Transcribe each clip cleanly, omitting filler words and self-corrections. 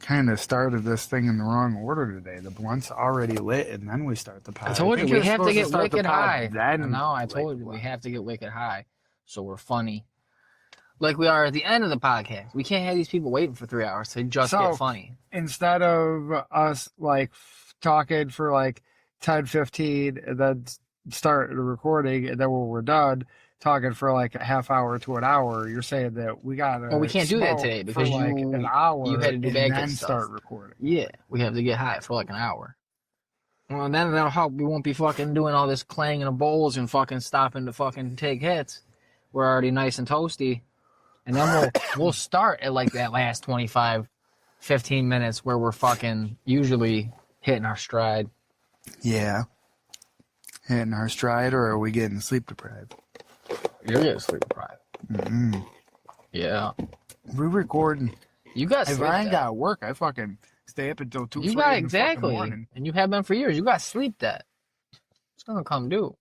kind of started this thing in the wrong order today. The blunt's already lit, and then we start the pod. I told you we have to get wicked high. Then, no, I told you we have to get wicked high, so we're funny. Like we are at the end of the podcast. We can't have these people waiting for 3 hours to just get funny. Instead of us like talking for like 10, 15, and then start the recording, and then when we're done talking for like a half hour to an hour, you're saying that we gotta. Well, we can't do that today because like an hour. You had to do and bad then stuff. Start recording. Yeah, we have to get high for like an hour. Well, then that'll help. We won't be fucking doing all this clanging of bowls and fucking stopping to fucking take hits. We're already nice and toasty. And then we'll start at like that last 25, 15 minutes where we're fucking usually hitting our stride. Yeah. Hitting our stride, or are we getting sleep deprived? You're getting sleep deprived. Mm-hmm. Yeah. We're recording. You got If I ain't got work, I fucking stay up until 2 You got in the fucking morning. exactly. And you have been for years. You got sleep debt. It's gonna come due.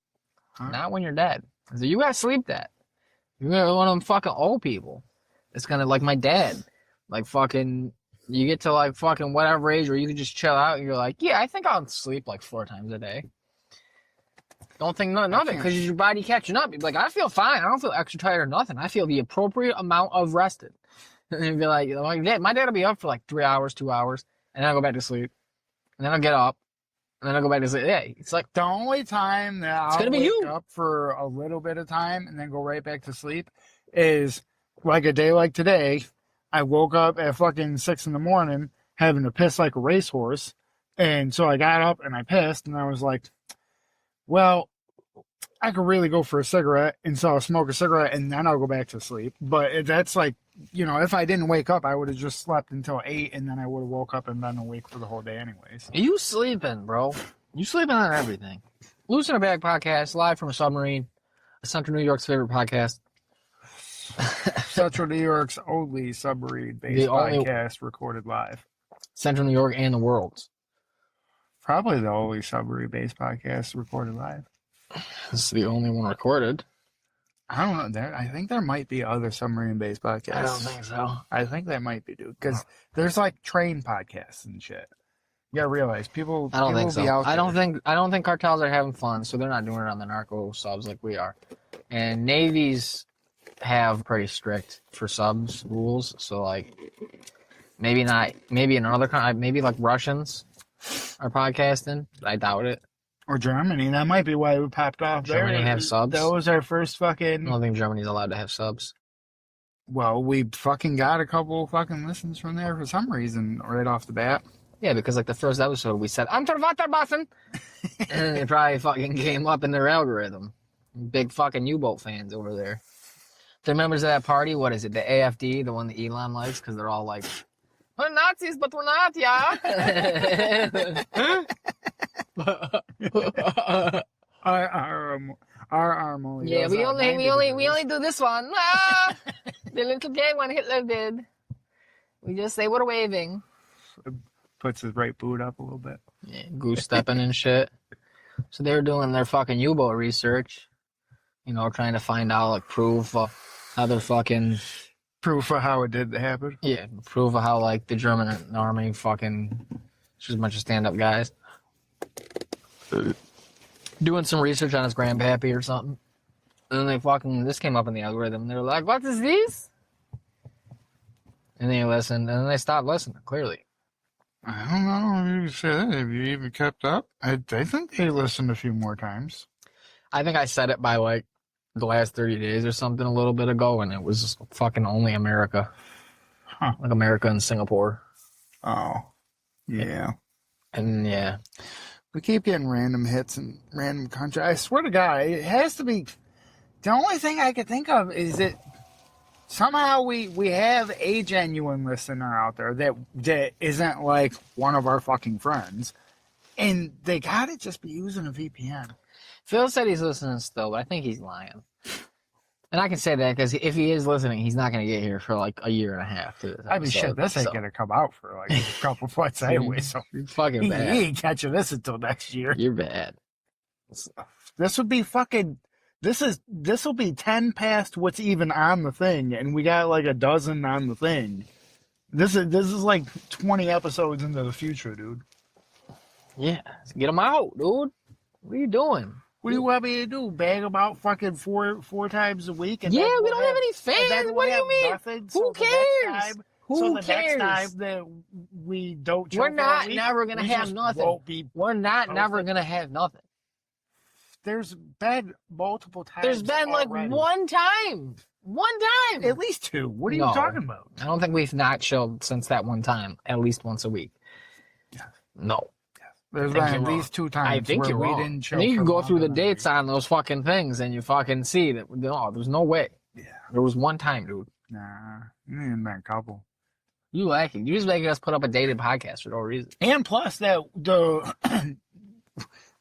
Huh? Not when you're dead. So you got sleep debt. You're one of them fucking old people. It's gonna like my dad. Like fucking you get to like fucking whatever age where you can just chill out and you're like, yeah, I think I'll sleep like 4 times a day. Don't think nothing of it because your body catching up. You're like, I feel fine. I don't feel extra tired or nothing. I feel the appropriate amount of rested. And you'd be like, my dad will be up for like 3 hours, 2 hours, and then I'll go back to sleep. And then I'll get up. And then I'll go back to sleep. Yeah, it's like the only time that I'll wake up for a little bit of time and then go right back to sleep is like a day like today. I woke up at fucking 6 in the morning having to piss like a racehorse. And so I got up and I pissed and I was like, well, I could really go for a cigarette, and so I'll smoke a cigarette and then I'll go back to sleep. But that's like, you know, if I didn't wake up, I would have just slept until 8 and then I would have woke up and been awake for the whole day anyways. You sleeping, bro. You sleeping on everything. Loose in a Bag podcast, live from a submarine. Central New York's favorite podcast. Central New York's only submarine-based podcast recorded live. Central New York and the world's. Probably the only submarine-based podcast recorded live. This is the only one recorded. I don't know. I think there might be other submarine-based podcasts. I don't think so. I think that might be, dude. Because there's like train podcasts and shit. You gotta realize people. I don't think so. I don't think cartels are having fun, so they're not doing it on the narco subs like we are. And navies have pretty strict for subs rules. So like, maybe not. Maybe in another country, maybe like Russians are podcasting. I doubt it. Or Germany. That might be why we popped off there. Germany have subs? That was our first fucking... I don't think Germany's allowed to have subs. Well, we fucking got a couple fucking listens from there for some reason right off the bat. Yeah, because like the first episode we said, I'm Waterbossen! And it probably fucking came up in their algorithm. Big fucking U-boat fans over there. The members of that party, what is it, the AFD, the one that Elon likes, because they're all like, we're Nazis, but we're not, yeah. Our arm only. Yeah, we only do this one. Ah, the little gay one Hitler did. We just say we're waving. Puts his right boot up a little bit. Yeah, goose stepping and shit. So they were doing their fucking U-boat research. You know, trying to find out like proof of how they're fucking. Proof of how it did happen? Yeah, proof of how, like, the German army fucking... Just a bunch of stand-up guys. Doing some research on his grandpappy or something. And then they fucking... This came up in the algorithm. They were like, what is this? And then you listened, and then they stopped listening, clearly. I don't know. You said, have you even kept up? I think they listened a few more times. I think I said it by, like, the last 30 days or something a little bit ago, and it was fucking only America. Huh. Like America and Singapore. Oh. Yeah. And yeah. We keep getting random hits in random countries. I swear to God, it has to be... The only thing I could think of is that somehow we have a genuine listener out there that isn't like one of our fucking friends. And they gotta just be using a VPN. Phil said he's listening still, but I think he's lying. And I can say that because if he is listening, he's not going to get here for like a year and a half. I mean, shit, this ain't going to come out for like a couple months anyway. So you're fucking bad. He ain't catching this until next year. You're bad. This would be fucking... This will be 10 past what's even on the thing, and we got like a dozen on the thing. This is like 20 episodes into the future, dude. Yeah, get them out, dude. What are you doing? What do you want me to do? Bang about fucking four times a week? And Yeah, then we don't have any fans. What do you mean? Nothing, Who cares? Who next cares? time that we don't chill We're not for a week, never gonna we have just nothing. won't be We're not posted. never gonna have nothing. There's been multiple times. There's been like already. one time. One time. At least two. What are you No. talking about? I don't think we've not chilled since that one time, at least once a week. Yeah. No. There's think been you're at wrong. least two times I think where you're we wrong. didn't chill. And you can for go through the longer than a dates on those fucking things and you fucking see that, no, there's no way. week. Yeah. There was one time, dude. Nah. Even been a couple. You like it. You just making us put up a dated podcast for no reason. And plus that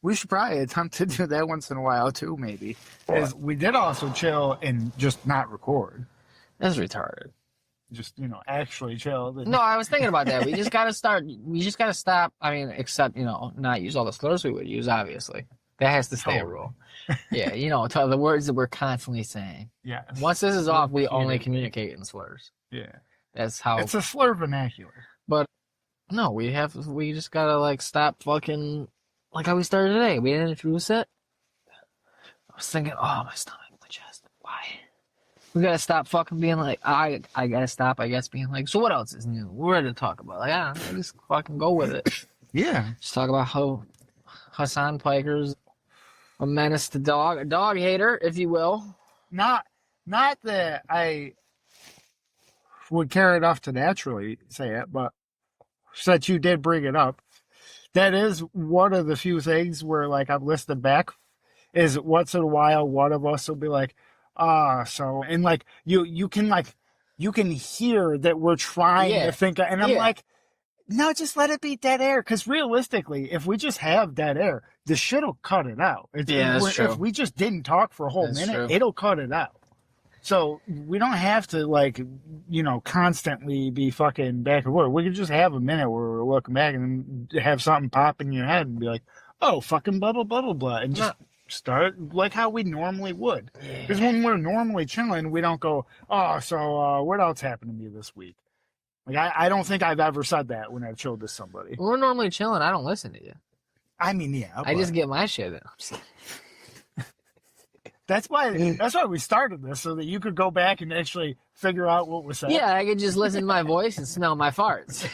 we should probably attempt to do that once in a while too, maybe. Is we did also chill and just not record. That's retarded. Just, actually chill. No, I was thinking about that. We just gotta stop. I mean, except, not use all the slurs we would use, obviously. That has to stay a rule. Yeah, to the words that we're constantly saying. Yeah. Once this is off, we only communicate in slurs. Yeah. That's how. It's a slur vernacular. But no, we just gotta stop fucking like how we started today. We didn't introduce it. I was thinking, oh, my stomach, my chest. Why? We gotta stop fucking being like, I gotta stop, I guess, being like, so what else is new? We're ready to talk about. Like, I don't know, just fucking go with it. Yeah. Just talk about how Hassan Piker's a menace to a dog hater, if you will. Not that I would care enough to naturally say it, but since you did bring it up, that is one of the few things where, I've listed back, is once in a while one of us will be like, so, and you can hear that we're trying to think, and I'm like, no, just let it be dead air. Because realistically, if we just have dead air, the shit will cut it out. That's true. If we just didn't talk for a whole minute, it'll cut it out. So we don't have to constantly be fucking back and forth. We could just have a minute where we're looking back and have something pop in your head and be like, oh, fucking blah, blah, blah, blah, blah. And just start like how we normally would. Because when we're normally chilling, we don't go, oh, so what else happened to me this week? I don't think I've ever said that when I've chilled with somebody. When we're normally chilling, I don't listen to you. I mean, yeah. I just get my shit in. That's why we started this, so that you could go back and actually figure out what was said. Yeah, I could just listen to my voice and smell my farts.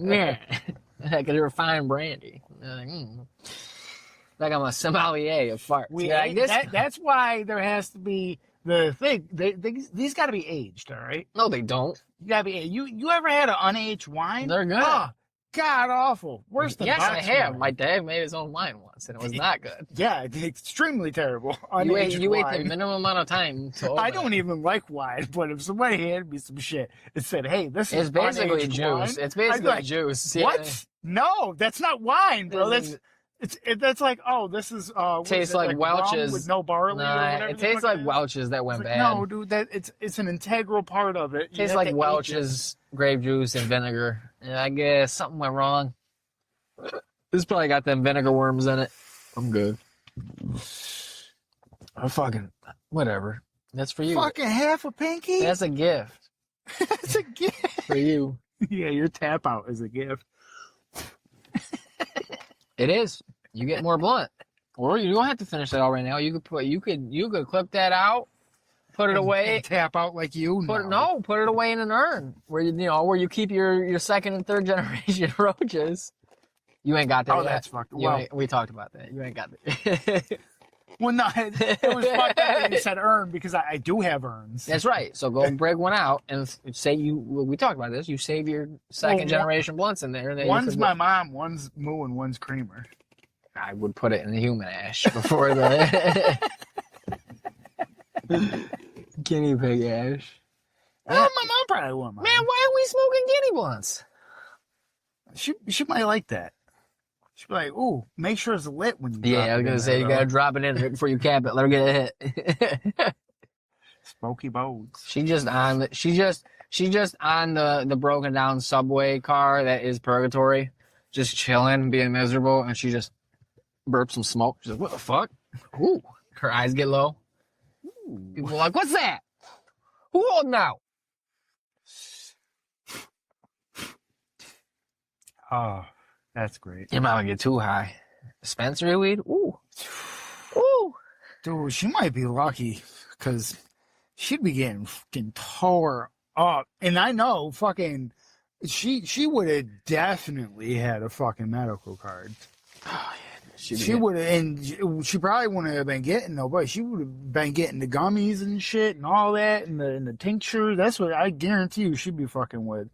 Yeah. I could refine brandy. Like I'm a sommelier of farts. That's why there has to be the thing. These got to be aged, all right? No, they don't. You got to be. You ever had an unaged wine? They're good. Oh, God awful. Worse than yes, I have. wine. My dad made his own wine once, and it was not good. Yeah, it's extremely terrible. You wait Unaged the wine. minimum amount of time to open I don't even like wine, but if somebody handed me some shit and said, "Hey, this is It's basically unaged juice. wine," It's I'd be basically like, juice. What? No, that's not wine, bro. That's like, oh, this is tastes what is like it, rum Welch's with no barley or whatever. It tastes like Welch's that went bad. No, dude, it's an integral part of it. It tastes like Welch's grape juice and vinegar. Yeah, I guess something went wrong. This probably got them vinegar worms in it. I'm good. I'm fucking whatever. That's for you. Fucking half a pinky. That's a gift. That's a gift for you. Yeah, your tap out is a gift. It is. You get more blunt, or you don't have to finish that all right now. You could clip that out, put it away, and tap out like you. Put it away in an urn where you keep your second and third generation roaches. You ain't got that. Oh, yet. that's fucked. We talked about that. You ain't got that. Well, no, it was fucked up when you said urn because I do have urns. That's right. So go break one out and say we talked about this. You save your second generation blunts in there. And one's my mom, one's moo, and one's creamer. I would put it in the human ash before the guinea pig ash. Oh, my mom probably won't mind. Man, why are we smoking guinea blunts? She might like that. She'd be like, ooh, make sure it's lit when you drop it. Yeah, I was going to say, you got to drop it in right before you cap it. Let her get a hit. Smoky bones. She just on the broken down subway car that is purgatory, just chilling, being miserable, and she just burps some smoke. She's like, what the fuck? Ooh. Her eyes get low. Ooh. People are like, what's that? Who holding out? Oh, that's great. You might get too high. Dispensary weed? Ooh. Ooh. Dude, she might be lucky because she'd be getting fucking tore up. And I know fucking she would have definitely had a fucking medical card. Oh, yeah. She would have, and she probably wouldn't have been getting no, but she would have been getting the gummies and shit and all that and the tincture. That's what I guarantee you she'd be fucking with.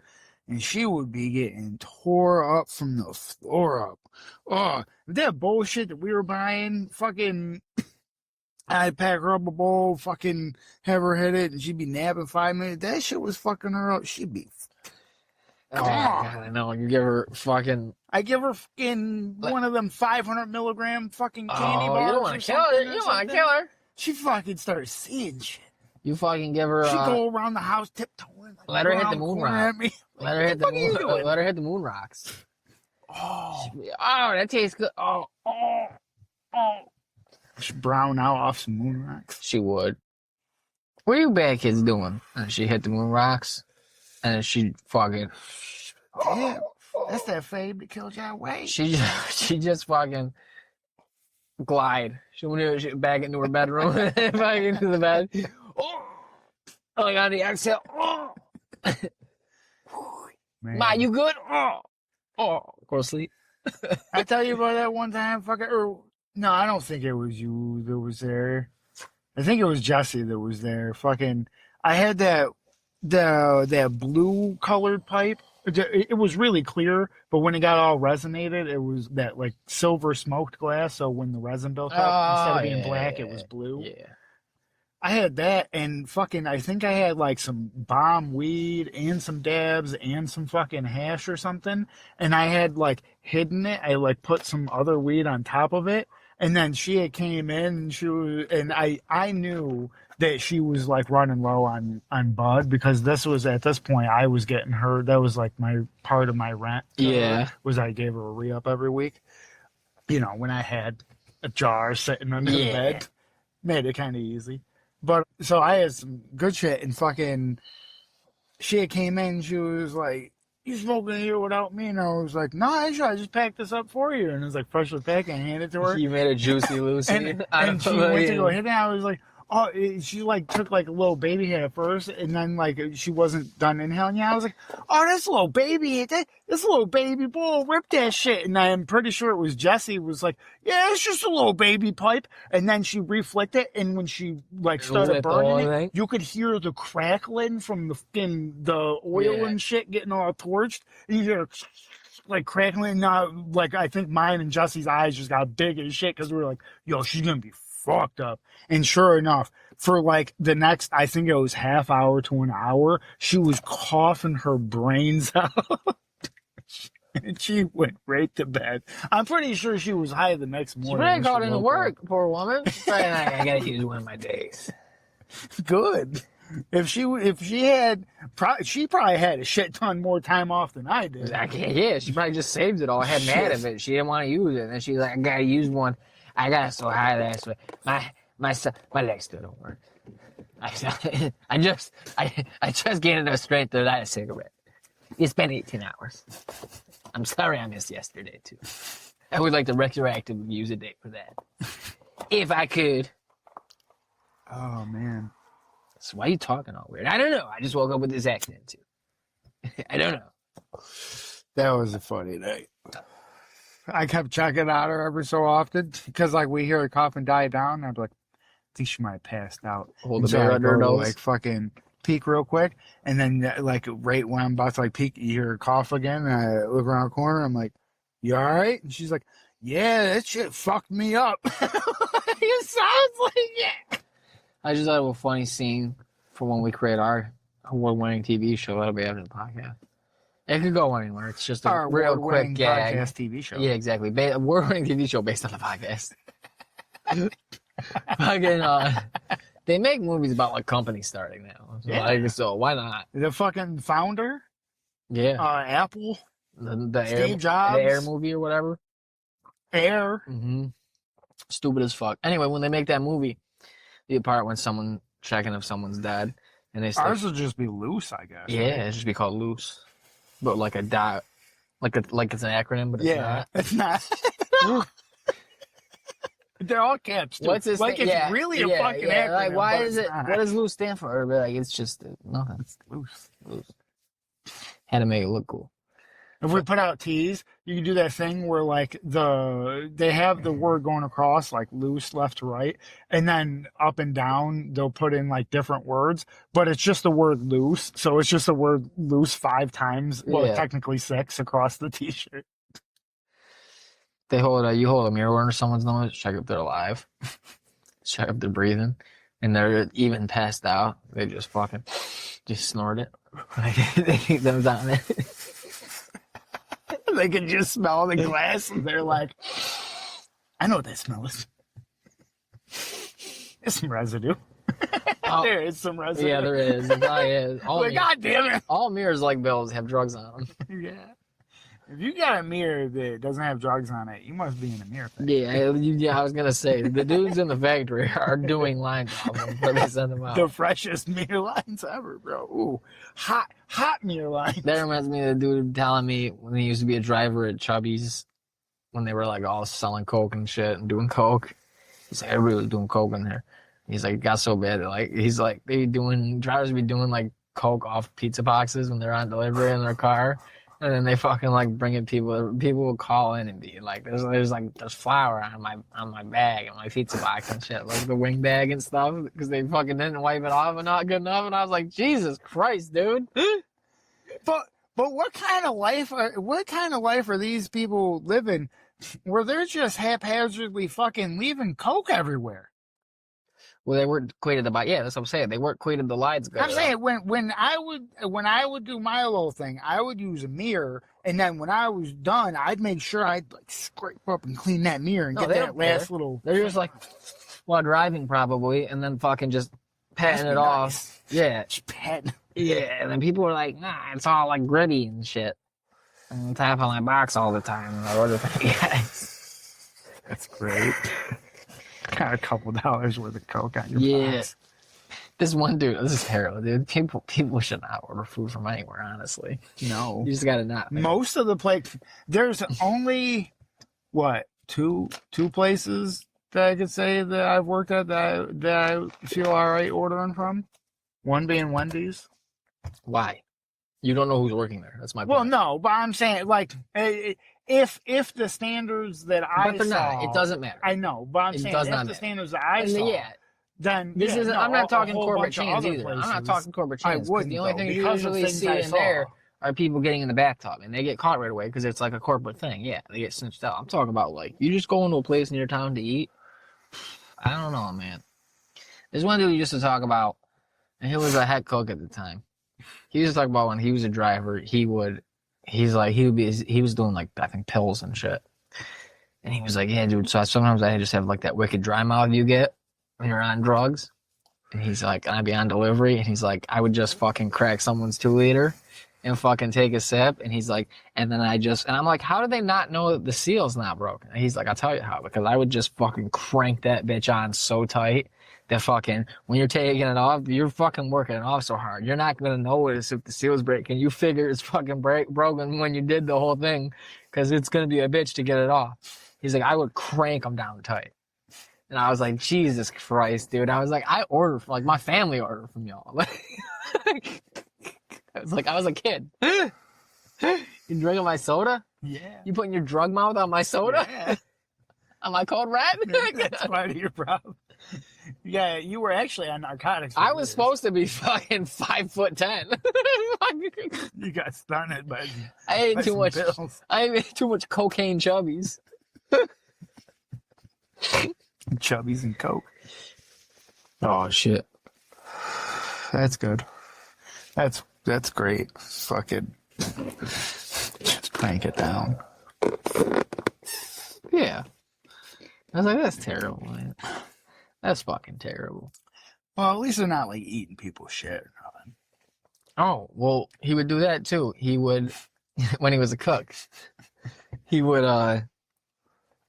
And she would be getting tore up from the floor up. Oh, that bullshit that we were buying, fucking, I'd pack her up a bowl, fucking have her hit it, and she'd be napping 5 minutes. That shit was fucking her up. She'd be. God, I know. You give her fucking. I give her fucking one of them 500 milligram fucking candy bars. You don't want to kill her. You want to kill her. She fucking starts seeing shit. You fucking give her. She go around the house tiptoeing. Let her hit the moon rock. Let her hit the moon. Let her hit the moon rocks. Oh, that tastes good. Oh. She brown out off some moon rocks. She would. What are you bad kids doing? And she hit the moon rocks, and she fucking. Yeah, that's that fade that killed John Wayne. She just fucking glide. She went back into her bedroom, back into the bed. Oh, like on the exhale. Oh. Ma, you good? Oh, go to sleep. I tell you about that one time, no, I don't think it was you that was there. I think it was Jesse that was there. Fucking, I had that blue colored pipe. It was really clear, but when it got all resonated, it was that like silver smoked glass. So when the resin built up, instead of being black, it was blue. Yeah. I had that, and fucking, I think I had like some bomb weed and some dabs and some fucking hash or something. And I had like hidden it. I like put some other weed on top of it. And then she had came in and I knew that she was like running low on bud because this point I was getting her. That was like my part of my rent. Yeah. Was I gave her a re-up every week. You know, when I had a jar sitting under the bed. Made it kind of easy. But so I had some good shit and fucking she had came in, she was like, "You smoking here without me?" And I was like, "No, I just packed this up for you." And it was like freshly packed and I handed it to her. You made a juicy Lucy. and she went to go hit it. I was like, oh, she like took like a little baby hit at first, and then like she wasn't done inhaling yet. I was like, oh, this little baby, this little baby boy ripped that shit. And I'm pretty sure it was Jesse was like, yeah, it's just a little baby pipe. And then she reflicked it, and when she like started burning it, you could hear the crackling from the oil and shit getting all torched. And you hear like crackling. Now, like I think mine and Jesse's eyes just got big as shit because we were like, yo, she's gonna be fucked up. And sure enough, for like the next, I think it was half hour to an hour, she was coughing her brains out. And she went right to bed. I'm pretty sure she was high the next morning. She probably called into work, poor woman. I gotta use one of my days. Good. If she had, she probably had a shit ton more time off than I did. Yeah, she probably just saved it all. Had mad of it. She didn't want to use it, and then she's like, I gotta use one. I got so high last week. My legs still don't work. I just gained enough strength to light a cigarette. It's been 18 hours. I'm sorry I missed yesterday too. I would like to retroactively use a date for that, if I could. Oh man. So why are you talking all weird? I don't know. I just woke up with this accent too. I don't know. That was a funny night. I kept checking on her every so often because, like, we hear her cough and die down. I'd be like, I think she might have passed out. Hold the bear under her nose. Like, fucking peek real quick. And then, like, right when I'm about to, like, peek, you hear her cough again. And I look around the corner. I'm like, you all right? And she's like, yeah, that shit fucked me up. It sounds like it. I just thought of a funny scene for when we create our award-winning TV show. That'll be after the podcast. It could go anywhere. It's just a real quick gag. Podcast TV show. Yeah, exactly. Award-winning TV show based on the podcast. Fucking, they make movies about like companies starting now. So, yeah. So why not? The fucking founder. Yeah. Apple. The Steve Jobs. The Air movie or whatever. Air. Mm-hmm. Stupid as fuck. Anyway, when they make that movie, the part when someone checking if someone's dead, and they ours will just be loose, I guess. Yeah, right? It'd just be called Loose. But like a Like it's an acronym, but it's not. It's not. They're all caps. Too. What's this? Like it's really a fucking acronym. Like why but is it? not. What does loose stand for? Or be like it's just nothing. It's loose. Had to make it look cool. If we put out T's, you can do that thing where like they have the word going across like loose left to right, and then up and down they'll put in like different words, but it's just the word loose. So it's just the word loose 5 times. Well, technically 6 across the T-shirt. You hold a mirror under someone's nose, check if they're alive, check if they're breathing, and they're even passed out. They just fucking snort it. They keep them on it. They can just smell the glass, and they're like, "I know what that smell is. It's some residue." There is some residue. Yeah, there is. It probably is. God damn it! All mirrors like Bill's have drugs on them. Yeah. If you got a mirror that doesn't have drugs on it, you must be in a mirror factory. Yeah, I was gonna say the dudes in the factory are doing lines off them before they send them out. The freshest mirror lines ever, bro. Ooh, hot mirror lines. That reminds me of the dude telling me when he used to be a driver at Chubby's, when they were like all selling coke and shit and doing coke. He's like, everybody was doing coke in there. He's like, it got so bad that like drivers be doing like coke off pizza boxes when they're on delivery in their car. And then they fucking like bring in people will call in and be like, there's flour on my bag and my pizza box and shit, like the wing bag and stuff, because they fucking didn't wipe it off and not good enough. And I was like, Jesus Christ, dude. But what kind of life are these people living where they're just haphazardly fucking leaving coke everywhere? Well, they weren't quitted that's what I'm saying. They weren't quitted the lines good. I'm saying when I would do my little thing, I would use a mirror, and then when I was done, I'd make sure I'd like scrape up and clean that mirror and get that last little. They're just like while driving probably, and then fucking just patting it off. Yeah, just patting. Yeah, and then people were like, nah, it's all like gritty and shit. And on top of my box all the time and other things. That's great. Got a couple dollars worth of coke on your box. This one dude, this is terrible, dude. People should not order food from anywhere, honestly. No. You just gotta not. Most of the places, there's only, two places that I could say that I've worked at that I feel all right ordering from? One being Wendy's. Why? You don't know who's working there. That's my point. Well, no, but I'm saying, like, if the standards that I saw... not. It doesn't matter. I know, but I'm saying if the standards that I saw... Then this isn't. I'm not talking corporate chains either. I'm not talking corporate chains. The only thing you usually see in there are people getting in the bathtub, and they get caught right away because it's like a corporate thing. Yeah, they get snitched out. I'm talking about like you just go into a place in your town to eat. I don't know, man. There's one dude who used to talk about, and he was a head cook at the time. He used to talk about when he was a driver, he was doing like I think pills and shit. And he was like, yeah, dude. So sometimes I just have like that wicked dry mouth you get when you're on drugs. And he's like, I'd be on delivery, and he's like, I would just fucking crack someone's 2-liter and fucking take a sip. And he's like, and I'm like, how do they not know that the seal's not broken? And he's like, I'll tell you how, because I would just fucking crank that bitch on so tight that fucking, when you're taking it off, you're fucking working it off so hard. You're not going to notice if the seal's breaking. You figure it's fucking broken when you did the whole thing, because it's going to be a bitch to get it off. He's like, I would crank them down tight. And I was like, Jesus Christ, dude. I was like, I order from, like, my family ordered from y'all. I was a kid. You drinking my soda? Yeah. You putting your drug mouth on my soda? Yeah. On my cold rat? That's part of your problem. Yeah, you were actually on narcotics. I was supposed to be fucking 5'10". You got stunted by I ate too much. Pills. I ate too much cocaine chubbies. Chubbies and coke. Oh shit. That's good. That's great. Fucking just crank it down. Yeah. I was like, that's terrible, man. That's fucking terrible. Well, at least they're not like eating people's shit or nothing. Oh, well, he would do that too. He would, when he was a cook, he would,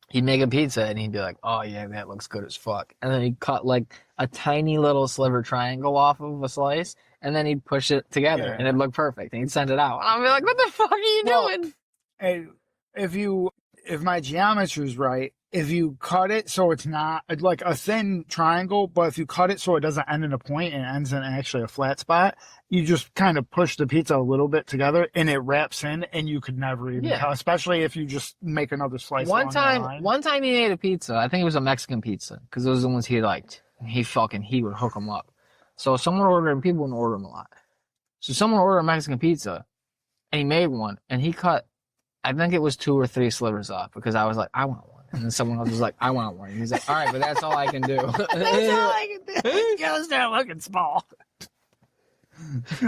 he'd make a pizza and he'd be like, oh yeah, that looks good as fuck. And then he'd cut like a tiny little sliver triangle off of a slice, and then he'd push it together and it'd look perfect. And he'd send it out. And I'd be like, what the fuck are you doing? if my geometry is right, if you cut it so it's not like a thin triangle, but if you cut it so it doesn't end in a point and ends in actually a flat spot, you just kind of push the pizza a little bit together and it wraps in, and you could never even tell, especially if you just make another slice. One time he made a pizza. I think it was a Mexican pizza because those are the ones he liked. He would hook them up. So someone ordered, and people wouldn't order them a lot. So someone ordered a Mexican pizza, and he made one, and he cut, I think it was 2 or 3 slivers off because I was like, I want one. And then someone else was like, I want one. And he's like, all right, but that's all I can do. That's all I can do. You gotta start looking small.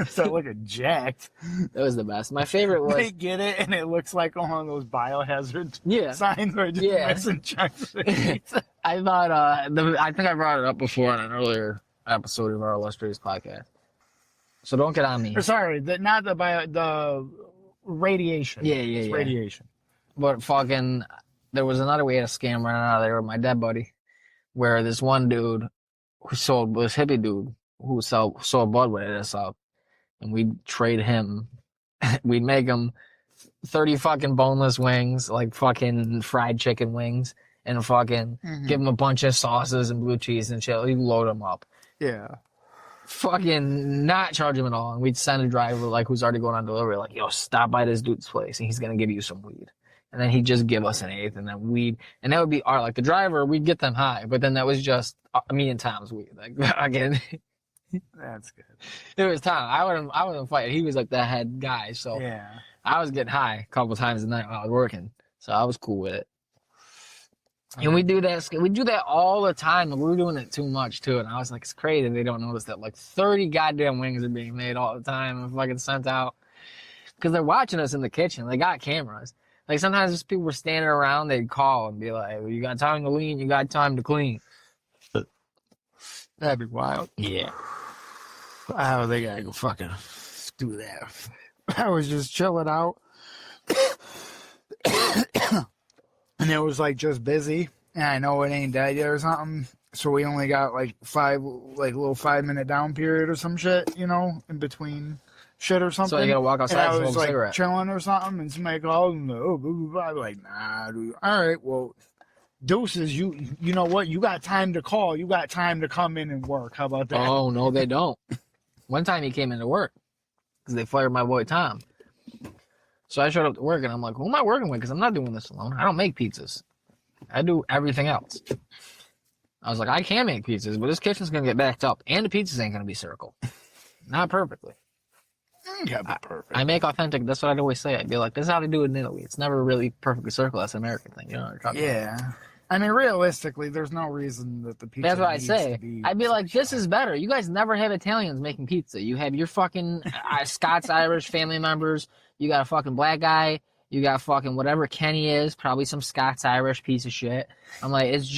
Start looking jacked. That was the best. My favorite was... They get it, and it looks like one of those biohazard signs where it's just missing chunks of pizza. I thought, I think I brought it up before on an earlier episode of our illustrious podcast. So don't get on me. Or sorry, not the radiation. Yeah. Radiation. But fucking, there was another way to scam running out of there with my dead buddy, where this one dude who sold, this hippie dude who sold bud would hit us up, and we'd trade him. We'd make him 30 fucking boneless wings, like fucking fried chicken wings, and fucking give him a bunch of sauces and blue cheese and shit. We'd load him up. Yeah. Fucking not charge him at all. And we'd send a driver like who's already going on delivery, like, yo, stop by this dude's place and he's gonna give you some weed. And then he'd just give us an eighth, and then weed, and that would be our, like, the driver, we'd get them high, but then that was just me and Tom's weed. Like, again, that's good. It was Tom. I wouldn't fight. He was like the head guy, so yeah. I was getting high a couple times a night while I was working, so I was cool with it. And we do that all the time, and we were doing it too much too. And I was like, it's crazy they don't notice that like 30 goddamn wings are being made all the time and fucking sent out because they're watching us in the kitchen. They got cameras. Like sometimes just people were standing around, they'd call and be like, well, you got time to lean, you got time to clean. That'd be wild. Yeah. Oh, they gotta go fucking do that. I was just chilling out. And it was like just busy. And I know it ain't dead yet or something. So we only got like little 5-minute down period or some shit, you know, in between shit or something. So you gotta walk outside and I was smoke a like cigarette. Chilling or something, and somebody called and I'm like, nah, dude. All right, well, deuces, you know what? You got time to call. You got time to come in and work. How about that? Oh, no, they don't. One time he came into work because they fired my boy Tom. So I showed up to work and I'm like, who am I working with? Because I'm not doing this alone. I don't make pizzas. I do everything else. I was like, I can make pizzas, but this kitchen's going to get backed up. And the pizzas ain't going to be circle. Not perfectly. Yeah, perfect. I make authentic. That's what I'd always say. I'd be like, this is how they do it in Italy. It's never really perfectly circle. That's an American thing. You know what I'm talking about? Yeah. I mean, realistically, there's no reason that the pizza. That's what I needs say. to be I'd be like, this is better. You guys never have Italians making pizza. You have your fucking Scots-Irish family members. You got a fucking black guy. You got fucking whatever Kenny is, probably some Scots-Irish piece of shit. I'm like, it's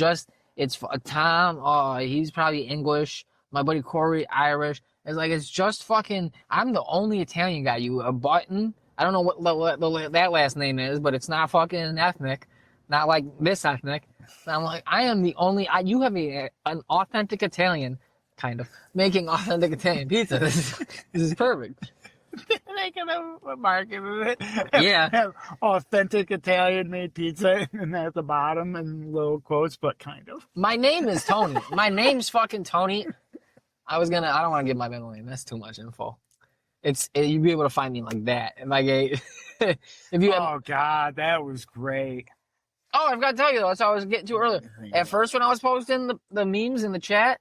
Tom. Oh, he's probably English. My buddy Corey, Irish. It's just fucking. I'm the only Italian guy. You a Button. I don't know what that last name is, but it's not fucking ethnic. Not like this ethnic. I'm like, I am the only. You have an authentic Italian, kind of making authentic Italian pizza. This is perfect. They can have a market of it. Yeah. Have authentic Italian made pizza and at the bottom and little quotes, but kind of. My name is Tony. My name's fucking Tony. I don't want to give my middle name. That's too much info. You'd be able to find me like that. Oh God, that was great. Oh, I've got to tell you though, that's what I was getting to earlier. At first when I was posting the memes in the chat,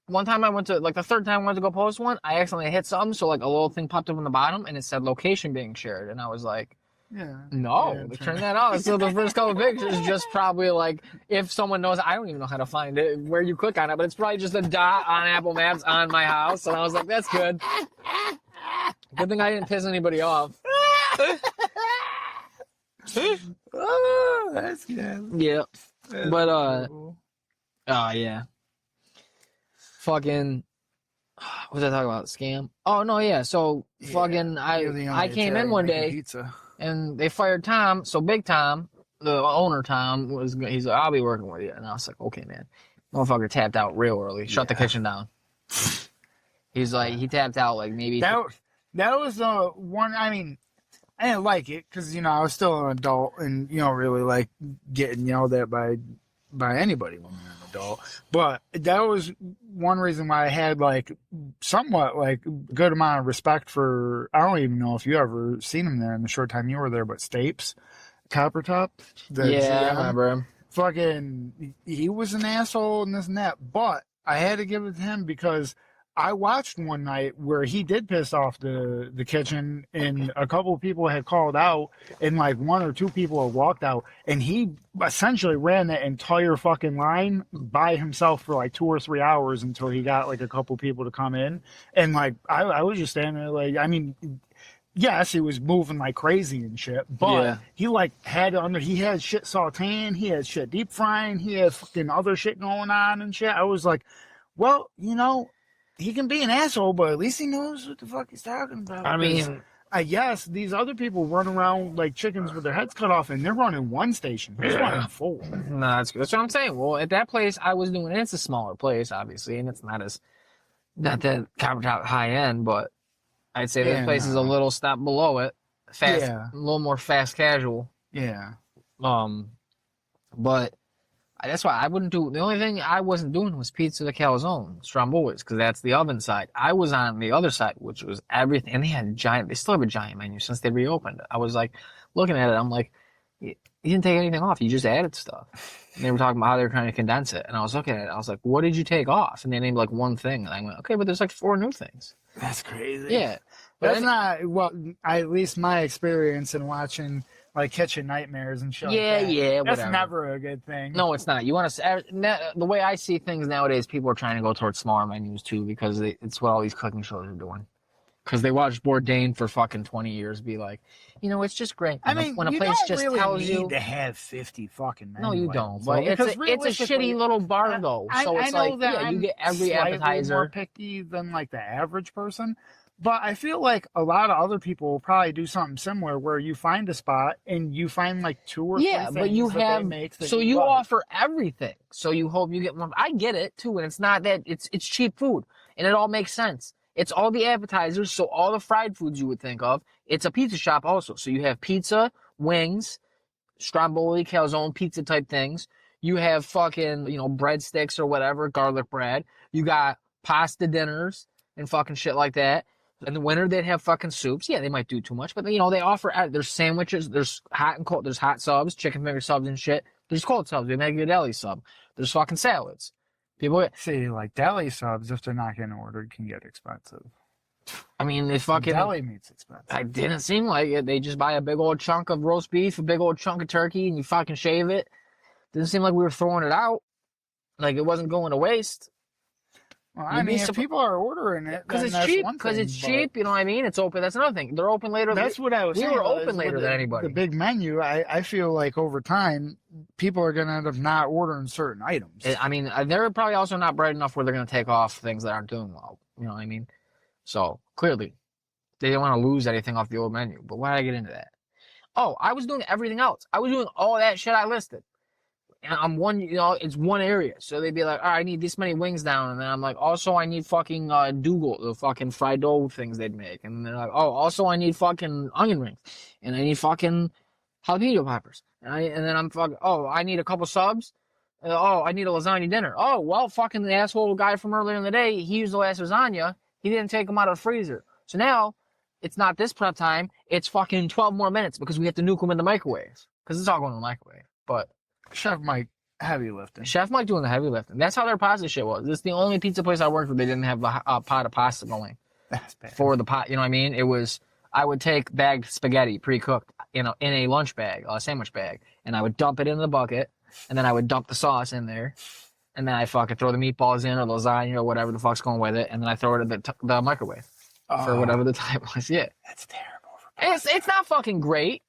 one time I went to, like the third time I went to go post one, I accidentally hit something, so like a little thing popped up on the bottom and it said location being shared. And I was like, turn that off. So the first couple of pictures is just probably like, if someone knows, I don't even know how to find it, where you click on it, but it's probably just a dot on Apple Maps on my house. And I was like, that's good. Good thing I didn't piss anybody off. Oh, that's good. Yeah. That's but, cool. Oh, yeah. Fucking, what was I talking about? Scam? Oh, no, yeah. So, fucking, I came in one day, and they fired Tom. So, Big Tom, the owner Tom, he's like, I'll be working with you. And I was like, okay, man. Motherfucker tapped out real early. Shut the kitchen down. He's like, he tapped out like maybe. That was the one, I mean, I didn't like it because I was still an adult, and you don't really like getting yelled at by anybody when you're an adult. But that was one reason why I had like somewhat like good amount of respect for. I don't even know if you ever seen him there in the short time you were there, but Stapes, Copper Top, the Yeah, I GM, remember him. fucking, he was an asshole and this and that. But I had to give it to him because I watched one night where he did piss off the kitchen, and a couple of people had called out, and like one or two people had walked out, and he essentially ran that entire fucking line by himself for like 2 or 3 hours until he got like a couple people to come in, and like I was just standing there like, I mean, yes, he was moving like crazy and shit, but Yeah. he like he had shit sauteing, he had shit deep frying, he had fucking other shit going on and shit. I was like, well, he can be an asshole, but at least he knows what the fuck he's talking about. I mean, I guess these other people run around like chickens with their heads cut off, and they're running one station. He's running 4. no, that's what I'm saying. Well, at that place I was doing, it's a smaller place, obviously, and it's not that Copper Top high end, but I'd say this place is a little step below it. Fast, a little more fast casual. Yeah. But that's why I wouldn't do. The only thing I wasn't doing was pizza de calzone, Stromboli's, because that's the oven side. I was on the other side, which was everything, and they had a giant. They still have a giant menu since they reopened. I was like, looking at it, I'm like, you didn't take anything off. You just added stuff. And they were talking about how they were trying to condense it, and I was looking at it. I was like, what did you take off? And they named like one thing, and I went, okay, but there's like 4 new things. That's crazy. Yeah, but that's not well. At least my experience in watching like Kitchen Nightmares and shit. Yeah, like that, yeah, that's whatever. never a good thing. No, it's not. You want to the way I see things nowadays. People are trying to go towards smaller menus too because it's what all these cooking shows are doing. Because they watched Bourdain for fucking 20 years, be like, it's just great. I mean, when a you place don't just really tells need you to have 50 fucking menus. no, you don't. But it's a shitty little bar though. So it's I know like, that yeah, I'm you get every slightly appetizer. more picky than like the average person. But I feel like a lot of other people will probably do something similar where you find a spot and you find like 2 or 3 things but you that have they make that so you love. offer everything. So you hope you get one. I get it too, and it's not that it's cheap food, and it all makes sense. It's all the appetizers, so all the fried foods you would think of. It's a pizza shop also, so you have pizza, wings, stromboli, calzone, pizza type things. You have fucking breadsticks or whatever, garlic bread. You got pasta dinners and fucking shit like that. In the winter, they'd have fucking soups. Yeah, they might do too much, but they offer. There's sandwiches. There's hot and cold. There's hot subs, chicken finger subs and shit. There's cold subs. They make you a deli sub. There's fucking salads. People see like deli subs if they're not getting ordered can get expensive. I mean, they fucking deli meat's expensive. It didn't seem like it. They just buy a big old chunk of roast beef, a big old chunk of turkey, and you fucking shave it. Didn't seem like we were throwing it out. Like it wasn't going to waste. Well, I mean, if people are ordering it, because it's cheap. Because it's cheap, you know what I mean? It's open. That's another thing. They're open later. That's what I was saying. We were open later than anybody. The big menu, I feel like over time, people are going to end up not ordering certain items. I mean, they're probably also not bright enough where they're going to take off things that aren't doing well. You know what I mean? So, clearly, they didn't want to lose anything off the old menu. But why did I get into that? Oh, I was doing everything else. I was doing all that shit I listed. And I'm it's one area. So they'd be like, all right, I need this many wings down. And then I'm like, also, I need fucking Dougal, the fucking fried dough things they'd make. And they're like, oh, also, I need fucking onion rings. And I need fucking jalapeno poppers. And then I'm fucking, oh, I need a couple subs. Oh, I need a lasagna dinner. Oh, well, fucking the asshole guy from earlier in the day, he used the last lasagna. He didn't take them out of the freezer. So now, it's not this prep time. It's fucking 12 more minutes because we have to nuke them in the microwave. Because it's all going in the microwave. But Chef Mike, heavy lifting. Chef Mike doing the heavy lifting. That's how their pasta shit was. This is the only pizza place I worked for. They didn't have a pot of pasta going. That's bad. For the pot, you know what I mean? It was, I would take bagged spaghetti, pre-cooked, in a lunch bag, a sandwich bag, and I would dump it in the bucket, and then I would dump the sauce in there, and then I fucking throw the meatballs in, or lasagna, or whatever the fuck's going with it, and then I throw it in the microwave for whatever the time was. Yeah. That's terrible. It's not fucking great.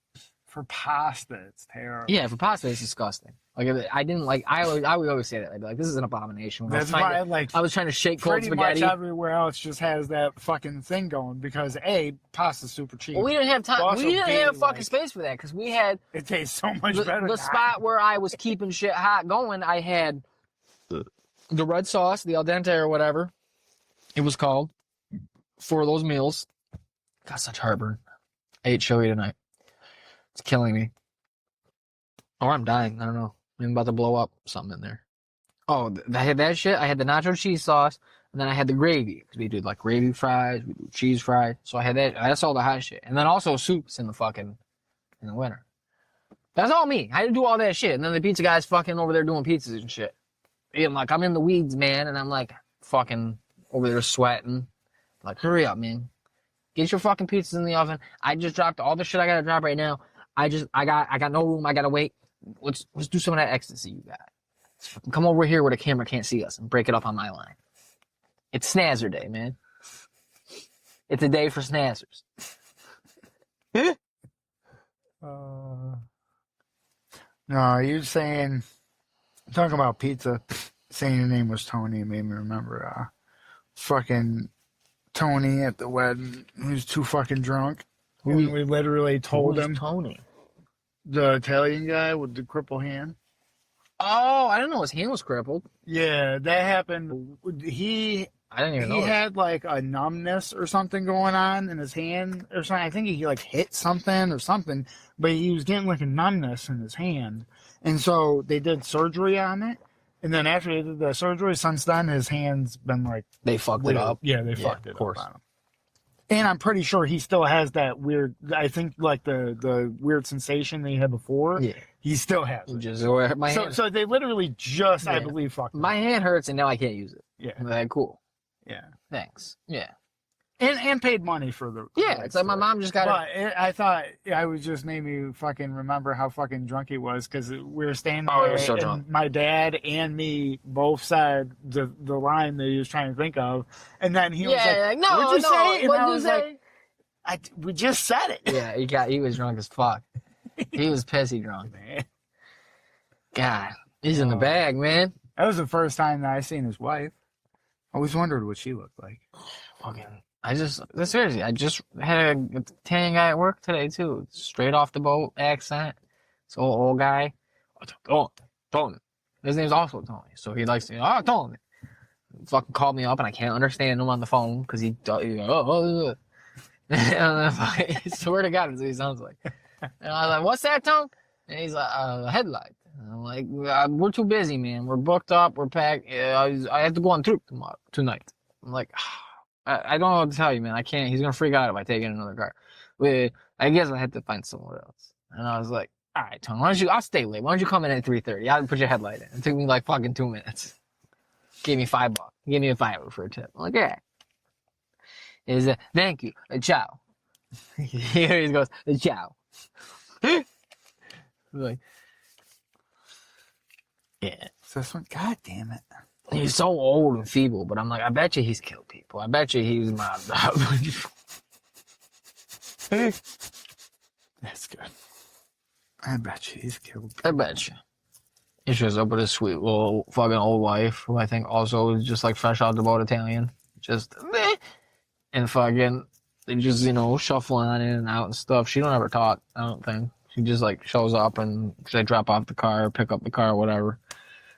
For pasta, it's terrible. Yeah, for pasta, it's disgusting. Like I didn't like. I would always say that. I'd be like, "This is an abomination." That's why I was trying to shake cold pretty spaghetti. much everywhere else just has that fucking thing going because pasta's super cheap. Well, we didn't have time. We didn't have fucking space for that because we had. It tastes so much better. The spot where I was keeping shit hot going, I had the red sauce, the al dente or whatever it was called, for those meals. Got such heartburn. I ate chili tonight. It's killing me. Or I'm dying. I don't know. I'm about to blow up something in there. Oh, I had that shit. I had the nacho cheese sauce, and then I had the gravy. Because we do like gravy fries, we do cheese fries. So I had that. That's all the hot shit. And then also soups in the winter. That's all me. I had to do all that shit. And then the pizza guy's fucking over there doing pizzas and shit. And like, I'm in the weeds, man, and I'm like fucking over there sweating. Like, hurry up, man. Get your fucking pizzas in the oven. I just dropped all the shit I gotta drop right now. I got no room. I gotta wait. Let's do some of that ecstasy you got. Come over here where the camera can't see us and break it up on my line. It's Snazzer Day, man. It's a day for Snazzers. No, you're saying, talking about pizza, saying your name was Tony made me remember fucking Tony at the wedding who's too fucking drunk. And we literally told him. Tony? The Italian guy with the crippled hand. Oh, I didn't know his hand was crippled. Yeah, that happened. I didn't even know. He had like a numbness or something going on in his hand or something. I think he like hit something or something, but he was getting like a numbness in his hand. And so they did surgery on it. And then after they did the surgery, since then his hand's been like... They fucked it up. Yeah, they fucked it of course. up on him. And I'm pretty sure he still has that weird, I think like the weird sensation that he had before. Yeah. He still has it. So they literally just, I believe, fucked my hand hurts and now I can't use it. Yeah. I'm like, cool. Yeah. Thanks. Yeah. And paid money for the... Yeah, it's like my mom just got I thought I was just made me fucking remember how fucking drunk he was because we were standing there he was so and drunk. My dad and me both said the line that he was trying to think of. And then he was like, no, what'd you say? And I was say? like, we just said it. Yeah, he was drunk as fuck. He was pissy drunk. Man. God, he's in the bag, man. That was the first time that I seen his wife. I always wondered what she looked like. Fucking... seriously, I just had a Italian guy at work today, too. Straight off the boat accent. This old guy. Tony. His name's also Tony. So he likes to, Tony. Fucking called me up and I can't understand him on the phone because he I swear to God, that's what he sounds like. And I was like, what's that, Tone? And he's like, a headlight. And I'm like, we're too busy, man. We're booked up. We're packed. I have to go on trip tonight. I'm like, I don't know what to tell you, man. I can't. He's gonna freak out if I take in another car. I guess I had to find somewhere else. And I was like, all right, Tony, I'll stay late. Why don't you come in at 3:30? I'll put your headlight in. It took me like fucking 2 minutes. Gave me $5. Gave me a $5 for a tip. I'm like, yeah. He's thank you. Ciao. Here he goes, ciao. Like, yeah. So this one, God damn it. He's so old and feeble, but I'm like, I bet you he's killed people. I bet you he was mobbed up. That's good. I bet you he's killed people. I bet you. He shows up with his sweet little fucking old wife, who I think also is just like fresh out the boat Italian. Just, and fucking, they just, shuffling in and out and stuff. She don't ever talk, I don't think. She just like shows up and they drop off the car, pick up the car, whatever.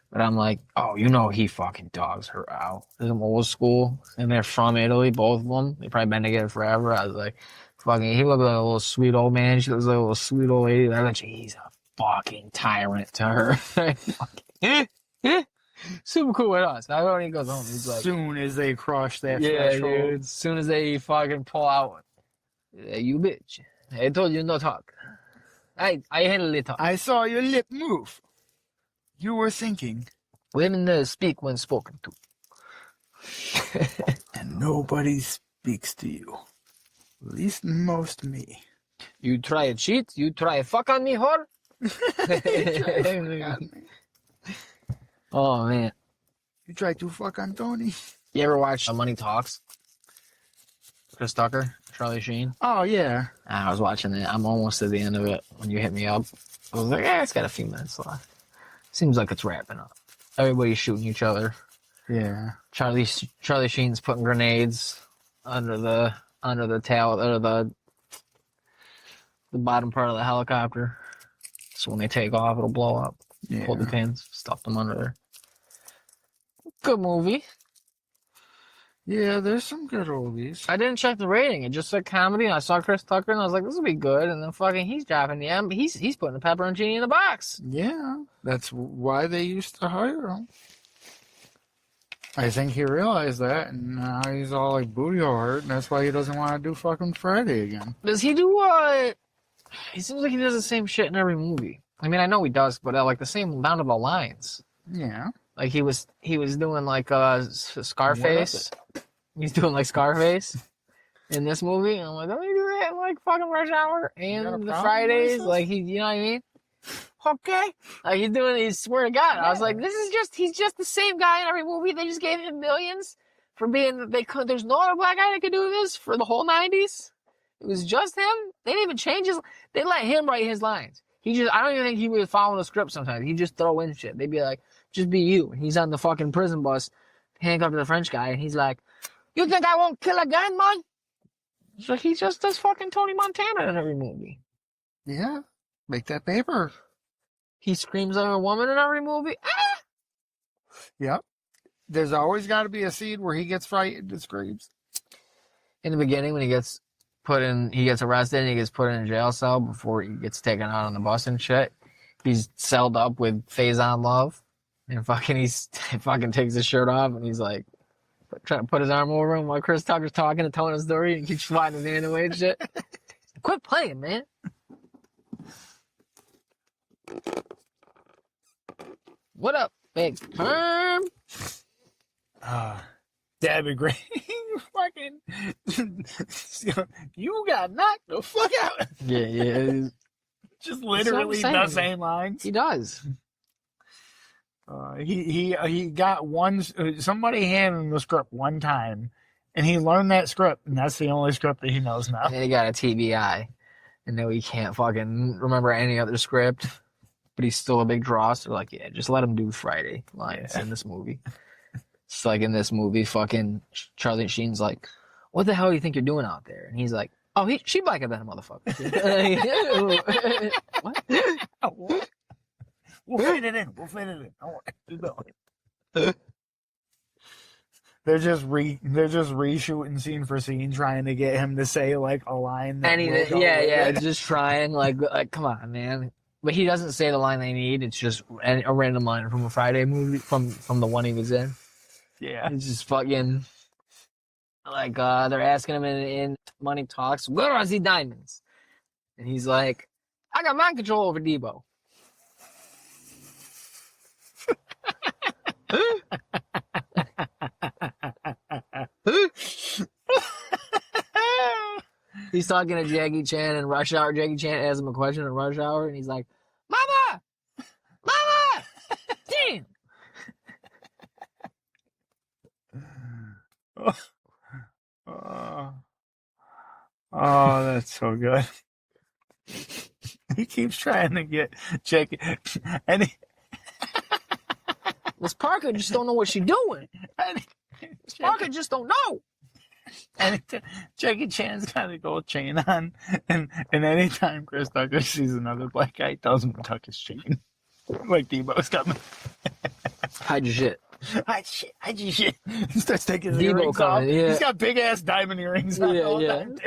But I'm like, he fucking dogs her out. They're old school, and they're from Italy, both of them. They've probably been together forever. I was like, fucking, he looked like a little sweet old man. She looks like a little sweet old lady. I was like, he's a fucking tyrant to her. Super cool with us. Now when he goes home, he's like, soon as they cross that threshold. Dude, as soon as they fucking pull out, you bitch. I told you no talk. I handle it talk. I saw your lip move. You were thinking. Women speak when spoken to. And nobody speaks to you. At least most me. You try to cheat? You try to fuck on me, whore? Oh, man. You try to fuck on Tony? You ever watch Money Talks? Chris Tucker, Charlie Sheen? Oh, yeah. I was watching it. I'm almost at the end of it when you hit me up. I was like, it's got a few minutes left. Seems like it's wrapping up. Everybody's shooting each other. Yeah. Charlie Sheen's putting grenades under the bottom part of the helicopter. So when they take off, it'll blow up. Yeah. Pull the pins, stuff them under there. Good movie. Yeah, there's some good oldies. I didn't check the rating. It just said comedy, and I saw Chris Tucker, and I was like, this will be good. And then fucking he's dropping the M. He's putting the pepperoncini in the box. Yeah, that's why they used to hire him. I think he realized that, and now he's all like booty hard, and that's why he doesn't want to do fucking Friday again. Does he do, he seems like he does the same shit in every movie. I mean, I know he does, but like the same down to the lines. Yeah. Like he was doing like Scarface. He's doing like Scarface in this movie. And I'm like, don't he do that in like fucking Rush Hour and the Fridays? Like you know what I mean? Okay. Like he swear to God. I was like, he's just the same guy in every movie. They just gave him millions for being, there's no other black guy that could do this for the whole 90s. It was just him. They didn't even change they let him write his lines. I don't even think he would follow the script sometimes. He'd just throw in shit. They'd be like, just be you. And he's on the fucking prison bus, handcuffed to the French guy, and he's like, you think I won't kill again, man? So he just does fucking Tony Montana in every movie. Yeah. Make that paper. He screams like a woman in every movie. Ah! Yep. There's always got to be a scene where he gets frightened and screams. In the beginning, when he gets arrested and he gets put in a jail cell before he gets taken out on the bus and shit, he's celled up with Faison Love, and fucking he fucking takes his shirt off and he's like trying to put his arm over him while Chris Tucker's talking and telling his story and keeps swatting his hand away and shit. Quit playing, man. What up, big perm? That'd be great. Fucking, you got knocked the fuck out. Yeah. Just literally the same lines. He does. He got somebody handed him the script one time, and he learned that script, and that's the only script that he knows now. And then he got a TBI, and now he can't fucking remember any other script, but he's still a big draw. So like, yeah, just let him do Friday lines in this movie. It's like in this movie, fucking Charlie Sheen's like, what the hell do you think you're doing out there? And he's like, oh, she blacker than a motherfucker. What? Oh, what? We'll fit it in. They're just reshooting scene for scene, trying to get him to say like a line. Just trying like come on, man. But he doesn't say the line they need. It's just a random line from a Friday movie from the one he was in. Yeah, it's just fucking like they're asking him in Money Talks, where are the diamonds? And he's like, I got mind control over Debo. He's talking to Jackie Chan in Rush Hour. Jackie Chan asks him a question in Rush Hour, and he's like, Mama! Damn! Oh, that's so good. He keeps trying to get Jackie, and Miss Parker just don't know what she's doing. Miss Parker just don't know. And Jackie Chan's got a gold chain on, and anytime Chris Tucker sees another black guy, he tells him to tuck his chain. Like Debo's coming. Hide your shit. Hide your shit. He starts taking his Debo earrings off. Yeah. He's got big ass diamond earrings on all the time.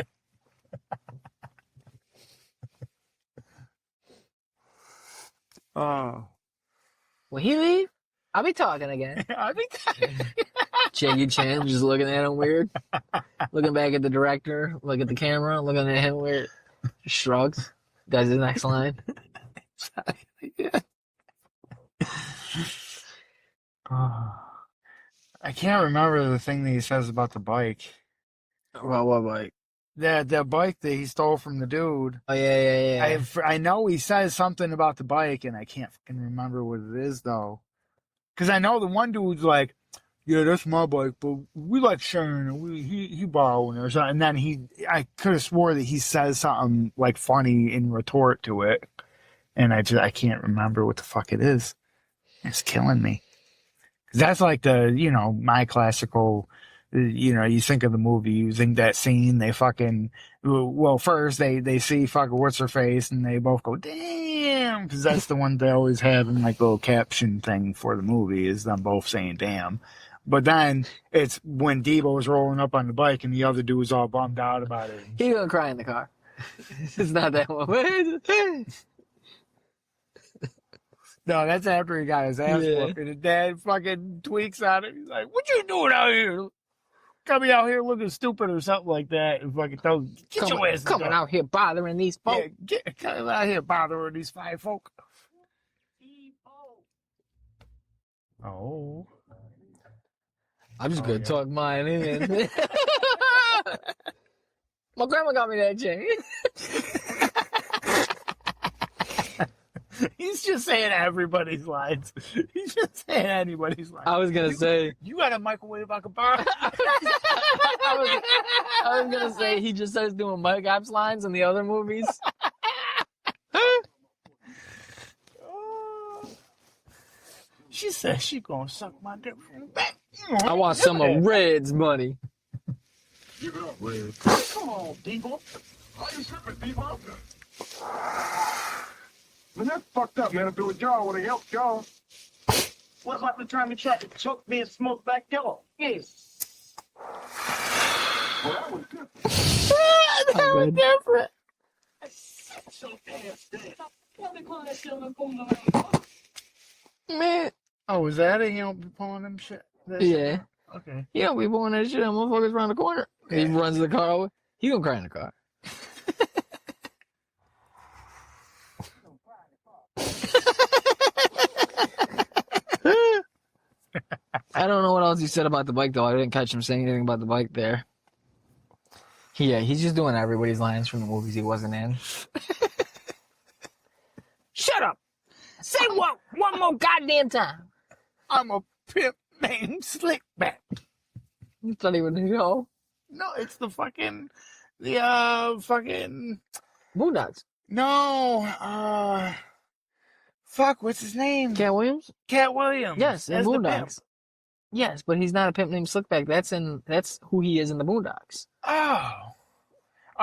Oh. When he leave, I'll be talking again. Jackie Chan just looking at him weird. Looking back at the director, look at the camera, looking at him weird. Just shrugs. Does his next line. I can't remember the thing that he says about the bike. Well, what bike? That bike that he stole from the dude. Oh, yeah. I know he says something about the bike, and I can't fucking remember what it is, though. Because I know the one dude's like, yeah, that's my bike, but we like sharing it. He borrowing it or something. And then I could have swore that he says something like funny in retort to it. And I can't remember what the fuck it is. It's killing me. Because that's like my classical, you think of the movie, you think that scene, they fucking, well, first they see fucking what's her face and they both go, damn, because that's the one they always have in like little caption thing for the movie is them both saying damn. But then it's when Debo's rolling up on the bike and the other dude was all bummed out about it. He's gonna cry in the car. It's not that one. No, that's after he got his ass whooped. And his dad fucking tweaks on it. He's like, "What you doing out here? Coming out here looking stupid or something like that." And fucking tells him, "Get your ass coming out here bothering these folk. Yeah, coming out here bothering these fine folk." Oh. I'm just gonna tuck mine in. My grandma got me that chain. He's just saying everybody's lines. He's just saying anybody's lines. I was gonna say, you got a microwave I can borrow? I was gonna say he just starts doing Mike Epps lines in the other movies. She said she gonna suck my dick from the back. I want some of Red's money. Give it up, Red. Come on, Debo. How you tripping, Debo? Man, that's fucked up, man. If it was y'all, would have helped y'all. What about the time you tried to choke me and smoke back there? Yes. Well, that was good. That was different. So fast, Man. Oh, was that it? You don't be pulling them shit? Yeah. Okay. You don't be pulling that shit. Motherfuckers around the corner. He runs the car over. He gonna cry in the car. I don't know what else he said about the bike though. I didn't catch him saying anything about the bike there. Yeah, he's just doing everybody's lines from the movies he wasn't in. Shut up! Say what one more goddamn time. I'm a pimp named Slickback. It's not even the show. No, it's the fucking Boondocks. no, fuck, what's his name? Cat Williams? Cat Williams. Yes, in as the pimp. Boondocks. Yes, but he's not a pimp named Slickback. That's who he is in the Boondocks.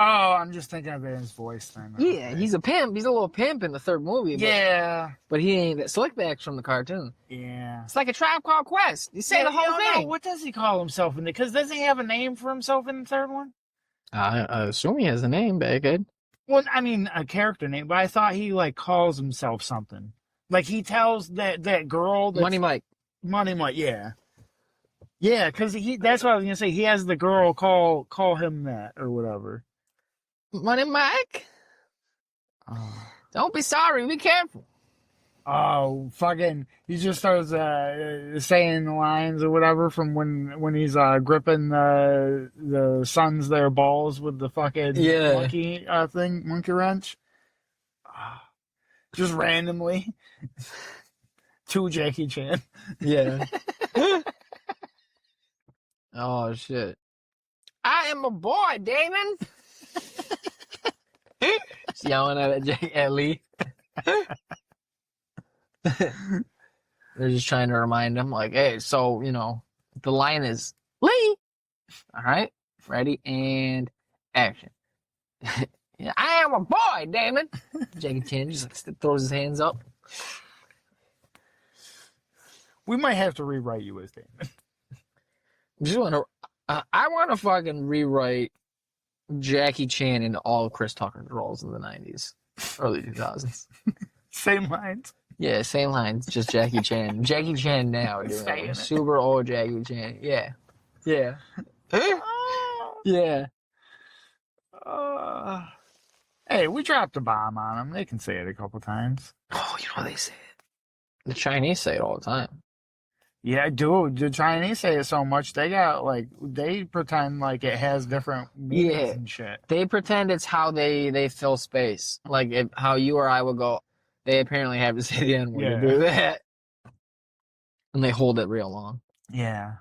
Oh, I'm just thinking of it in his voice then. Yeah, he's a pimp. He's a little pimp in the third movie. But he ain't that Slickback's from the cartoon. Yeah. It's like a Tribe Called Quest. You say the whole thing. What does he call himself in the? Because doesn't he have a name for himself in the third one? I assume he has a name, Baghead. Well, I mean a character name, but I thought he like calls himself something. Like he tells that girl that's, Money Mike. Money Mike, yeah. Yeah, because that's what I was gonna say. He has the girl call him that or whatever. Money Mike. Don't be sorry. Be careful. Oh, fucking! He just starts saying the lines or whatever from when he's gripping the sons their balls with the fucking monkey monkey wrench. Just randomly to Jackie Chan. Yeah. Oh shit! I am a boy, Damon. He's yelling at Lee. They're just trying to remind him, like, hey, so, the line is Lee. All right, ready, and action. Yeah, I am a boy, Damon. Jackie Chan just throws his hands up. We might have to rewrite you as Damon. I want to fucking rewrite Jackie Chan into all Chris Tucker's roles in the 90s, early 2000s. Same lines. Yeah, same lines, just Jackie Chan. Jackie Chan now, dude. Super old Jackie Chan. Yeah. Yeah. Yeah. Hey, we dropped a bomb on them. They can say it a couple times. Oh, you know they say it. The Chinese say it all the time. Yeah, dude. The Chinese say it so much. They got they pretend like it has different meanings and shit. They pretend it's how they fill space. Like how you or I would go. They apparently have to say the N word to do that, and they hold it real long. Yeah,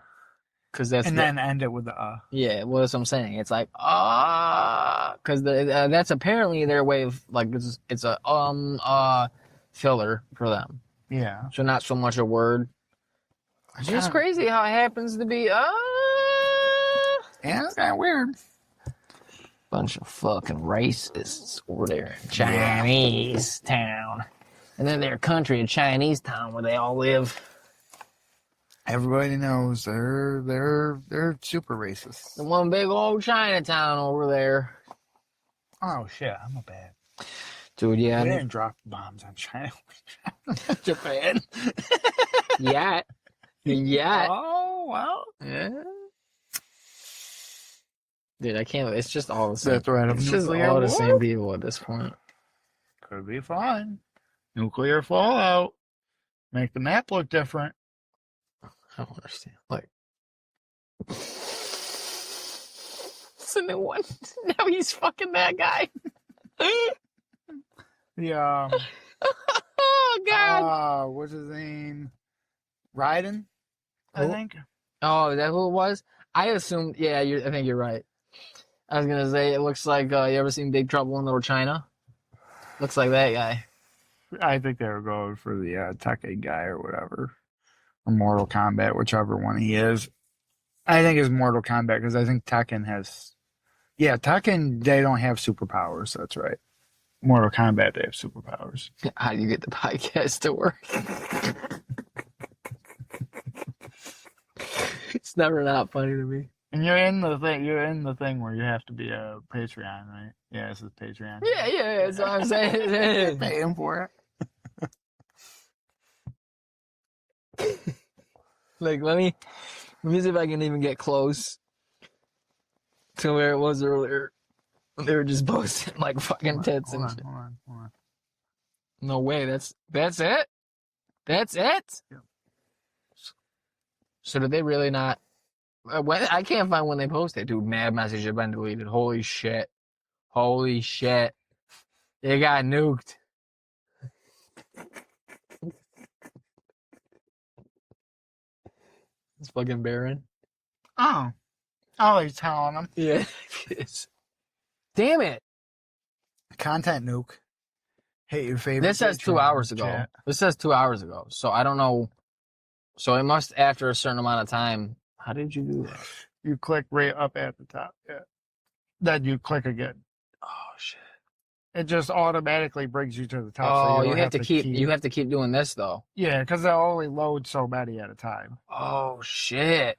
because then end it with the Yeah, well, that's what I'm saying. It's like because that's apparently their way of like it's a filler for them. Yeah. So not so much a word. It's just crazy how it happens to be yeah, it's kind of weird. Bunch of fucking racists over there in Chinese town. And then their country, a Chinese town where they all live. Everybody knows they're super racist. The one big old Chinatown over there. Oh shit, I'm a bad. Dude, yeah. We didn't drop bombs on China. Japan. Yeah. Yeah. Oh well. Yeah. Dude, I can't. It's just all the same. The threat of It's just nuclear all the war? same people at this point. Could be fun. Nuclear fallout. Make the map look different. I don't understand. Like, it's a new one. Now he's fucking that guy. The Oh God. what's his name? Ryden, I Who? think. Oh, is that who it was? I assumed. Yeah, I think you're right. I was gonna say it looks like you ever seen Big Trouble in Little China? Looks like that guy. I think they were going for the Tekken guy or whatever, or Mortal Kombat, whichever one he is. I think it's Mortal Kombat because I think Tekken has. Yeah, Tekken they don't have superpowers. That's right. Mortal Kombat they have superpowers. How do you get the podcast to work? It's never not funny to me. And you're in the thing. You're in the thing where you have to be a Patreon, right? Yeah, this is Patreon. Yeah, that's what I'm saying. Paying for it. Like, let me see if I can even get close to where it was earlier. They were just posting like fucking tits and shit. Hold on. No way. That's it. That's it. Yeah. So did they really not? When I can't find when they posted. Dude, mad message have been deleted. Holy shit. Holy shit. They got nuked. It's fucking Baron. Oh, he's telling them. Yeah. Damn it. Content nuke. Hit your favorite. This says 2 Patreon hours ago. chat. This says 2 hours ago. So I don't know. So it must, after a certain amount of time. How did you do that? You click right up at the top. Yeah. Then you click again. Oh shit. It just automatically brings you to the top. Oh, so you don't have to keep you have to keep doing this though. Yeah, because they'll only load so many at a time. Oh shit.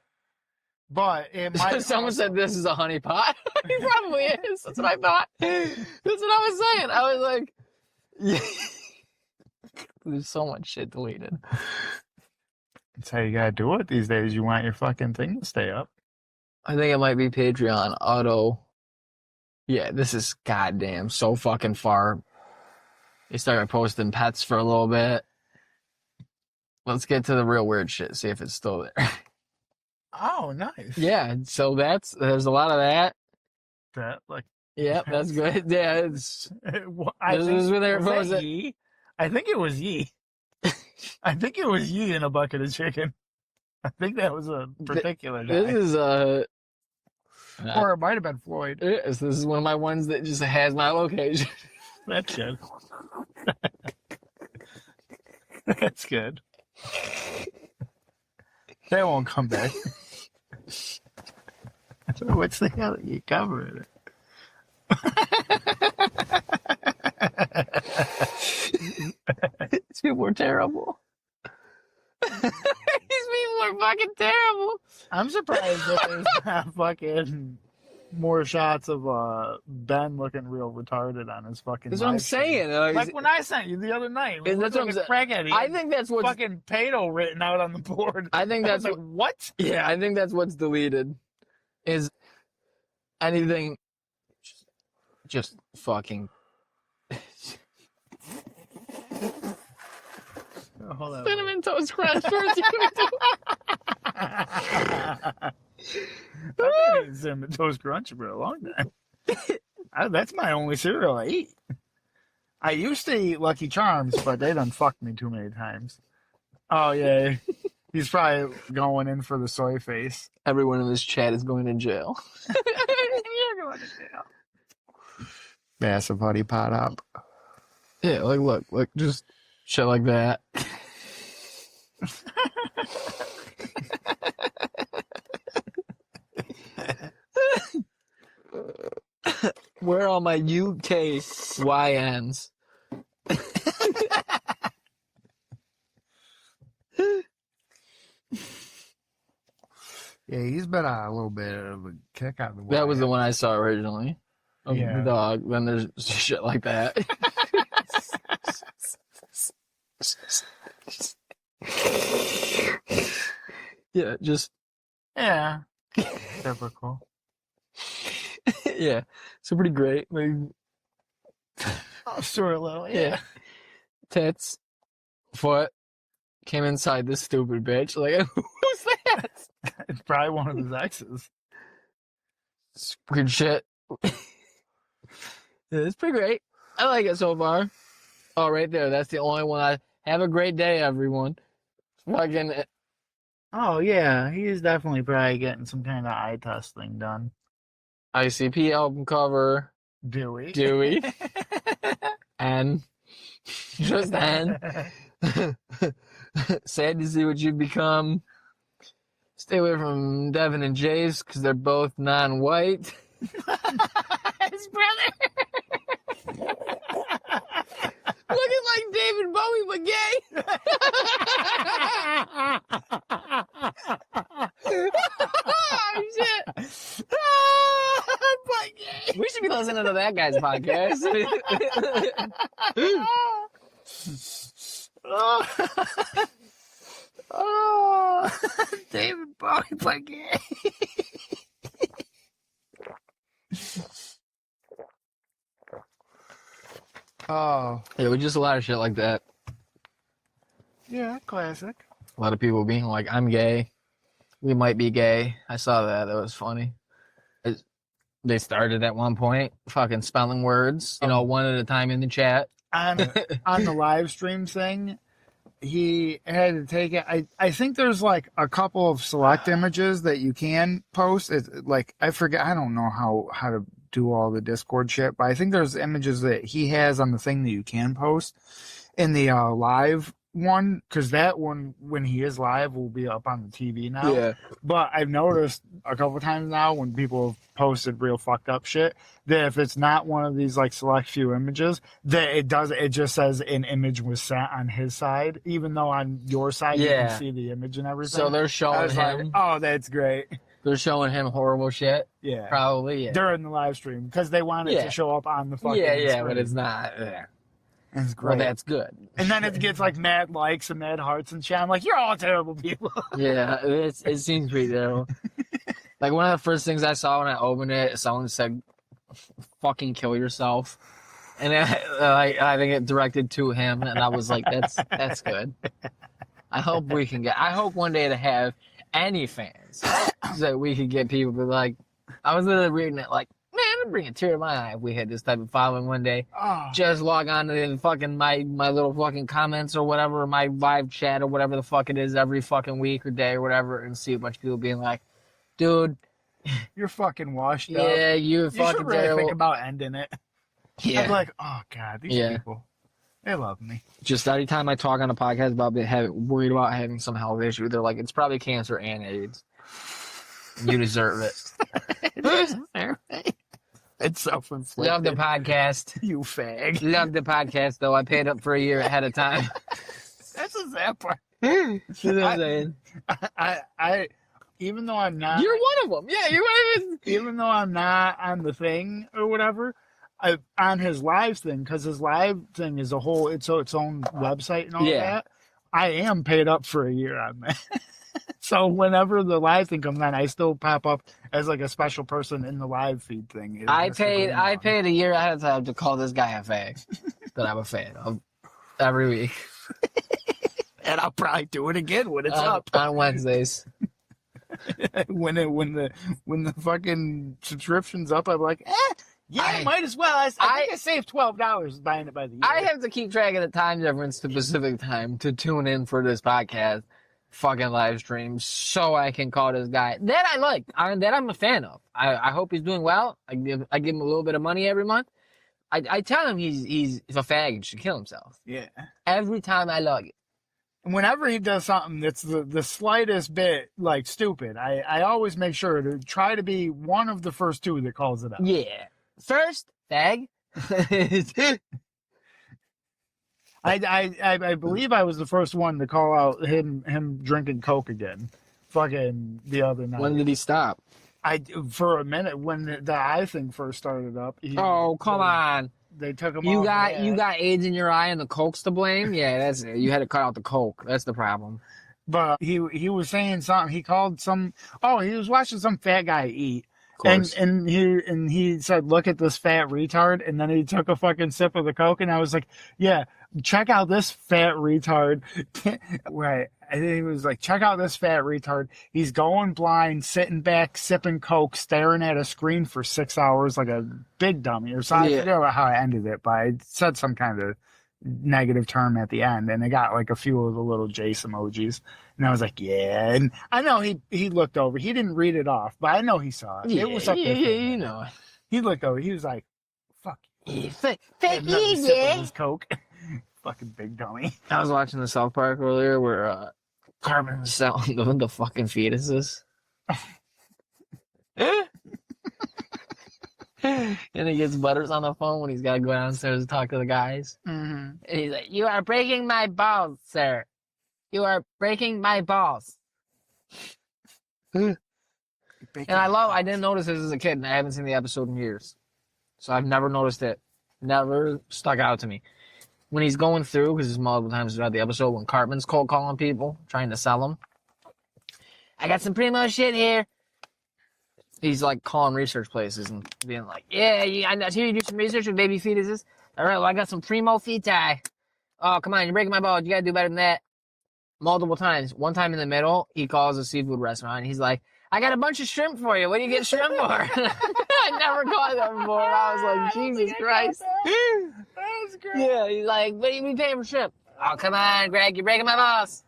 But it might. Someone said this is a honey pot. It probably is. That's what I thought. That's what I was saying. I was like, yeah. There's so much shit deleted. That's how you gotta do it these days. You want your fucking thing to stay up. I think it might be Patreon auto. Yeah, this is goddamn so fucking far. They started posting pets for a little bit. Let's get to the real weird shit. See if it's still there. Oh, nice. Yeah, so there's a lot of that. That like. Yep, that's good. Yeah, it's. This is where they're posting. Yi? I think it was Yi. I think it was Yi in a bucket of chicken. I think that was a particular guy. This is or it might have been Floyd. This is one of my ones that just has my location. That's good. That's good. That won't come back. So what's the hell that you covered? These people are terrible. These people are fucking terrible. I'm surprised that there's not fucking more shots of Ben looking real retarded on his fucking. That's what I'm live stream. saying. Like when I sent you the other night. And that's what I'm saying. Crackhead. I think that's what's fucking pedo written out on the board. I think that's like, what? Yeah, I think that's what's deleted. Is anything just fucking. Oh, hold on. Cinnamon Toast Crunch first. I've been eating Cinnamon Toast Crunch for a long time. That's my only cereal I eat. I used to eat Lucky Charms, but they done fucked me too many times. Oh, yeah. He's probably going in for the soy face. Everyone in this chat is going to jail. You're going to jail. Massive honey pot up. Yeah, like, look, just shit like that. Where are all my UK YNs? Yeah, he's been on a little bit of a kick on the That was the YF. one I saw originally. Of Yeah. the dog. Then there's shit like that. Yeah, just Yeah. Typical. yeah. So pretty great. Like, Oh, short little, yeah. Tits, foot, came inside this stupid bitch. Like, who's that? It's probably one of his exes. It's weird shit. Yeah, it's pretty great. I like it so far. Oh, right there. That's the only one. Have a great day, everyone. Fucking Oh, yeah. He's definitely probably getting some kind of eye testing done. ICP album cover. Dewey. Dewey. And just and sad to see what you've become. Stay away from Devin and Jace because they're both non-white. His brother. Looking like David Bowie but gay. Oh, shit. But gay. We should be listening to that guy's podcast. Oh, David Bowie, but gay. Oh, Yeah, just a lot of shit like that. yeah, classic. A lot of people being like, I'm gay. We might be gay. I saw that. That was funny. They started at one point fucking spelling words, one at a time in the chat. On the live stream thing, he had to take it. I think there's like a couple of select images that you can post. It's like I forget. I don't know how to do all the Discord shit, but I think there's images that he has on the thing that you can post in the live one, because that one, when he is live, will be up on the TV now. Yeah. But I've noticed a couple times now when people have posted real fucked up shit that if it's not one of these like select few images, that it just says an image was sent on his side, even though on your side you can see the image and everything. So they're I showing was him. like, oh, that's great. They're showing him horrible shit. Yeah. Probably. Yeah. During the live stream, because they want it to show up on the fucking Yeah, screen. but it's not. Yeah. It's great. Well, that's good. And then it gets like mad likes and mad hearts and shit. I'm like, you're all terrible people. Yeah, it seems pretty terrible. Like one of the first things I saw when I opened it, someone said, "Fucking kill yourself," and I think it directed to him, and I was like, "That's good." I hope one day to have any fans so that we could get people to like. I was literally reading it like, man, it would bring a tear to my eye if we had this type of following one day. Oh. Just log on to the fucking my little fucking comments or whatever, my live chat or whatever the fuck it is every fucking week or day or whatever, and see a bunch of people being like, dude, you're fucking washed up. yeah, you You should fucking really terrible. think about ending it. Yeah. I'd be like, oh god, these people, they love me. Just every time I talk on a podcast about worried about having some health issue, they're like, it's probably cancer and AIDS. You deserve it. It's self-inflicted. Love the podcast. You fag. Love the podcast, though. I paid up for a year ahead of time. That's a sad part. You know what I'm saying? I even though I'm not, You're one of them. Yeah, you're one of them. even though I'm not on the thing or whatever, on his live thing, because his live thing is its own website and all that. I am paid up for a year on that. So whenever the live thing comes on, I still pop up as like a special person in the live feed thing. I paid a year ahead of time to call this guy a fag that I'm a fan of every week. And I'll probably do it again when it's up on Wednesdays. when the fucking subscription's up. I'm like, yeah, might as well. I think I saved $12 buying it by the year. I have to keep track of the time difference to Pacific time to tune in for this podcast. Fucking live stream so I can call this guy that I like, that I'm a fan of. I hope he's doing well. I give him a little bit of money every month. I tell him he's a fag and should kill himself. Yeah. Every time I log it. Whenever he does something that's the slightest bit like stupid, I always make sure to try to be one of the first two that calls it out. Yeah. First, fag. I believe I was the first one to call out him drinking Coke again. fucking the other night. When did he stop? For a minute when the eye thing first started up. Oh, come on. They took him You off. got AIDS in your eye and the coke's to blame? Yeah, that's it. You had to cut out the coke. That's the problem. But he was saying something. He called some. Oh, he was watching some fat guy eat. Course. And he said, "Look at this fat retard," and then he took a fucking sip of the Coke, and I was like, "Yeah, check out this fat retard." Right? I think he was like, "Check out this fat retard. He's going blind, sitting back, sipping Coke, staring at a screen for 6 hours like a big dummy." Or something. I forget how I ended it, but I said some kind of negative term at the end, and it got like a few of the little Jace emojis, and I was like, yeah. And I know he looked over, he didn't read it off, but I know he saw it. Yeah, It was up there. you know. He looked over, he was like, fuck Yeah, his Coke. Fucking big dummy. I was watching the South Park earlier where Carmen was selling the fucking fetuses. And he gets Butters on the phone when he's got to go downstairs to talk to the guys. Mm-hmm. And he's like, "You are breaking my balls, sir. You are breaking my balls." And I didn't notice this as a kid, and I haven't seen the episode in years. So I've never noticed it. Never stuck out to me. When he's going through, because there's multiple times throughout the episode, when Cartman's cold calling people, trying to sell them. "I got some primo shit here." He's like calling research places and being like, "Yeah, I hear you do some research with baby fetuses. All right, well, I got some primo feti. Oh, come on, you're breaking my balls. You gotta do better than that." Multiple times. One time in the middle, he calls a seafood restaurant. And he's like, "I got a bunch of shrimp for you. What do you get shrimp for?" I never caught that before. I was like, Jesus Christ. That was great. Yeah, he's like, "What do you be paying for shrimp?" "Oh, come on, Greg, you're breaking my balls."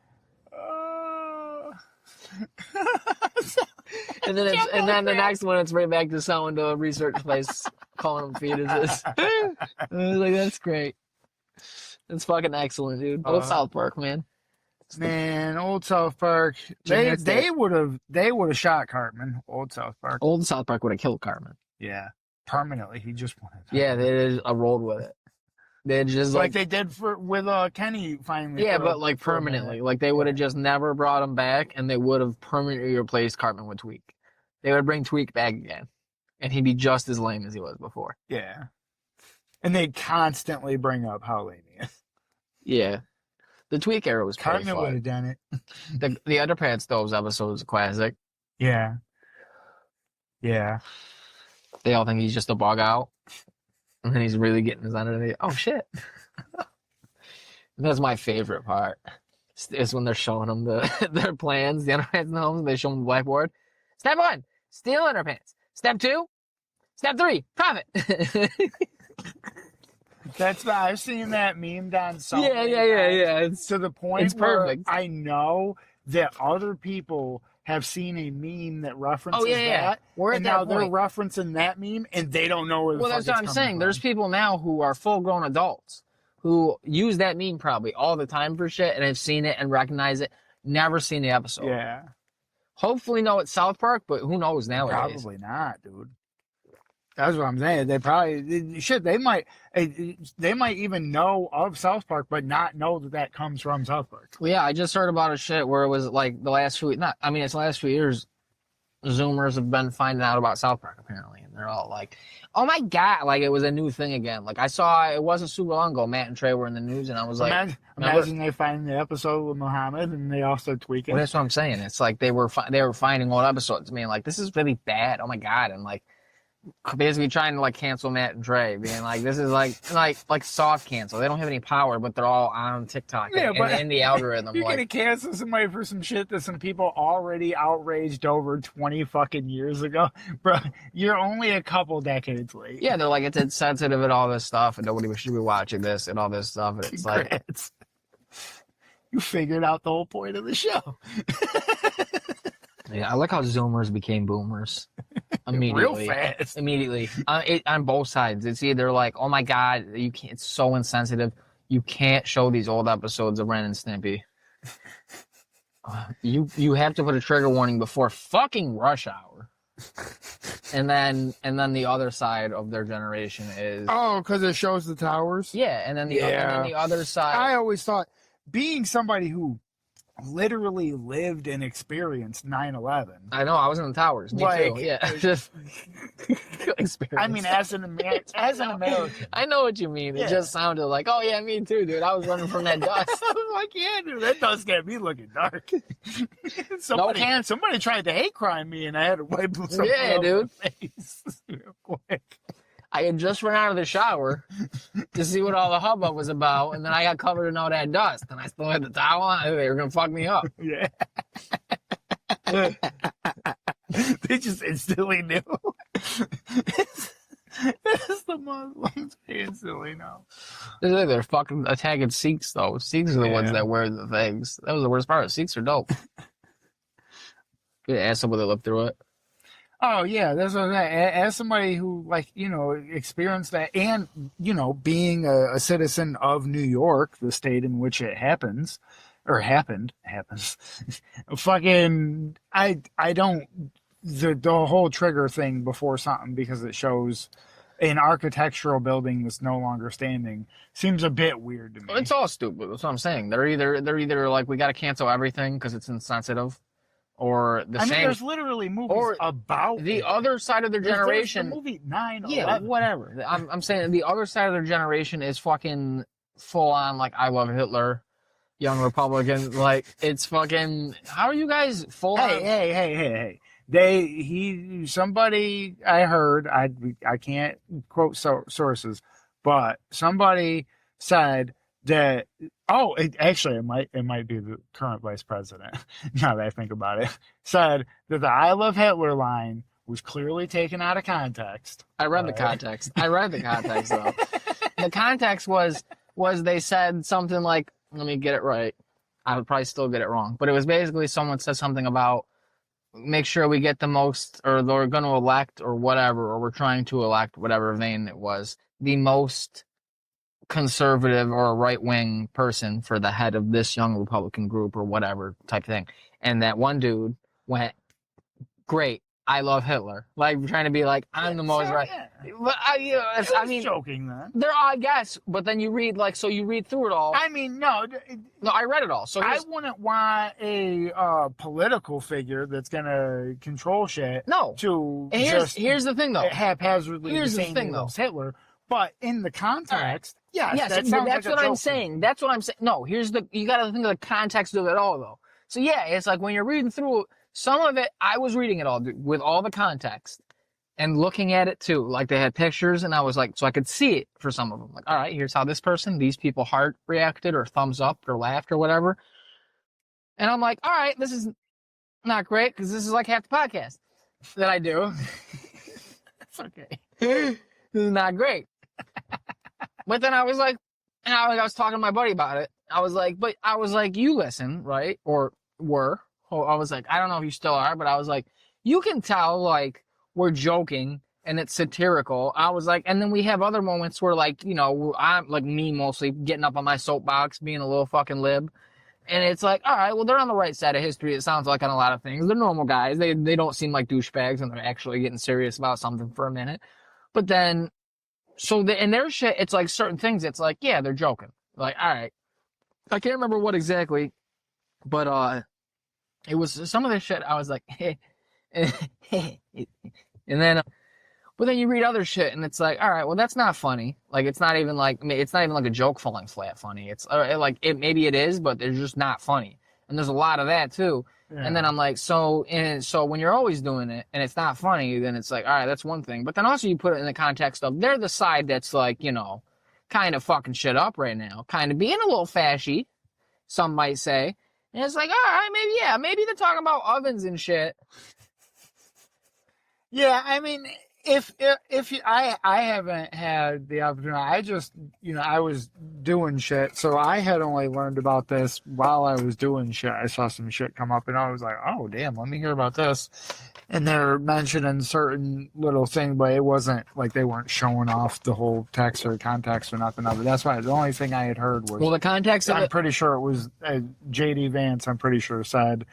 And then the next one, it's right back to someone to a research place calling them fetuses. I was like, that's great. That's fucking excellent, dude. Old South Park, man. Man, old South Park. They would have shot Cartman. Old South Park. Old South Park would have killed Cartman. Yeah, permanently. He just wanted. Yeah, they just rolled with it. They just like they did with Kenny finally. Yeah, but like permanently. Like they would have just never brought him back, and they would have permanently replaced Cartman with Tweak. They would bring Tweak back again, and he'd be just as lame as he was before. Yeah, and they constantly bring up how lame he is. Yeah, the Tweak era was pretty Cartman fun. would have done it. The Underpants Stoves episode is a classic. Yeah. Yeah. They all think he's just a bug out. And then he's really getting his underneath. Oh, shit. That's my favorite part. Is when they're showing them their plans, the underpants homes, they show them the blackboard. Step 1, steal underpants. Step 2, step 3, profit. I've seen that memed on so Yeah. It's to the point it's where perfect. I know that other people have seen a meme that references that. We're and at now that they're point. referencing that meme and they don't know where the fuck That's what I'm it's saying. coming There's from. people now who are full grown adults who use that meme probably all the time for shit and have seen it and recognize it. Never seen the episode. Yeah. Hopefully know it's South Park, but who knows nowadays? Probably not, dude. That's what I'm saying. They might even know of South Park, but not know that comes from South Park. Well, yeah, I just heard about a shit where it was like the last few years, Zoomers have been finding out about South Park apparently, and they're all like, "Oh my god!" Like it was a new thing again. Like I saw it wasn't super long ago. Matt and Trey were in the news, and I was like, imagine they find the episode with Muhammad and they also tweak it. Well, that's what I'm saying. It's like they were finding old episodes, being like, "This is really bad." Oh my god, and like basically trying to like cancel Matt and Trey, being like, "This is like soft cancel. They don't have any power, but they're all on TikTok and in the algorithm." You're like, gonna cancel somebody for some shit that some people already outraged over 20 fucking years ago, bro. You're only a couple decades late. yeah, they're like it's insensitive and all this stuff, and nobody should be watching this and all this stuff, and it's like, you figured out the whole point of the show. yeah, I like how Zoomers became Boomers. Immediately, Real fast. Immediately, on both sides. It's either like, "Oh my god, you can't." It's so insensitive. You can't show these old episodes of Ren and Stimpy. You have to put a trigger warning before fucking rush hour. And then the other side of their generation is because it shows the towers. yeah, and then the other side. I always thought, being somebody who literally lived and experienced 9/11. I know. I was in the towers. Me Like, too. Yeah. Just experience. I mean, as an American, I know what you mean. Yeah. It just sounded like, oh yeah, me too, dude. I was running from that dust. I was like, yeah, dude, that dust got me looking dark. Somebody tried to hate crime me, and I had to wipe some Yeah, dude. face real quick. I had just run out of the shower to see what all the hubbub was about, and then I got covered in all that dust, and I still had the towel on. They were gonna fuck me up. Yeah. They just instantly knew. It's the Muslims. They instantly know. They're fucking attacking Sikhs, though. Sikhs are the ones that wear the things. That was the worst part. Sikhs are dope. Good ask somebody that lived through it. Oh yeah, that's what I'm saying. As somebody who, like, you know, experienced that, and, you know, being a citizen of New York, the state in which it happens. Fucking, I don't, the whole trigger thing before something because it shows an architectural building that's no longer standing seems a bit weird to me. It's all stupid. That's what I'm saying. They're either like, we got to cancel everything because it's insensitive, or the same. I mean, there's literally movies about the it. other side of their generation. There's the movie 9/11. Yeah, whatever. I'm saying the other side of their generation is fucking full on, like, I love Hitler, young Republican. Like, it's fucking. How are you guys full on? Hey. Somebody I heard, I can't quote sources, but somebody said that, it might be the current vice president, now that I think about it, said that the I love Hitler line was clearly taken out of context. I read the context. I read the context, though. The context was they said something like, let me get it right. I would probably still get it wrong. But it was basically someone said something about, make sure we get the most, or they're going to elect, or whatever, or we're trying to elect, whatever vein it was, the most conservative or right-wing person for the head of this young Republican group, or whatever type thing. And that one dude went, great, I love Hitler. Like, trying to be like, I'm the most right. Yeah. But I mean, joking then. There are, I guess, but then you read, like, so you read through it all. I mean, no, I read it all. So I wouldn't want a political figure that's gonna control shit. No. Here's the thing, though. Haphazardly. Here's the thing, though. Hitler, but in the context, yes, that's what I'm saying. That's what I'm saying. No, you got to think of the context of it all, though. So yeah, it's like when you're reading through some of it, I was reading it all with all the context and looking at it too. Like, they had pictures, and I was like, so I could see it for some of them. Like, all right, here's how these people heart reacted, or thumbs up, or laughed, or whatever. And I'm like, all right, this is not great, because this is like half the podcast that I do. It's okay. This is not great. But then I was like, and I was talking to my buddy about it. I was like, you listen, right? Or were. I was like, I don't know if you still are, but I was like, you can tell, like, we're joking and it's satirical. I was like, and then we have other moments where, like, you know, I'm like, me mostly getting up on my soapbox, being a little fucking lib. And it's like, all right, well, they're on the right side of history, it sounds like, on a lot of things. They're normal guys. They don't seem like douchebags, and they're actually getting serious about something for a minute. But then, in their shit, it's like certain things, it's like, yeah, they're joking. Like, all right. I can't remember what exactly, but it was some of this shit. I was like, hey. And then, but then you read other shit, and it's like, all right, well, that's not funny. Like, it's not even like a joke falling flat funny. It's like, maybe it is, but they're just not funny. And there's a lot of that too. Yeah. And then I'm like, so when you're always doing it and it's not funny, then it's like, all right, that's one thing. But then also you put it in the context of, they're the side that's like, you know, kind of fucking shit up right now, kind of being a little fashy, some might say. And it's like, all right, maybe they're talking about ovens and shit. Yeah, I mean, I haven't had the opportunity. I just, you know, I was doing shit, so I had only learned about this while I was doing shit. I saw some shit come up, and I was like, oh, damn, let me hear about this. And they're mentioning certain little thing, but it wasn't like they weren't showing off the whole text or context or nothing of it. That's why the only thing I had heard was, well, the context of I'm pretty sure it was J.D. Vance, I'm pretty sure, said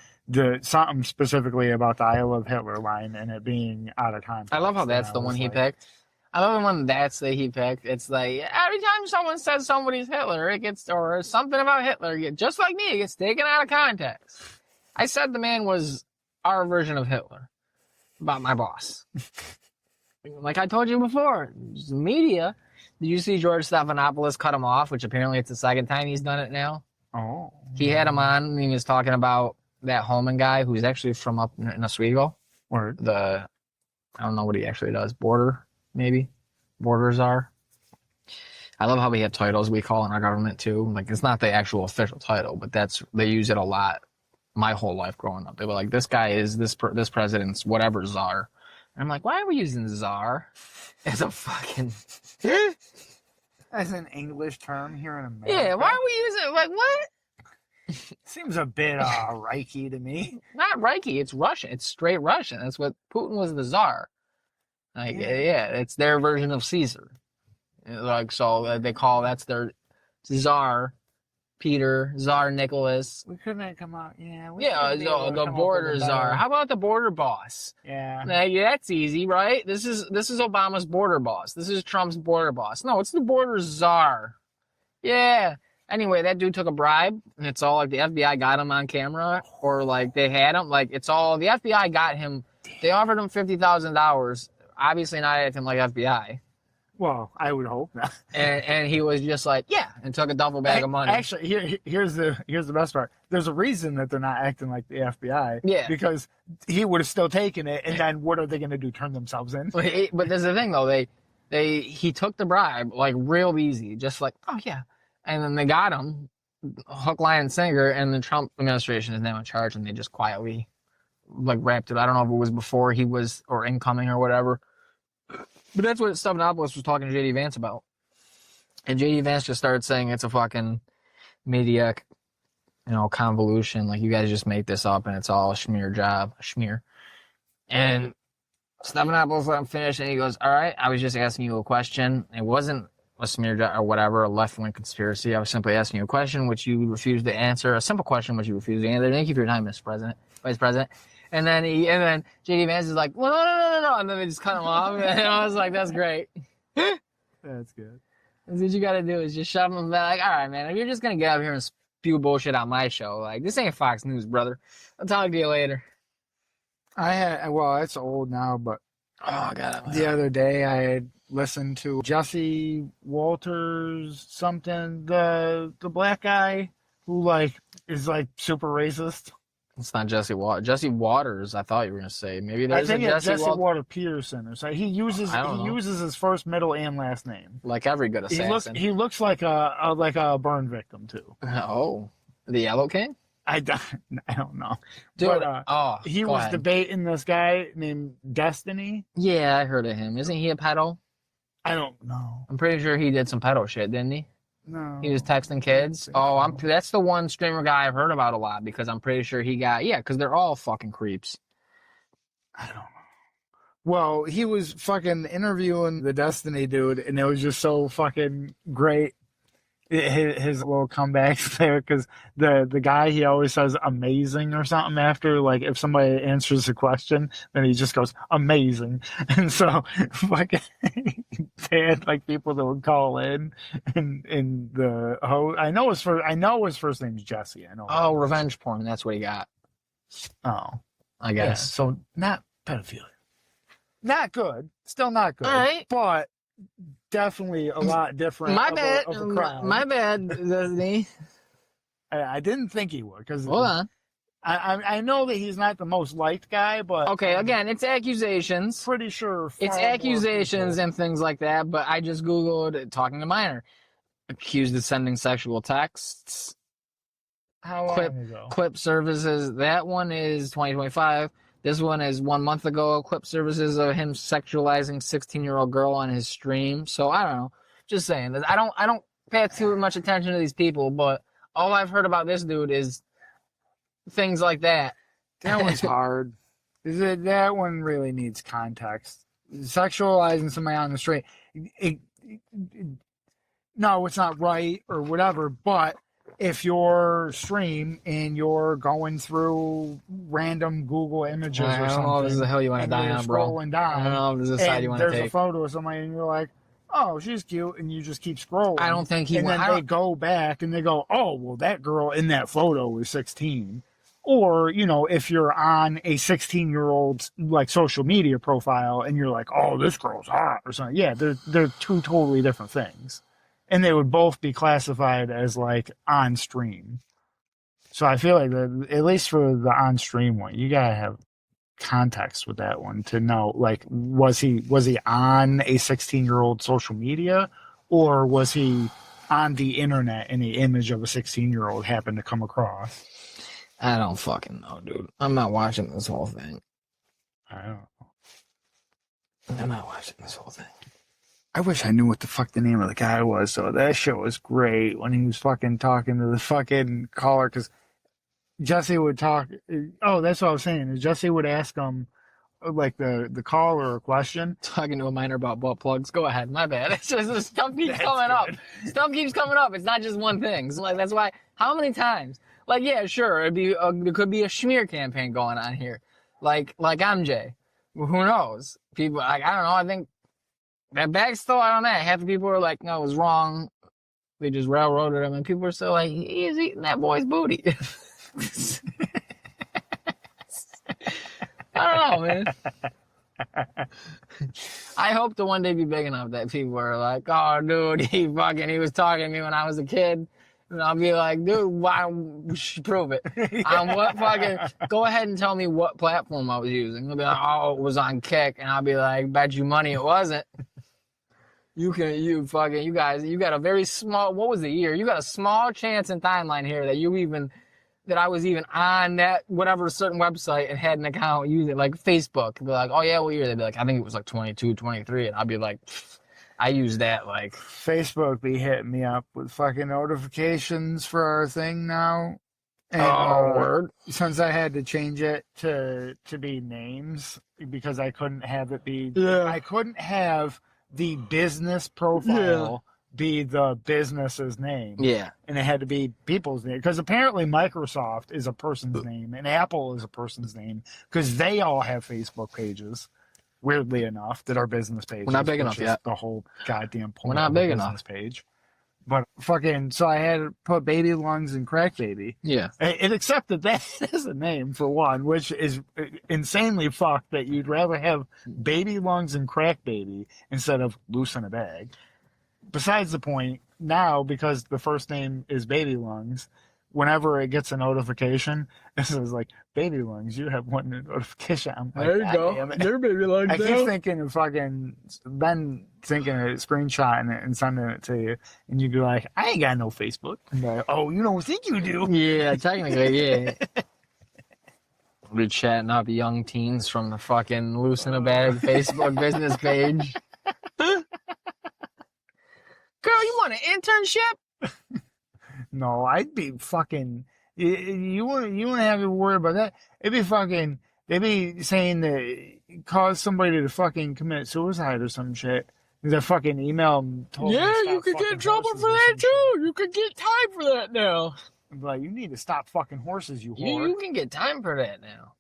something specifically about the I love Hitler line and it being out of context. I love how that's the one he picked. I love the one that's that he picked. It's like every time someone says somebody's Hitler, it gets or something about Hitler, just like me, it gets taken out of context. I said the man was our version of Hitler about my boss. Like I told you before, the media. Did you see George Stephanopoulos cut him off? Which apparently it's the second time he's done it now. Oh. He had him on and he was talking about that Holman guy who's actually from up in Oswego. Or I don't know what he actually does. Border czar. I love how we have titles we call in our government too. Like it's not the actual official title, but they use it a lot. My whole life growing up, they were like, "This guy is this president's whatever czar." And I'm like, "Why are we using czar as a fucking?" as an English term here in America. Yeah, why are we using it? Like what? Seems a bit Reiki to me. Not Reiki. It's Russian. It's straight Russian. That's what Putin was the czar. Like yeah, it's their version of Caesar. Like so they call that's their czar. Peter, Tsar Nicholas. We couldn't come out. Yeah. The border czar. How about the border boss? Yeah. Yeah, that's easy, right? This is Obama's border boss. This is Trump's border boss. No, it's the border czar. Yeah. Anyway, that dude took a bribe, and it's all like the FBI got him on camera, or like they had him. Like it's all the FBI got him. They offered him $50,000. Obviously not acting like FBI. Well, I would hope not. And he was just like, yeah, and took a duffel bag of money. Actually, here's the best part. There's a reason that they're not acting like the FBI. Yeah. Because he would have still taken it, and then what are they going to do? Turn themselves in? But there's the thing though. He took the bribe like real easy, just like, oh yeah, and then they got him, hook, line, and sinker, and the Trump administration is now in charge, and they just quietly like wrapped it. I don't know if it was before he was or incoming or whatever. But that's what Stephanopoulos was talking to J.D. Vance about. And J.D. Vance just started saying it's a fucking media, convolution. Like, you guys just make this up and it's all a schmear job. A schmear. And Stephanopoulos let him finish and he goes, all right, I was just asking you a question. It wasn't a smear job or whatever, a left-wing conspiracy. I was simply asking you a question which you refused to answer. A simple question which you refused to answer. Thank you for your time, Vice President. And then J.D. Vance is like, well, no. And then they just cut him off. And I was like, that's great. That's good. That's what you got to do is just shove him back. Like, all right, man, if you're just going to get up here and spew bullshit on my show, like, this ain't Fox News, brother. I'll talk to you later. It's old now, but Oh, God. the other day I had listened to Jesse Walters something, the black guy who is super racist. It's not Jesse Waters. Jesse Waters, I thought you were going to say. Maybe there's I think a it's Jesse Walter Peterson or so. He uses his first, middle, and last name. Like every good assassin. He looks like a burn victim too. Oh, the Yellow King? I don't know. Dude, but, he was debating this guy named Destiny. Yeah, I heard of him. Isn't he a pedo? I don't know. I'm pretty sure he did some pedo shit, didn't he? No. He was texting kids. That's the one streamer guy I've heard about a lot because I'm pretty sure because they're all fucking creeps. I don't know. Well, he was fucking interviewing the Destiny dude, and it was just so fucking great. His little comebacks there, because the guy, he always says amazing or something after, like, if somebody answers a question, then he just goes amazing. And so fucking they had people that would call in, and the host, I know his first name's Jesse. I know. Oh, revenge porn. That's what he got. Oh, I guess. Yeah, so not pedophilia. Not good. Still not good. All right. But definitely a lot different. My bad, Disney. I didn't think he would, because hold on. I know that he's not the most liked guy, but okay, again, it's accusations. Pretty sure it's accusations and things like that. But I just googled talking to minor accused of sending sexual texts. How long ago? Clip services. That one is 2025. This one is 1 month ago. Clip services of him sexualizing 16-year-old girl on his stream. So I don't know. Just saying that I don't pay too much attention to these people, but all I've heard about this dude is things like that. That one's hard. That one really needs context. Sexualizing somebody on the street. No, it's not right or whatever, but if you're stream and you're going through random Google images or I don't know if this is the something, hell you want to and die you're on, bro. scrolling I don't down, know if this is the side and you want to there's a take. photo of somebody, and you're like, oh, she's cute, and you just keep scrolling. I don't think he and went. then they go back and they go, oh, well, that girl in that photo was 16. Or, you know, if you're on a 16-year-old's like social media profile and you're like, oh, this girl's hot or something. Yeah, they're two totally different things. And they would both be classified as like on stream. So I feel like at least for the on stream one, you gotta have context with that one to know, like, was he on a 16-year-old social media, or was he on the internet and the image of a 16-year-old happened to come across? I don't fucking know, dude. I'm not watching this whole thing. I don't know. I'm not watching this whole thing. I wish I knew what the fuck the name of the guy was, though. That shit was great when he was fucking talking to the fucking caller, because Jesse would talk. Oh, that's what I was saying. Jesse would ask him, like, the caller a question. Talking to a minor about butt plugs. Go ahead. My bad. It's just stuff keeps coming up. Stuff keeps coming up. It's not just one thing. So, like, that's why. How many times? Like, yeah, sure. There could be a smear campaign going on here. Like MJ. Who knows? People, like, I don't know. I think that bag's still out on that. Half the people are like, no, it was wrong. They just railroaded him. And people are still like, he's eating that boy's booty. I don't know, man. I hope to one day be big enough that people are like, oh, dude, he was talking to me when I was a kid. And I'll be like, dude, why? Prove it. On what fucking? Go ahead and tell me what platform I was using. They'll be like, oh, it was on Kick, and I'll be like, bet you money it wasn't. You guys, you got a very small. What was the year? You got a small chance in timeline here that I was even on that whatever certain website and had an account using like Facebook. They'd be like, oh yeah, what year? They'd be like, I think it was like 22, 23, and I'd be like, I use that like. Facebook be hitting me up with fucking notifications for our thing now. And, word. Since I had to change it to be names because I couldn't have it be. Yeah. I couldn't have the business profile be the business's name. Yeah. And it had to be people's name. Because apparently Microsoft is a person's name and Apple is a person's name because they all have Facebook pages. Weirdly enough, that are business pages. We're not big enough yet. The whole goddamn point. We're not of big a enough. business page. But fucking, so I had to put baby lungs and crack baby. Yeah. It accepted that as a name for one, which is insanely fucked that you'd rather have baby lungs and crack baby instead of loose in a bag. Besides the point, now because the first name is baby lungs, whenever it gets a notification, it says like, baby lungs, you have one notification. I'm like, There you go. They're baby lungs. I keep thinking of fucking Ben thinking of screenshotting it and sending it to you, and you'd be like, I ain't got no Facebook. And like, oh, you don't think you do? Yeah, technically, yeah. We're chatting up young teens from the fucking Loose in a Bag Facebook business page. Girl, you want an internship? No, I'd be fucking. You wouldn't have to worry about that. It'd be fucking. They'd be saying that cause somebody to fucking commit suicide or some shit. They fucking email them. Yeah, you could get in trouble for that too. You could get time for that now. Like, you need to stop fucking horses, you whore. You can get time for that now.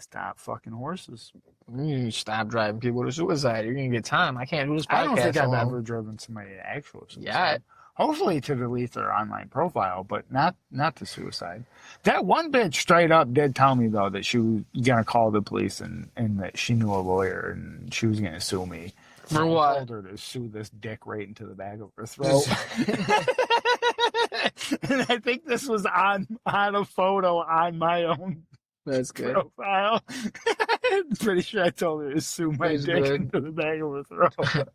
Stop fucking horses. You stop driving people to suicide. You're gonna get time. I can't do this podcast I don't think I've alone. ever driven somebody to actual suicide. Yeah. Hopefully to delete their online profile, but not to suicide. That one bitch straight up did tell me, though, that she was gonna call the police and that she knew a lawyer and she was gonna sue me. For I what? told her to sue this dick right into the back of her throat. And I think this was on a photo on my own That's good. profile. I'm pretty sure I told her to sue my That's dick good. into the back of her throat.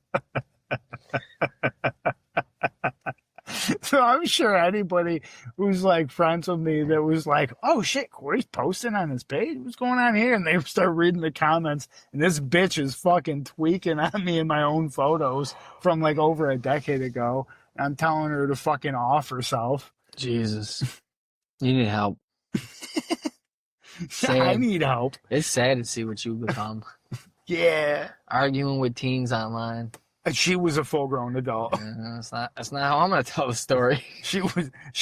So I'm sure anybody who's like friends with me that was like, oh shit, Corey's posting on his page. What's going on here? And they start reading the comments, and this bitch is fucking tweaking on me in my own photos from like over a decade ago. I'm telling her to fucking off herself. Jesus. You need help. I Sad. need help. It's sad to see what you've become. Yeah. Arguing with teens online. She was a full-grown adult. That's not how I'm gonna tell the story. She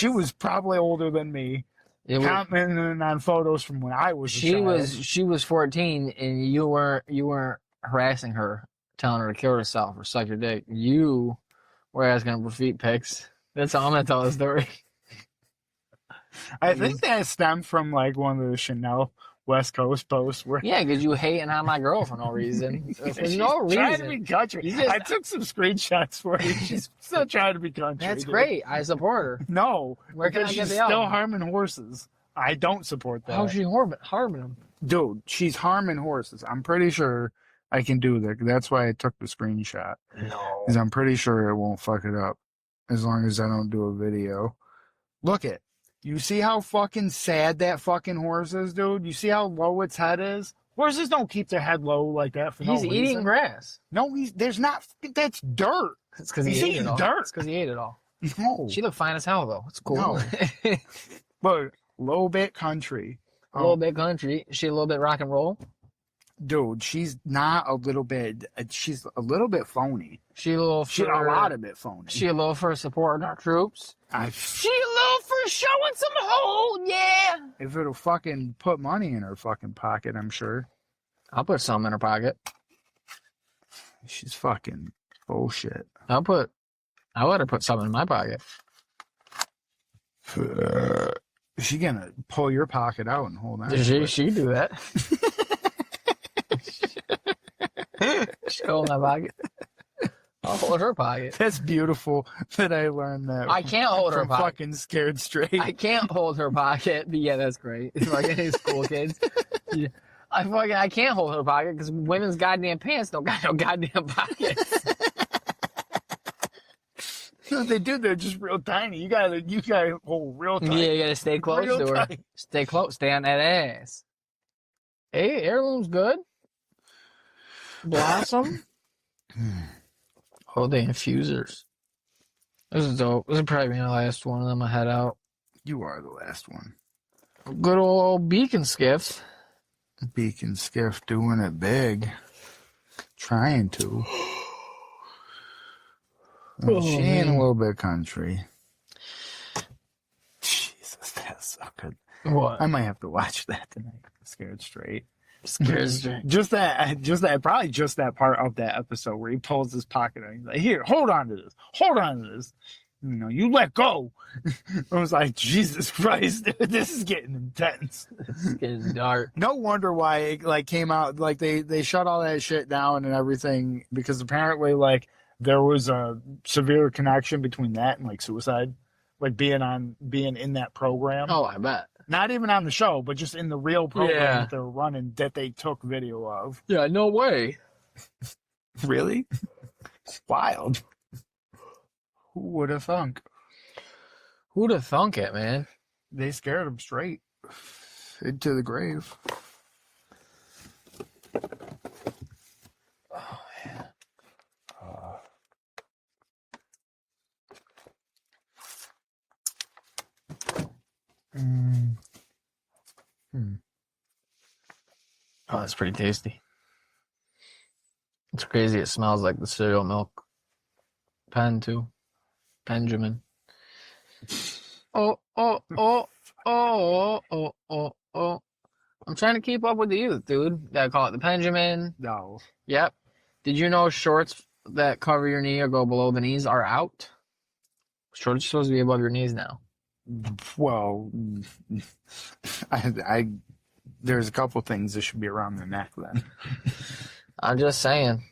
was probably older than me. Commenting on photos from when I was a child. She was 14, and you weren't harassing her, telling her to kill herself or suck your dick. You were asking her for feet pics. That's how I'm gonna tell the story. I think that stemmed from like one of the Chanel West Coast posts where because you hating on my girl for no reason. For she's no reason. trying to be country. I took some screenshots for you. She's still trying to be country. That's great. I support her. No, where can I get she's the still album? harming horses. I don't support that. How's she harming them? Dude, she's harming horses. I'm pretty sure I can do that. That's why I took the screenshot. No. Because I'm pretty sure it won't fuck it up as long as I don't do a video. Look it. You see how fucking sad that fucking horse is, dude? You see how low its head is? Horses don't keep their head low like that for no reason. He's eating grass. No, there's not. That's dirt. It's because he ate it all. Dirt. It's because he ate it all. No. She looked fine as hell, though. It's cool. No. But low bit country. A little bit country. She a little bit rock and roll. Dude, she's not a little bit. She's a little bit phony. She a little. She's a lot of bit phony. She a little for supporting our troops. She a little for showing some hold, yeah. If it'll fucking put money in her fucking pocket, I'm sure. I'll put some in her pocket. She's fucking bullshit. I'll let her put some in my pocket. Is she gonna pull your pocket out and hold on? She do that. She'll hold my pocket. I'll hold her pocket. That's beautiful that I learned that. I can't hold her pocket. Fucking Scared Straight. I can't hold her pocket. But yeah, that's great. It's like any school kids. Yeah. I can't hold her pocket because women's goddamn pants don't got no goddamn pockets. They do. They're just real tiny. You gotta hold real tight. Yeah, you gotta stay close real to her. tight. Stay close. Stay on that ass. Hey, heirloom's good. Blossom. Oh, the infusers. This is dope. This is probably my last one of them I had out. You are the last one. Good old beacon skiff. Beacon skiff doing it big. Trying to. She ain't a little bit country. Jesus, that's so good. What? I might have to watch that tonight. Scared Straight. Scared Straight. Just probably just that part of that episode where he pulls his pocket out and he's like, "Here, hold on to this. You know, you let go." I was like, Jesus Christ, dude, this is getting intense. It's getting dark. No wonder why it like came out like they shut all that shit down and everything because apparently like there was a severe connection between that and like suicide, like being in that program. Oh, I bet. Not even on the show, but just in the real program Yeah. that they were running that they took video of. Yeah, no way. Really? It's wild. Who would have thunk? Who'd have thunk it, man? They scared him straight into the grave. Oh, man. Oh, that's pretty tasty. It's crazy. It smells like the cereal milk. Pen, too. Benjamin. Oh. I'm trying to keep up with the youth, dude. Gotta call it the Benjamin. No. Yep. Did you know shorts that cover your knee or go below the knees are out? Shorts are supposed to be above your knees now. Well, I there's a couple things that should be around the neck then. I'm just saying.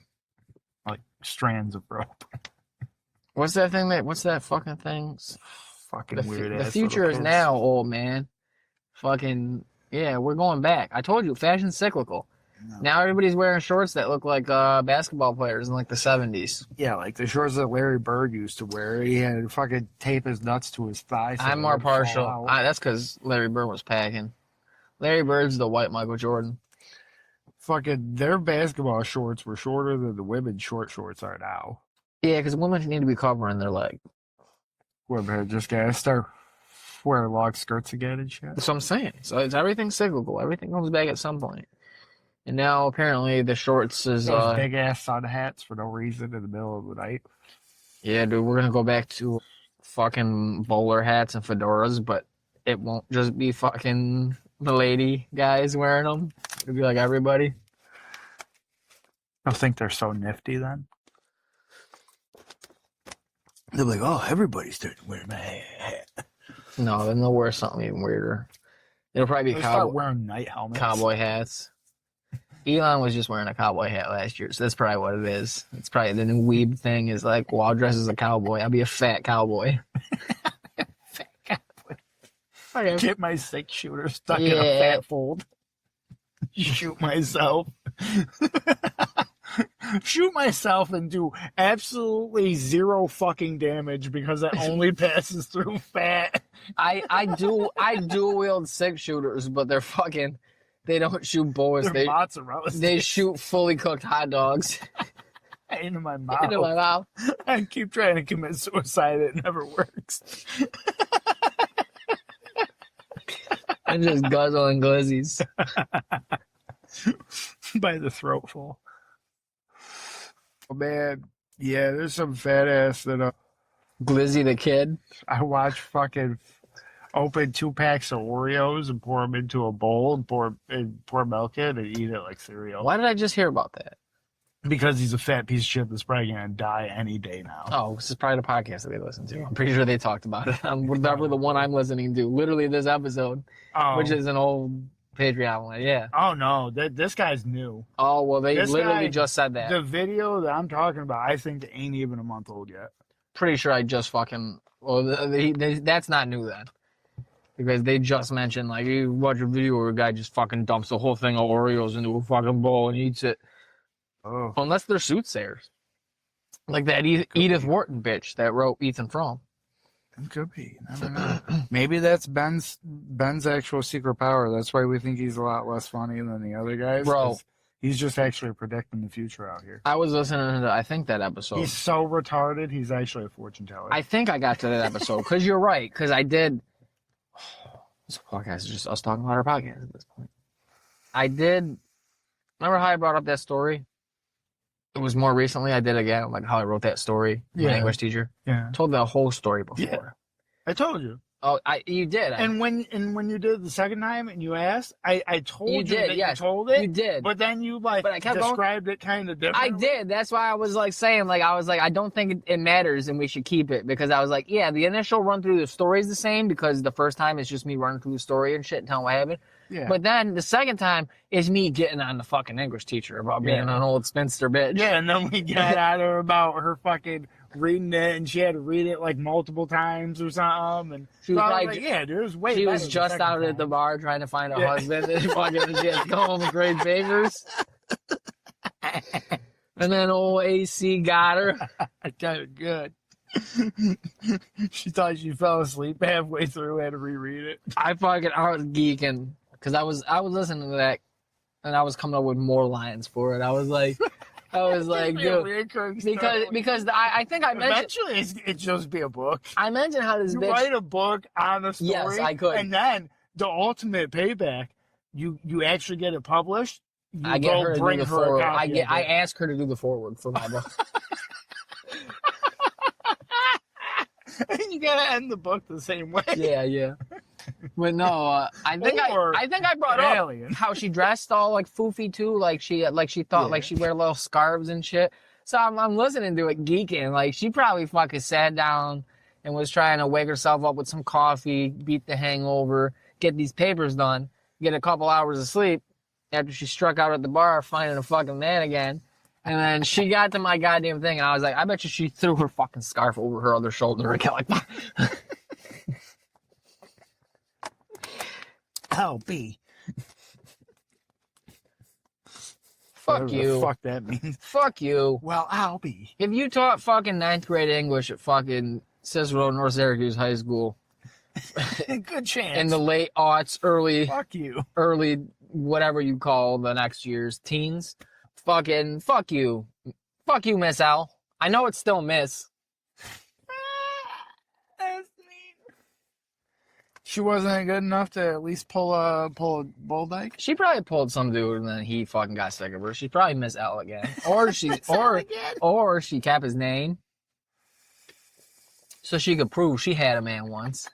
Like strands of rope. What's that fucking thing? Fucking weird ass. The future is now, old man. Fucking, yeah, we're going back. I told you, fashion's cyclical. No. Now everybody's wearing shorts that look like basketball players in like the 70s. Yeah, like the shorts that Larry Bird used to wear. He had to fucking tape his nuts to his thighs. So I'm more partial. That's because Larry Bird was packing. Larry Bird's the white Michael Jordan. Fucking, their basketball shorts were shorter than the women's shorts are now. Yeah, because women need to be covering their leg. We're just gotta start wearing long skirts again and shit. That's what I'm saying. So it's everything's cyclical. Everything comes back at some point. And now apparently the shorts is Those big ass sun hats for no reason in the middle of the night. yeah, dude, we're gonna go back to fucking bowler hats and fedoras, but it won't just be fucking the lady guys wearing them. It'll be like everybody. I think they're so nifty then. They're like, oh, everybody's starting wearing my hat. No, then they'll wear something even weirder. It'll probably be They start wearing night helmets. cowboy hats. Elon was just wearing a cowboy hat last year, so that's probably what it is. It's probably the new weeb thing is like, well, I'll dress as a cowboy. I'll be a fat cowboy. Fat cowboy. I get my 6-shooter stuck in a fat fold. Shoot myself. Shoot myself and do absolutely zero fucking damage because it only passes through fat. I do wield 6-shooters, but they're fucking. They don't shoot bullets. They're mozzarella sticks. They shoot fully cooked hot dogs. Into my mouth. Into my mouth. I keep trying to commit suicide. It never works. I'm just guzzling glizzies. By the throatful. Oh, man. Yeah, there's some fat ass that Glizzy the kid. I watch fucking open 2 packs of Oreos and pour them into a bowl and pour milk in and eat it like cereal. Why did I just hear about that? Because he's a fat piece of shit that's probably gonna die any day now. Oh, this is probably the podcast that they listen to. I'm pretty sure they talked about it. Definitely the one I'm listening to. Literally this episode, which is an old Patreon one. Yeah. Oh no, this guy's new. Oh well, they This literally guy- just said that. The video that I'm talking about, I think, ain't even a month old yet. Pretty sure I just fucking. Well, that's not new then. Because they just mentioned, like, you watch a video where a guy just fucking dumps the whole thing of Oreos into a fucking bowl and eats it. Oh, Unless they're soothsayers. Like that Edith Wharton bitch that wrote Ethan Frome. it could be. I don't know. Maybe that's Ben's actual secret power. That's why we think he's a lot less funny than the other guys. Bro. 'Cause he's just actually predicting the future out here. I was listening to, I think, that episode. He's so retarded, he's actually a fortune teller. I think I got to that episode. Because you're right. Because I did. This podcast is just us talking about our podcast at this point. I did. Remember how I brought up that story? It was more recently. I did again, like how I wrote that story. My Yeah. English teacher Yeah, told the whole story before. Yeah. I told you. Oh, you did. And when you did it the second time and you asked, I told You you, did, that yes. you told it. You did. But then you like But I kept going. described it kind of different. I did. That's why I was like saying, like, I was like, I don't think it matters and we should keep it because I was like, yeah, the initial run through the story is the same because the first time it's just me running through the story and shit and telling what happened. Yeah. But then the second time is me getting on the fucking English teacher about being Yeah. an old spinster bitch. Yeah, and then we got at her about her fucking reading it, and she had to read it like multiple times or something. And She was so I like- was like, yeah, dude, it was way She better was the just second out at time. the bar trying to find a Yeah. husband and fucking she had to go home with great favors. And then old AC got her. Kind of good. She thought she fell asleep halfway through, had to reread it. I was geeking because I was listening to that and I was coming up with more lines for it. I was like, Give me a dude, reoccurring story. because I think I mentioned Eventually, it just be a book. I mentioned how this You bitch. write a book on a story. Yes, I could. And then the ultimate payback, you actually get it published. You I get go her to bring do the her a forward. copy of I it. asked her to do the forward for my book. And you gotta end the book the same way. yeah. But no, I think Or I brought up Alien. how she dressed all like foofy too, like she thought Yeah. like she wear little scarves and shit. So I'm listening to it geeking. Like she probably fucking sat down and was trying to wake herself up with some coffee, beat the hangover, get these papers done, get a couple hours of sleep after she struck out at the bar finding a fucking man again. And then she got to my goddamn thing and I was like, I bet you she threw her fucking scarf over her other shoulder and kept like I'll be. fuck Whatever the you. fuck that means. Fuck you. Well, I'll be. If you taught fucking 9th grade English at fucking Cicero North Syracuse High School Good chance. in the late aughts, Fuck you. early whatever you call the next year's teens, fucking fuck you. Fuck you, Miss L. I know it's still Miss. That's mean. She wasn't good enough to at least pull a bull dyke. She probably pulled some dude and then he fucking got sick of her. She probably Miss L again, or she kept his name so she could prove she had a man once.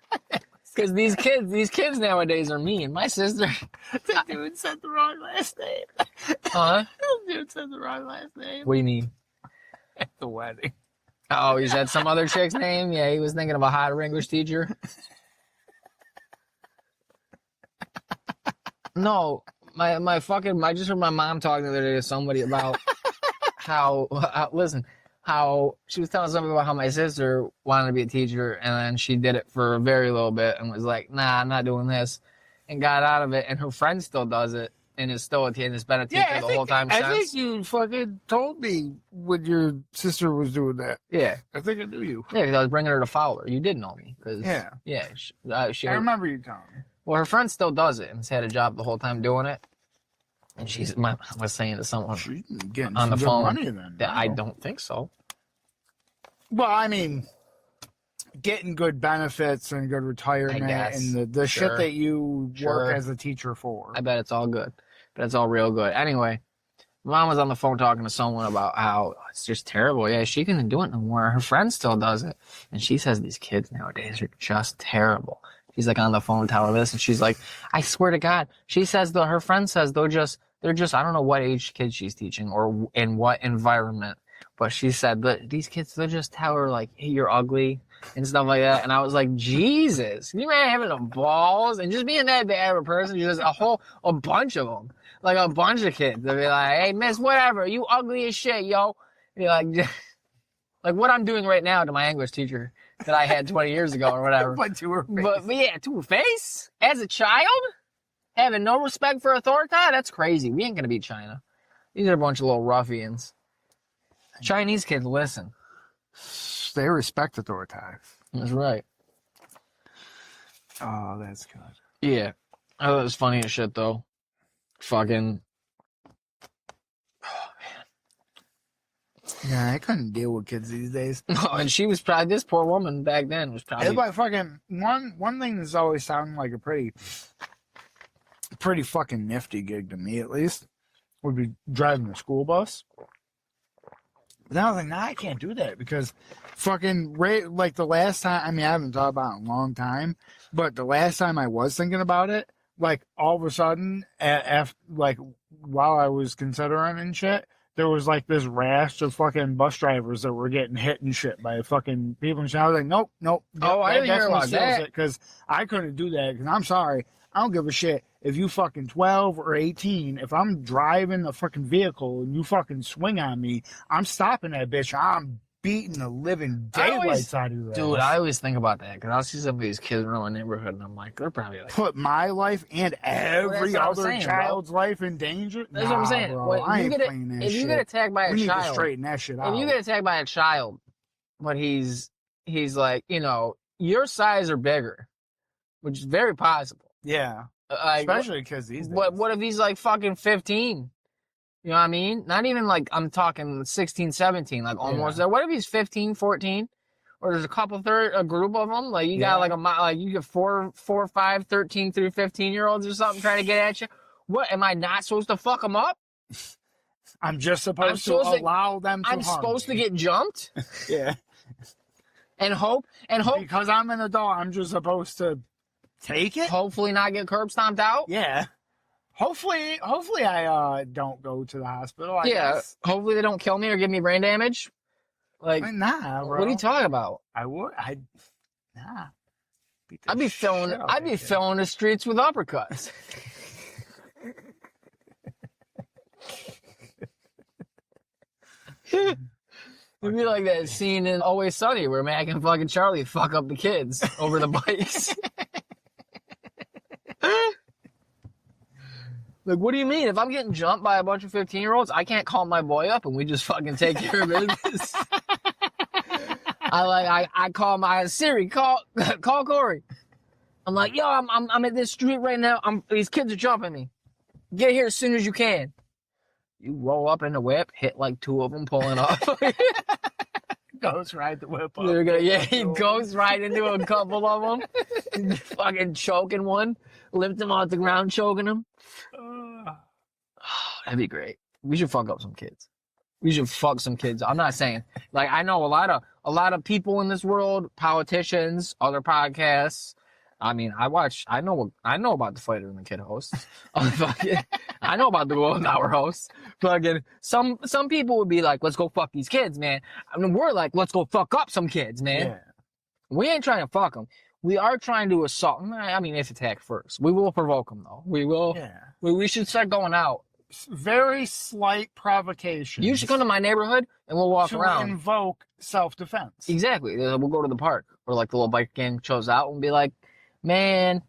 Because these kids nowadays are mean. My sister, The dude said the wrong last name. huh? The dude said the wrong last name. What do you mean? At the wedding. Oh, he said some other chick's name. Yeah, he was thinking of a hot English teacher. No, I just heard my mom talking the other day to somebody about how she was telling somebody about how my sister wanted to be a teacher and then she did it for a very little bit and was like, nah, I'm not doing this, and got out of it, and her friend still does it and is still a teacher and has been a teacher the whole time since. I think you fucking told me when your sister was doing that. Yeah. I think I knew you. Yeah, because I was bringing her to Fowler. You did know me. Yeah. Yeah. She I remember you telling me. Well, her friend still does it and has had a job the whole time doing it. And I was saying to someone She's getting on the some good phone money then. that I don't think so. Well, I mean, getting good benefits and good retirement guess. and the shit that you work as a teacher for. I bet it's all good. But it's all real good. Anyway, Mom was on the phone talking to someone about how it's just terrible. Yeah, she couldn't do it no more. Her friend still does it. And she says these kids nowadays are just terrible. She's like on the phone telling her this, and she's like, I swear to God. She says though, her friend says they're just, I don't know what age kids she's teaching or in what environment, but she said that these kids, they'll just tell her like, hey, you're ugly and stuff like that. And I was like, Jesus, can you imagine having the balls and just being that bad of a person? Just a bunch of them, like a bunch of kids. They'll be like, hey, miss, whatever, you ugly as shit, yo. You're like what I'm doing right now to my English teacher that I had 20 years ago or whatever. But to her face. But yeah, to her face? As a child? Having no respect for authority? That's crazy. We ain't gonna beat China. These are a bunch of little ruffians. Chinese kids listen. They respect authority. That's right. Oh, that's good. Yeah. I thought it was funny as shit, though. Fucking... Yeah, I couldn't deal with kids these days. No, and she was probably, this poor woman back then was probably... It's like fucking, one thing that's always sounded like a pretty fucking nifty gig to me, at least, would be driving a school bus. But then I was like, nah, I can't do that because fucking, like the last time, I mean, I haven't thought about it in a long time, but the last time I was thinking about it, like all of a sudden, like while I was considering and shit, there was like this rash of fucking bus drivers that were getting hit and shit by fucking people and shit. I was like, nope. Oh, I didn't hear about that. Because I couldn't do that because I'm sorry. I don't give a shit if you fucking 12 or 18. If I'm driving a fucking vehicle and you fucking swing on me, I'm stopping that bitch. I'm beating the living daylights out of you. Dude, I always think about that because I'll see some of these kids around my neighborhood and I'm like, they're probably like... Put my life and every other child's life in danger? That's what I'm saying. Bro, Well, I ain't playing that shit. If you get attacked by a we child... need to straighten that shit out. If you get attacked by a child, but he's like, you know, your size or bigger, which is very possible. Yeah. Like, especially because these days. What if he's like fucking 15? You know what I mean? Not even like I'm talking 16, 17, like almost there. What if he's 15, 14? Or there's a group of them? Like you got like you get 4, 5, 13 through 15-year-olds or something trying to get at you. What, am I not supposed to fuck them up? I'm just supposed to allow them to I'm supposed to get jumped? Yeah. And hope. Because I'm an adult, I'm just supposed to take it? Hopefully not get curb stomped out? Yeah. Hopefully I don't go to the hospital. I guess. Hopefully they don't kill me or give me brain damage. Like, nah, bro. What are you talking about? Nah. I'd be filling the streets with uppercuts. It'd be like that scene in Always Sunny where Mac and fucking Charlie fuck up the kids over the bikes. Like, what do you mean? If I'm getting jumped by a bunch of 15-year-olds, I can't call my boy up and we just fucking take care of business. I call my Siri, call Corey. I'm like, yo, I'm at this street right now. These kids are jumping me. Get here as soon as you can. You roll up in the whip, hit like 2 of them pulling off. Ghost ride the whip up. He goes right into a couple of them. Fucking choking one. Lift him off the ground, choking him. That'd be great. We should fuck up some kids. We should fuck some kids. I'm not saying, like, I know a lot of people in this world, politicians, other podcasts. I mean, I know about the fighter and the kid hosts. I know about the Golden Hour hosts. Fucking some people would be like, let's go fuck these kids, man. I mean, we're like, let's go fuck up some kids, man. Yeah. We ain't trying to fuck them. We are trying to assault. I mean, if attack first, we will provoke them though. We will. Yeah. We should start going out. Very slight provocation. You should come to my neighborhood and we'll walk to around. invoke self-defense. Exactly. We'll go to the park or like the little bike gang shows out and be like, man,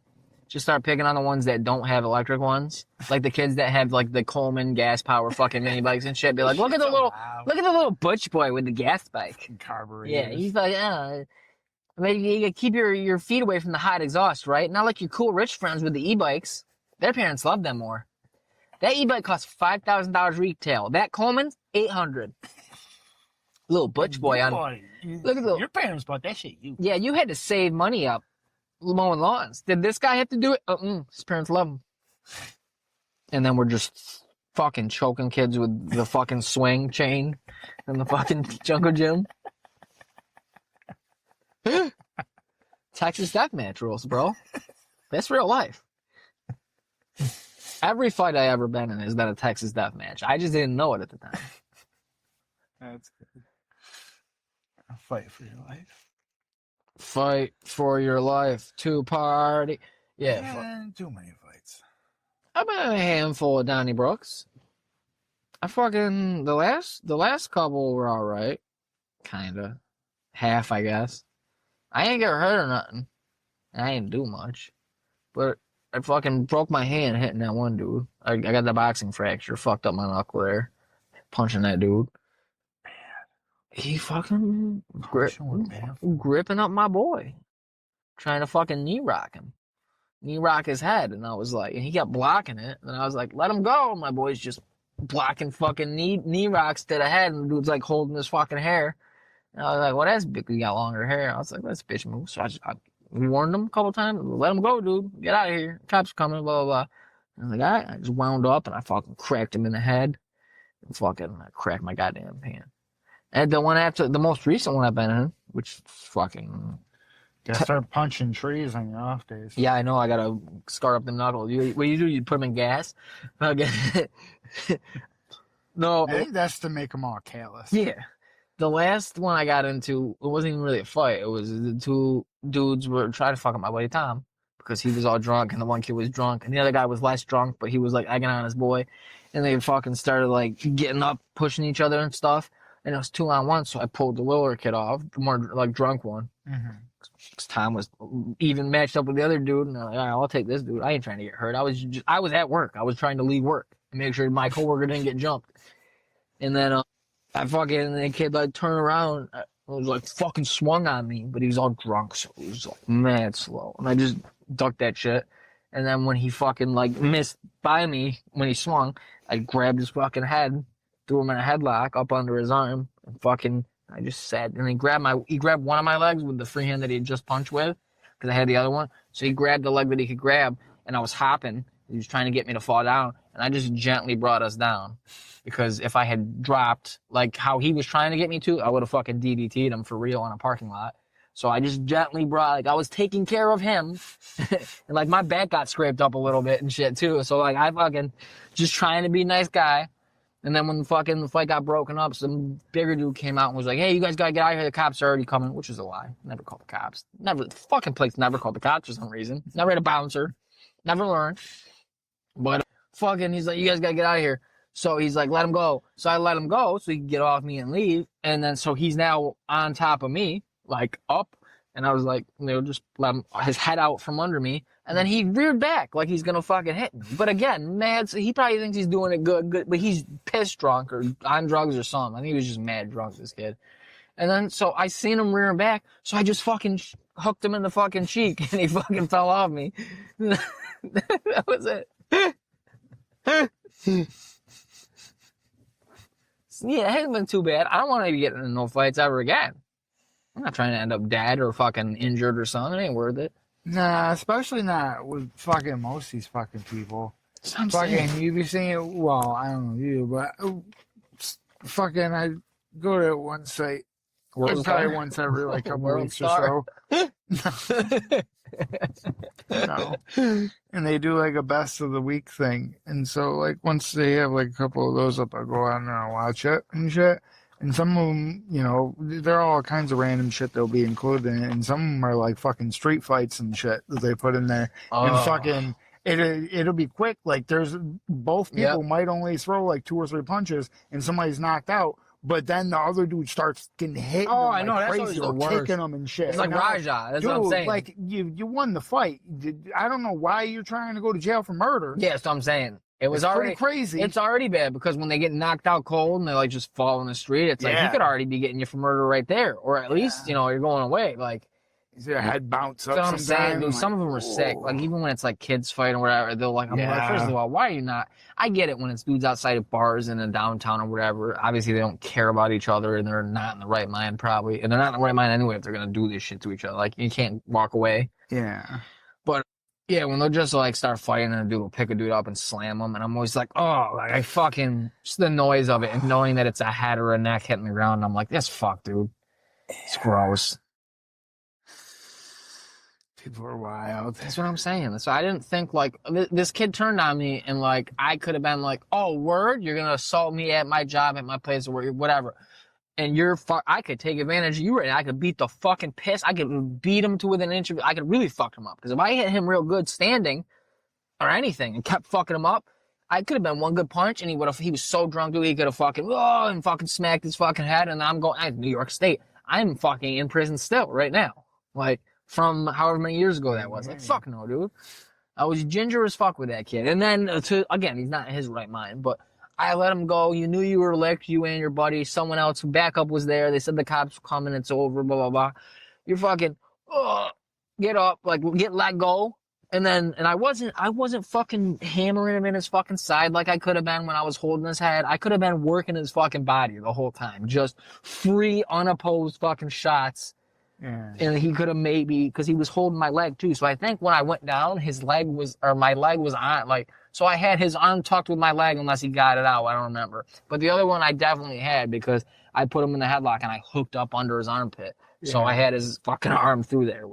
just start picking on the ones that don't have electric ones. Like the kids that have like the Coleman gas power fucking mini bikes and shit. Be like, look at the little butch boy with the gas bike. Carburetor. Yeah, he's like, maybe you gotta keep your feet away from the hot exhaust, right? Not like your cool rich friends with the e-bikes. Their parents love them more. That e-bike costs $5,000 retail. That Coleman's $800. Little butch boy on. Look at your parents bought that shit. Yeah, you had to save money up mowing lawns. Did this guy have to do it? His parents love him. And then we're just fucking choking kids with the fucking swing chain and the fucking jungle gym. Texas deathmatch rules, bro. That's real life. Every fight I ever been in has been a Texas deathmatch. I just didn't know it at the time. That's good. A fight for your life. Fight for your life to party. Yeah. Too many fights. I've been in a handful of Donnybrooks. The last couple were alright. Kinda. Half, I guess. I ain't get hurt or nothing. I ain't do much. But I fucking broke my hand hitting that one dude. I got the boxing fracture, fucked up my knuckle there, punching that dude. He fucking gripping up my boy, trying to fucking knee rock him, knee rock his head, and I was like, and he kept blocking it, and I was like, let him go. And my boy's just blocking fucking knee rocks to the head, and the dude's like holding his fucking hair. And I was like, well, that's big. We got longer hair. I was like, let's bitch move. So I warned him a couple times. Let him go, dude. Get out of here. Cops coming, blah, blah, blah. And I was like, all right. I just wound up and I fucking cracked him in the head. And fucking I cracked my goddamn hand. And the one after, the most recent one I've been in, which fucking... Gotta start punching trees on your off days. Yeah, I know. I gotta scar up the knuckles. What you do, you put them in gas. No. I think that's to make them all callous. Yeah. The last one I got into, it wasn't even really a fight. It was the two dudes were trying to fuck up my buddy Tom because he was all drunk and the one kid was drunk and the other guy was less drunk, but he was like egging on his boy. And they fucking started like getting up, pushing each other and stuff. And it was 2-on-1, so I pulled the littler kid off, the more like drunk one. Mm-hmm. Tom was even matched up with the other dude, and I'm like, all right, I'll take this dude. I ain't trying to get hurt. I was at work. I was trying to leave work and make sure my coworker didn't get jumped. And then the kid like turned around, was like fucking swung on me, but he was all drunk, so it was like mad slow. And I just ducked that shit. And then when he fucking like missed by me when he swung, I grabbed his fucking head, threw him in a headlock up under his arm, and fucking I just sat. And he grabbed one of my legs with the free hand that he had just punched with, because I had the other one. So he grabbed the leg that he could grab, and I was hopping. He was trying to get me to fall down, and I just gently brought us down. Because if I had dropped, like how he was trying to get me to, I would have fucking DDT'd him for real in a parking lot. So I just gently brought, like I was taking care of him. And like my back got scraped up a little bit and shit too. So like I fucking just trying to be a nice guy. And then when the fight got broken up, some bigger dude came out and was like, hey, you guys gotta get out of here. The cops are already coming, which is a lie. Never called the cops. Never, the fucking place never called the cops for some reason. Never had a bouncer. Never learned. But fucking, he's like, you guys gotta get out of here. So he's like, let him go. So I let him go so he could get off me and leave. And then so he's now on top of me, like up. And I was like, just let him, his head out from under me. And then he reared back like he's gonna fucking hit me. But again, mad. So he probably thinks he's doing it good, but he's pissed drunk or on drugs or something. I think he was just mad drunk, this kid. And then so I seen him rearing back. So I just fucking hooked him in the fucking cheek and he fucking fell off me. That was it. Yeah, it hasn't been too bad. I don't want to be getting in no fights ever again. I'm not trying to end up dead or fucking injured or something. It ain't worth it. Nah, especially not with fucking most of these fucking people. That's what I'm saying. Fucking, you be seeing it. Well, I don't know you, but fucking, I go to one site. World Probably Star. once every like couple World weeks Star. or so. No. And they do like a best of the week thing. And so like once they have like a couple of those up, I go on there and watch it and shit. And some of them, you know, they're all kinds of random shit they'll be included in it. And some of them are like fucking street fights and shit that they put in there. And fucking, it'll be quick. Like there's both people might only throw like 2 or 3 punches and somebody's knocked out. But then the other dude starts getting hit. Oh, I know, that's crazy, always the or worst. kicking them and shit. It's like And I'm Raja. That's dude, what I'm saying. like you won the fight. I don't know why you're trying to go to jail for murder. Yeah, that's what I'm saying. It was It's already pretty crazy. It's already bad because when they get knocked out cold and they like just fall in the street, it's like he could already be getting you for murder right there, or at least you know you're going away. Like their head bounce up. that's what I'm saying, dude. Like, some of them are sick. Like even when it's like kids fighting or whatever, they're like, I'm like, first of all, why are you not? I get it when it's dudes outside of bars in a downtown or whatever. Obviously, they don't care about each other and they're not in the right mind probably, and they're not in the right mind anyway if they're gonna do this shit to each other. Like you can't walk away. yeah. Yeah, when they'll just like start fighting and a dude will pick a dude up and slam them, and I'm always like, oh, like I fucking just the noise of it and knowing that it's a head or a neck hitting the ground. I'm like, that's fucked, dude. It's gross. People are wild. That's what I'm saying. So I didn't think like this kid turned on me and like I could have been like, oh, word, you're gonna assault me at my job, at my place, or whatever. And I could take advantage of you and I could beat the fucking piss. I could beat him to within an inch of, I could really fuck him up. Because if I hit him real good standing or anything and kept fucking him up, I could have been one good punch and he was so drunk, dude, he could have fucking smacked his fucking head. And I'm New York State. I'm fucking in prison still right now. Like from however many years ago that was. Like, fuck no, dude. I was ginger as fuck with that kid. And then again, he's not in his right mind, but I let him go. You knew you were licked, you and your buddy. Someone else, backup was there. They said the cops were coming. It's over, blah, blah, blah. You're fucking, get up, like, get let go. And I wasn't fucking hammering him in his fucking side like I could have been when I was holding his head. I could have been working his fucking body the whole time. Just free, unopposed fucking shots. Yeah. And he could have maybe, because he was holding my leg too. So I think when I went down, my leg was on, like, so I had his arm tucked with my leg unless he got it out. I don't remember. But the other one I definitely had because I put him in the headlock and I hooked up under his armpit. Yeah. So I had his fucking arm through there.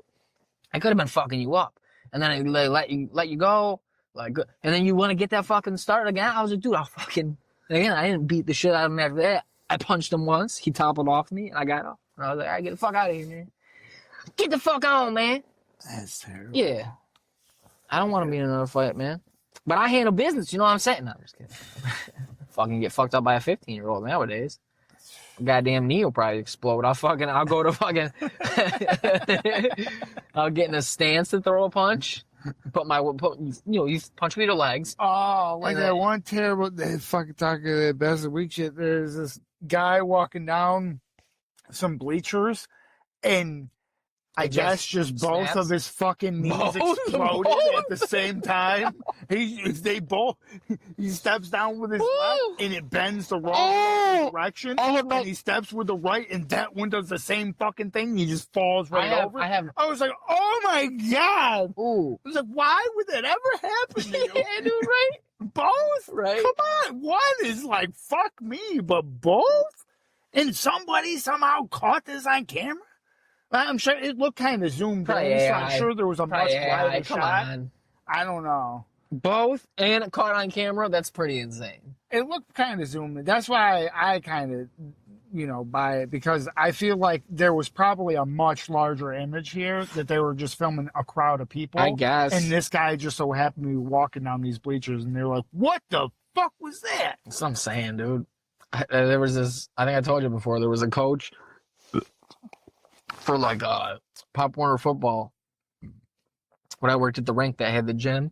I could have been fucking you up. And then they let you go. Like, and then you want to get that fucking start again. I was like, dude, I'll fucking, and again, I didn't beat the shit out of him after that. I punched him once. He toppled off me and I got up. And I was like, all right, get the fuck out of here, man. Get the fuck on, man. That's terrible. Yeah. I don't want to be in another fight, man. But I handle business, you know what I'm saying? No, I'm just kidding. Fucking get fucked up by a 15-year-old nowadays. Goddamn knee will probably explode. I'll go to fucking, I'll get in a stance to throw a punch. You punch me to the legs. Oh, like that one terrible, they fucking talking that best of week shit. There's this guy walking down some bleachers and I guess just both of his fucking knees exploded at the same time. He steps down with his left and it bends the wrong direction. And he steps with the right and that one does the same fucking thing. He just falls over. I was like, oh my God. Ooh. I was like, why would that ever happen to you? Yeah, dude, right? Both? Right. Come on. One is like, fuck me, but both? And somebody somehow caught this on camera? I'm sure it looked kind of zoomed in, so I'm sure there was a much wider shot. On. I don't know. Both and caught on camera, that's pretty insane. It looked kind of zoomed in. That's why I kind of, buy it, because I feel like there was probably a much larger image here that they were just filming a crowd of people. I guess. And this guy just so happened to be walking down these bleachers, and they're like, what the fuck was that? That's what I'm saying, dude. There was this, I think I told you before, there was a coach for like Pop Warner football when I worked at the rink that had the gym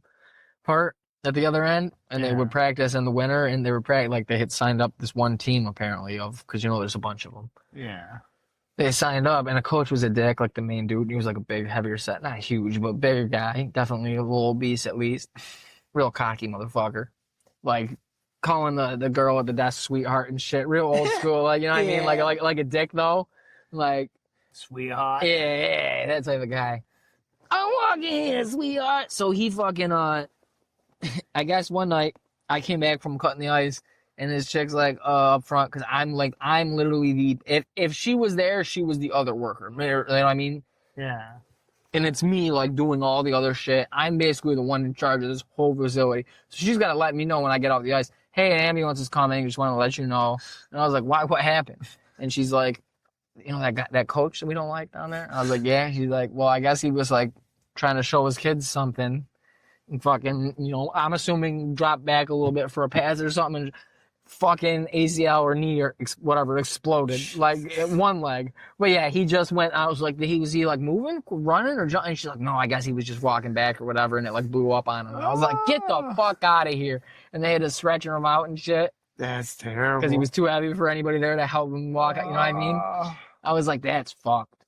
part at the other end, and they would practice in the winter, and they were like they had signed up this one team apparently because there's a bunch of them. Yeah. They signed up, and a coach was a dick, like the main dude. He was like a big, heavier set, not huge, but bigger guy, definitely a little obese at least. Real cocky motherfucker, like calling the girl at the desk sweetheart and shit. Real old school, like you know what I mean, like a dick though, like. Sweetheart. Yeah, that type of guy. I'm walking here, sweetheart. So he fucking, I guess one night I came back from cutting the ice and this chick's like, up front, cause I'm literally if she was there, she was the other worker. You know what I mean? Yeah. And it's me like doing all the other shit. I'm basically the one in charge of this whole facility. So she's got to let me know when I get off the ice. Hey, an ambulance is coming. Just want to let you know. And I was like, why? What happened? And she's like, you know, that coach that we don't like down there? I was like, yeah. She's like, well, I guess he was like trying to show his kids something. And fucking, you know, I'm assuming drop back a little bit for a pass or something. And fucking ACL or knee or whatever exploded, like one leg. But yeah, he just went. I was like, was he like moving, running, or jumping? And she's like, no, I guess he was just walking back or whatever, and it like blew up on him. And I was like, get the fuck out of here! And they had to stretch him out and shit. That's terrible. Because he was too heavy for anybody there to help him walk. You know what I mean? I was like, that's fucked.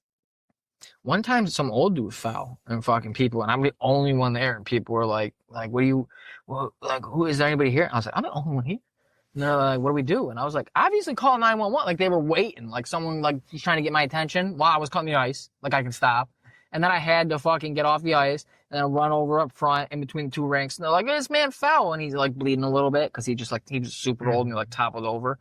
One time, some old dude fell, and fucking people, and I'm the only one there, and people were like, what do you, well, like, who is there anybody here? And I was like, I'm the only one here. And they're like, what do we do? And I was like, obviously call 911. Like they were waiting, like someone like was trying to get my attention while I was cutting the ice. Like I can stop. And then I had to fucking get off the ice and then run over up front in between the two ranks. And they're like, this man fell. And he's like bleeding a little bit because he was super old and he like toppled over.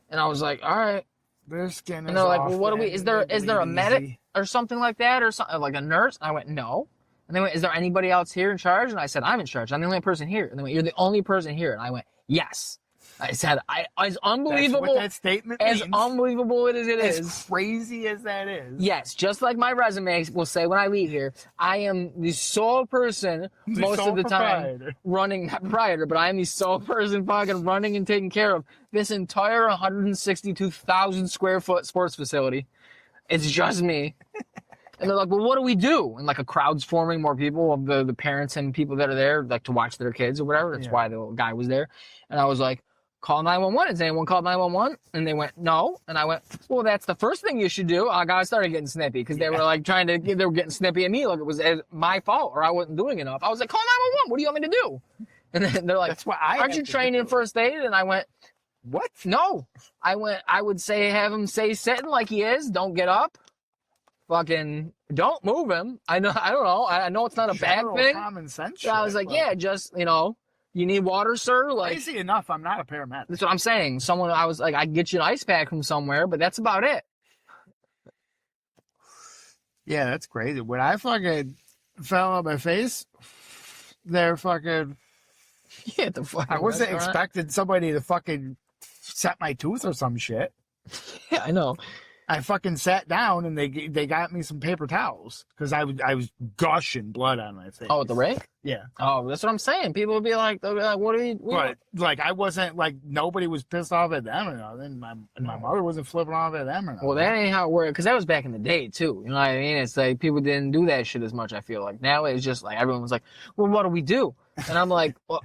And I was like, all right. Their skin is And they're like, off, well, what do we, is there a medic easy. or something like that? Or something like a nurse? And I went, no. And they went, is there anybody else here in charge? And I said, I'm in charge. I'm the only person here. And they went, you're the only person here. And I went, yes. I said, as unbelievable. That's what that statement as means. unbelievable as it is. As crazy as that is. Yes, just like my resume will say when I leave here, I am the sole person most of the time running, not proprietor, but I am the sole person fucking running and taking care of this entire 162,000 square foot sports facility. It's just me. And they're like, well, what do we do? And like a crowd's forming, more people of the parents and people that are there, like to watch their kids or whatever. That's why the guy was there. And I was like, call 911. Has anyone called 911? And they went, no. And I went, well, that's the first thing you should do. I started getting snippy because they were like they were getting snippy at me like it was my fault or I wasn't doing enough. I was like, call 911. What do you want me to do? And then they're like, that's what aren't you trained in first aid? And I went, what? No. I would say, have him stay sitting like he is. Don't get up. Fucking don't move him. I don't know. I know it's not a bad thing. Common sense. So I was like, yeah, just, you know, you need water, sir? Like, crazy enough, I'm not a paramedic. That's what I'm saying. I was like, I can get you an ice pack from somewhere, but that's about it. Yeah, that's crazy. When I fucking fell on my face, they're fucking. Yeah, the fuck. I wasn't expecting somebody to fucking set my tooth or some shit. Yeah, I know. I fucking sat down and they got me some paper towels because I was gushing blood on my face. Oh, at the rake? Yeah. Oh, that's what I'm saying. People would be like, what are you? But like, I wasn't like nobody was pissed off at them or nothing. My mother wasn't flipping off at them or nothing. Well, that ain't how it worked because that was back in the day too. You know what I mean? It's like people didn't do that shit as much. I feel like now it's just like everyone was like, well, what do we do? And I'm like, well.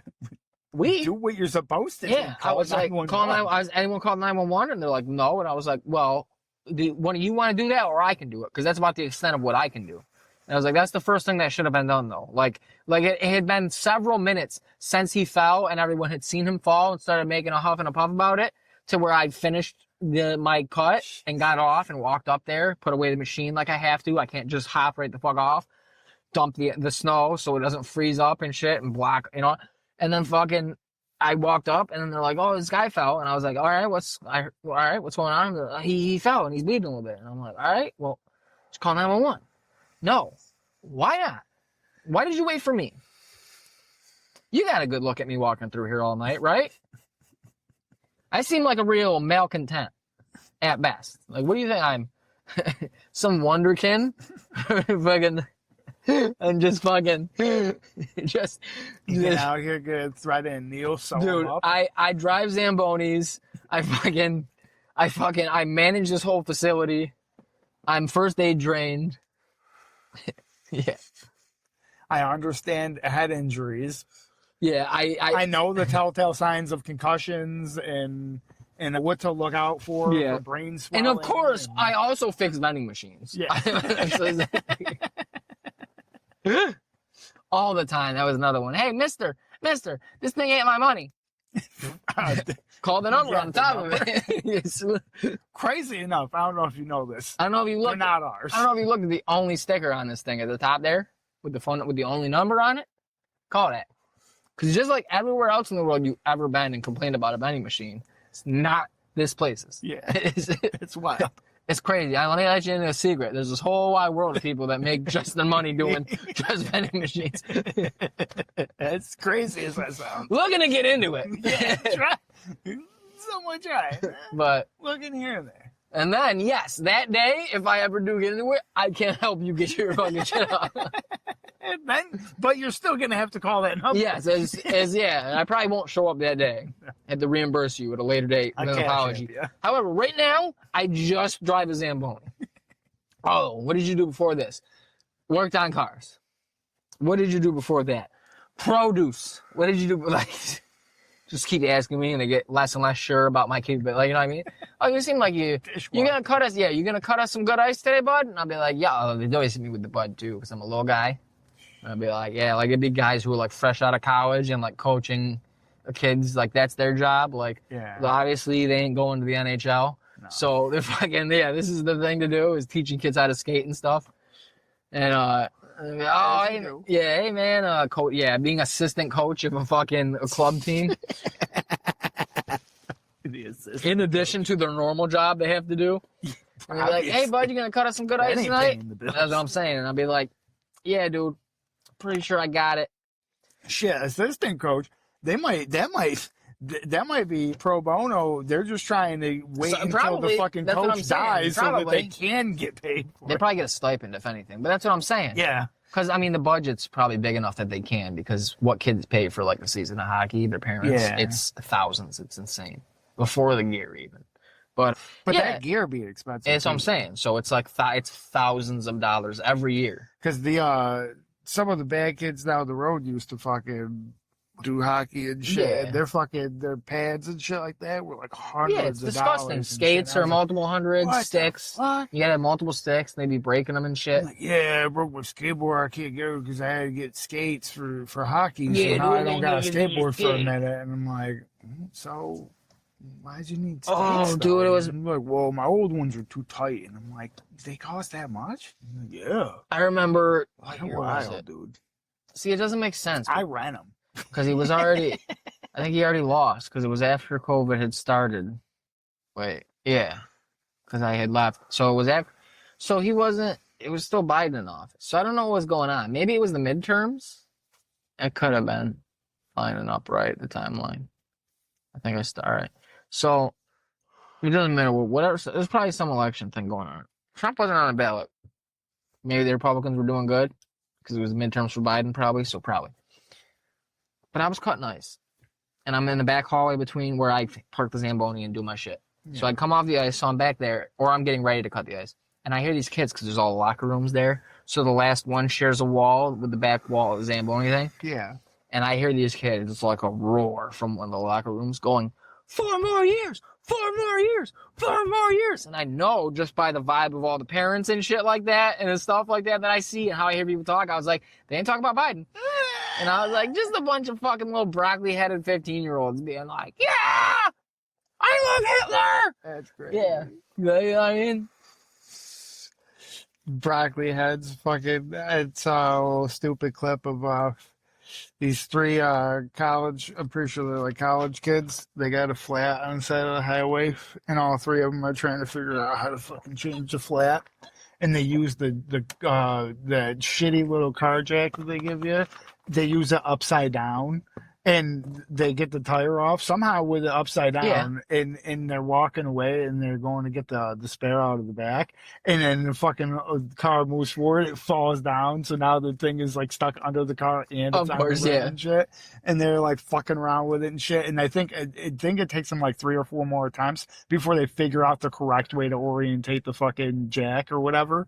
We do what you're supposed to. Yeah, I was like, anyone called 911? And they're like, no. And I was like, well, do you want to do that or I can do it? Because that's about the extent of what I can do. And I was like, that's the first thing that should have been done though. Like it had been several minutes since he fell and everyone had seen him fall and started making a huff and a puff about it to where I finished my cut and got off and walked up there, put away the machine like I have to. I can't just hop right the fuck off, dump the snow so it doesn't freeze up and shit and block, you know. And then fucking, I walked up and then they're like, oh, this guy fell. And I was like, all right, what's going on? Like, he fell and he's bleeding a little bit. And I'm like, all right, well, just call 911. No. Why not? Why did you wait for me? You got a good look at me walking through here all night, right? I seem like a real malcontent at best. Like, what do you think I'm? Some wonderkin? Fucking... And just fucking, just out here, good thread and Neil. Dude, up. I drive Zambonis. I manage this whole facility. I'm first aid trained. Yeah. I understand head injuries. Yeah, I know the telltale signs of concussions and what to look out for brain swelling. And of course, I also fix vending machines. Yeah. All the time. That was another one. Hey, mister, this thing ain't my money. Call the number Yeah, on the top of it. Crazy enough, I don't know if you know this. I don't know if you They're looked. not ours. I don't know if you looked at the only sticker on this thing at the top there with the phone with the only number on it. Call that. Because just like everywhere else in the world you ever been and complained about a vending machine, it's not this place's. Yeah, it's it's wild. It's crazy. Let me let you into a secret. There's this whole wide world of people that make just their money doing just vending machines. As crazy as that sounds. Looking to get into it. Yeah, try. Someone try. But Looking here and there. and then yes, that day, if I ever do get into it, I can't help you get your fucking shit off. And then, but you're still gonna have to call that number. Yes, as yeah, and I probably won't show up that day. Have to reimburse you at a later date with an apology. However, right now, I just drive a Zamboni. Oh, what did you do before this? Worked on cars. What did you do before that? Produce. What did you do? Like, just keep asking me, and I get less and less sure about my capability. Like, you know what I mean? Oh, you seem like you're gonna cut us. Yeah, you're gonna cut us some good ice today, bud. And I'll be like, yeah. They always hit me with the bud too, because I'm a little guy. And I'll be like, yeah, like it'd be guys who are like fresh out of college and like coaching kids, like that's their job. Like, Yeah. obviously they ain't going to the NHL. No. So they're fucking, yeah, this is the thing to do is teaching kids how to skate and stuff. And, hey man, coach, yeah, being assistant coach of a club team. In addition to their normal job they have to do. And they're like, hey bud, you gonna cut us some good ice tonight? That's what I'm saying. And I'll be like, yeah, dude, pretty sure I got it. Shit, assistant coach. That might be pro bono. They're just trying to wait until the fucking coach dies so that they can get paid for They it. probably get a stipend, if anything. But that's what I'm saying. Yeah. Because, I mean, the budget's probably big enough that they can, because what kids pay for, like, a season of hockey, their parents, Yeah. it's thousands. It's insane. Before the gear, even. But yeah, that gear be expensive. that's what I'm saying. So it's like it's thousands of dollars every year. Because some of the bad kids down the road used to fucking do hockey and shit. Yeah. And their pads and shit like that were like hundreds Yeah, it's of disgusting. dollars. Skates are multiple hundreds, what the sticks. fuck? You gotta have multiple sticks, and they be breaking them and shit. I'm like, yeah, I broke my skateboard. I can't go because I had to get skates for hockey. Yeah, So now I dude, don't got a you gotta skateboard get for a skate. minute. And I'm like, so why'd you need skates? Oh, dude, though? it was- And I'm like, well, my old ones are too tight. And I'm like, they cost that much? I'm like, yeah. I remember, Like, what year was wild, it? dude. See, it doesn't make sense. I ran them. Because he was already, I think he already lost, because it was after COVID had started. Wait, yeah, because I had left. So it was after, so he wasn't, it was still Biden in office. So I don't know what was going on. Maybe it was the midterms. It could have been lining up right, the timeline. I think all right. So it doesn't matter, whatever, there's probably some election thing going on. Trump wasn't on the ballot. Maybe the Republicans were doing good, because it was the midterms for Biden, probably, so probably. But I was cutting ice. And I'm in the back hallway between where I park the Zamboni and do my shit. So I come off the ice, so I'm back there, or I'm getting ready to cut the ice. And I hear these kids, because there's all the locker rooms there. So the last one shares a wall with the back wall of the Zamboni thing. Yeah. And I hear these kids, it's like a roar from one of the locker rooms going, 4 more years, 4 more years, 4 more years. And I know just by the vibe of all the parents and shit like that and the stuff like that I see and how I hear people talk, I was like, they ain't talking about Biden. And I was like, just a bunch of fucking little broccoli-headed 15-year-olds being like, yeah, I love Hitler. That's great. Yeah. You know what I mean? Broccoli heads, fucking, it's a little stupid clip of these three college, I'm pretty sure they're like college kids. They got a flat on the side of the highway, and all three of them are trying to figure out how to fucking change the flat. And they use the shitty little car jack that they give you. They use it upside down, and they get the tire off somehow with it upside down. Yeah. And they're walking away, and they're going to get the spare out of the back, and then the fucking car moves forward. It falls down, so now the thing is like stuck under the car and Of it's on course, the rim yeah. and shit. And they're like fucking around with it and shit. And I think it takes them like 3 or 4 more attempts before they figure out the correct way to orientate the fucking jack or whatever.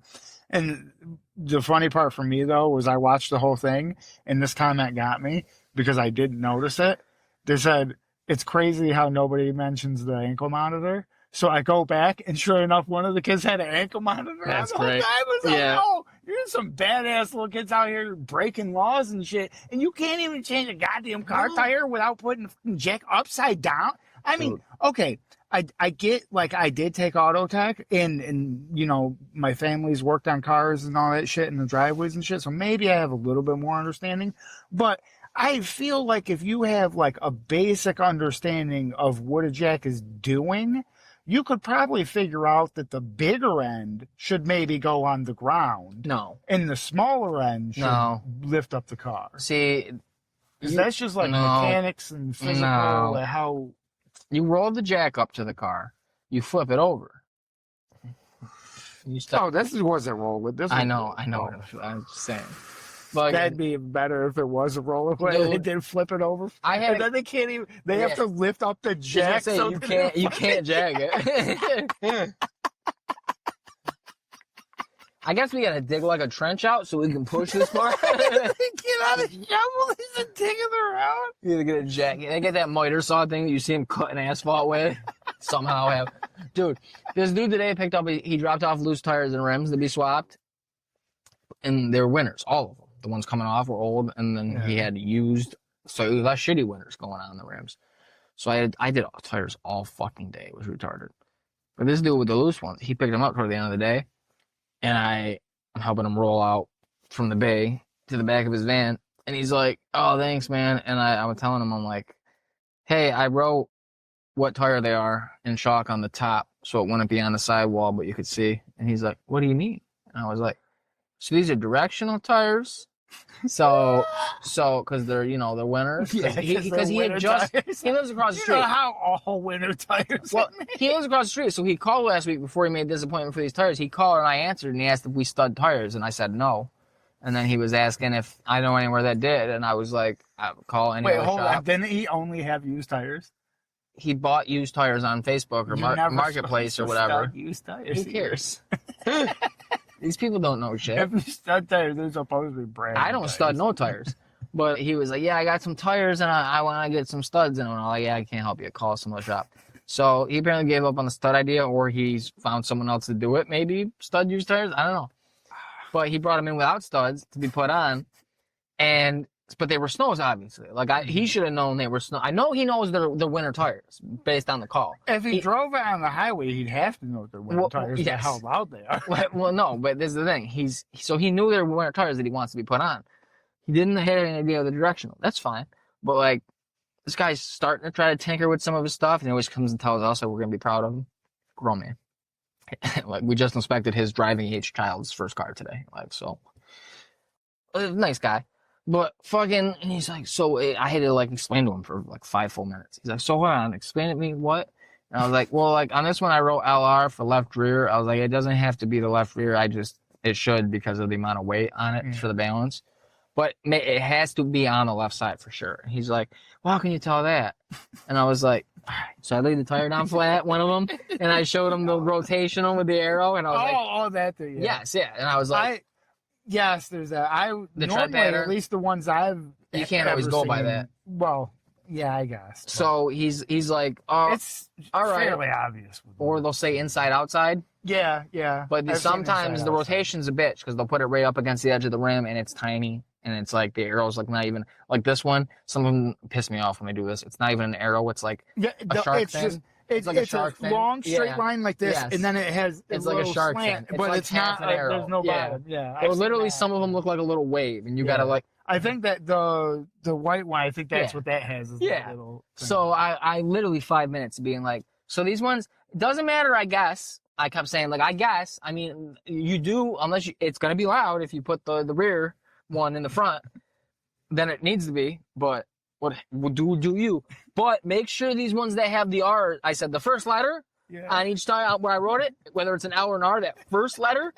And the funny part for me though was I watched the whole thing, and this comment got me because I didn't notice it. They said, it's crazy how nobody mentions the ankle monitor. So I go back, and sure enough, one of the kids had an ankle monitor. That's on the whole great. time. I was like, Yeah. oh, You're some badass little kids out here breaking laws and shit, and you can't even change a goddamn car tire without putting the fucking jack upside down. I mean, okay, I get, like, I did take auto tech, and you know, my family's worked on cars and all that shit in the driveways and shit, so maybe I have a little bit more understanding. But I feel like if you have like a basic understanding of what a jack is doing, you could probably figure out that the bigger end should maybe go on the ground. No. And the smaller end should lift up the car. See, that's just like mechanics and physical, how... You roll the jack up to the car. You flip it over. This wasn't rolling. This I know. I'm just saying. But that'd be better if it was a roller blade. They did flip it over. And then they can't even. They have to lift up the jack. So you can't jag it. I guess we gotta dig like a trench out so we can push this part. Get out of the shovel. He's digging around. You gotta get a jack. They get that miter saw thing that you see him cutting asphalt with. Somehow have. Dude, this dude today picked up. He dropped off loose tires and rims to be swapped, and they were winners, all of them. The ones coming off were old, and then he had used, so he left shitty winners going on the rims. So I did tires all fucking day. It was retarded. But this dude with the loose ones, he picked them up toward the end of the day, and I'm helping him roll out from the bay to the back of his van, and he's like, "Oh, thanks, man." And I was telling him, I'm like, "Hey, I wrote what tire they are in chalk on the top, so it wouldn't be on the sidewall, but you could see." And he's like, "What do you mean?" And I was like, "So these are directional tires." So, because they're, they're winners. Because he lives across the street. You know how all winter tires. Well, he lives across the street, so he called last week before he made this appointment for these tires. He called and I answered, and he asked if we stud tires, and I said no. And then he was asking if I know anywhere that did, and I was like, I would call any other shop. Wait, hold on. Didn't he only have used tires? He bought used tires on Facebook or Marketplace or whatever. Used tires. Who cares? These people don't know shit. If you stud tires, they're supposed to be brand. I don't stud no tires. But he was like, "Yeah, I got some tires and I want to get some studs." And I'm like, "Yeah, I can't help you. Call some other shop." So he apparently gave up on the stud idea, or he's found someone else to do it. Maybe stud used tires. I don't know. But he brought them in without studs to be put on, but they were snows, obviously. Like he should have known they were snow. I know he knows they're winter tires based on the call. If he drove it on the highway, he'd have to know they're winter tires. Yes. How loud they are. Well, no, but this is the thing. So he knew they were winter tires that he wants to be put on. He didn't have any idea of the directional. That's fine. But like, this guy's starting to try to tinker with some of his stuff, and he always comes and tells us that we're gonna be proud of him. Grown man. Like, we just inspected his driving age child's first car today. Like, so nice guy. But fucking, and he's like, so I had to like explain to him for like 5 full minutes. He's like, so hold on, explain to me what? And I was like, well, like on this one I wrote LR for left rear. I was like, it doesn't have to be the left rear. It should because of the amount of weight on it for the balance. But it has to be on the left side for sure. And he's like, well, how can you tell that? And I was like, all right. So I laid the tire down flat, one of them, and I showed him the rotational with the arrow. And I was that thing. Yeah. Yes, yeah. And I was like, yes, there's that. The normally, at least the ones you can't always go by that. Well, yeah, I guess. So he's like, oh, it's all right. fairly obvious. Or they'll say inside outside. Yeah. But sometimes the rotation's a bitch because they'll put it right up against the edge of the rim and it's tiny. And it's like the arrow's like not even like this one. Some of them piss me off when they do this. It's not even an arrow. It's like a shark fin. It's like a shark fin. Long straight line like this, and then it has it's like a shark slant, fin. But like it's not. an arrow. There's no bottom. Yeah. Or literally, some of them look like a little wave, and you gotta like. I think that the white one. I think that's what that has. Is that little thing. So I literally 5 minutes being like, so these ones doesn't matter. I guess I kept saying like I guess. I mean, you do unless it's gonna be loud if you put the rear one in the front. Then it needs to be, but what do you? But make sure these ones that have the R, I said the first letter on each tire where I wrote it, whether it's an L or an R, that first letter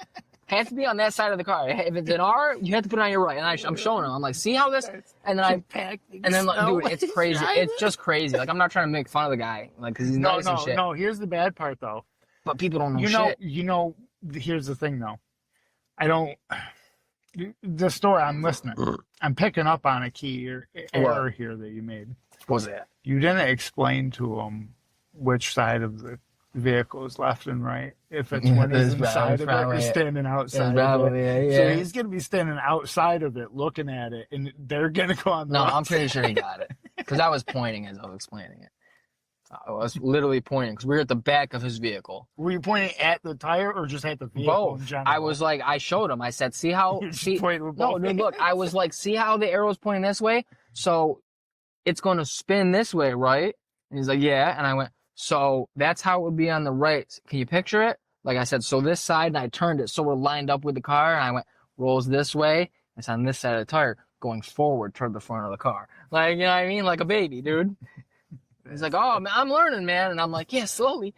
has to be on that side of the car. If it's an R, you have to put it on your right. And I'm showing them. I'm like, see how this? And then dude, it's crazy. It's just crazy. Like I'm not trying to make fun of the guy, like because he's nice and shit. No, here's the bad part though. But people don't know shit. Here's the thing though. The story, I'm listening. I'm picking up on a key error here that you made. What was that? You didn't explain to them which side of the vehicles left and right. If it's Yeah, when he's that's inside of it or probably it. standing outside of Probably, it. yeah. So he's going to be standing outside of it looking at it, and they're going to go on the No, right I'm pretty sure he side. got it. Because I was pointing as I was explaining it. I was literally pointing because we were at the back of his vehicle. Were you pointing at the tire or just at the vehicle in Both. general? I was like, I showed him. I said, see how... You just see, pointed with no, both dude, look. I was like, see how the arrow's pointing this way? So it's going to spin this way, right? And he's like, yeah. And I went, so that's how it would be on the right. Can you picture it? Like I said, so this side, and I turned it so we're lined up with the car, and I went, rolls this way. It's on this side of the tire, going forward toward the front of the car. Like, you know what I mean? Like a baby, dude. He's like, oh, man, I'm learning, man. And I'm like, yeah, slowly.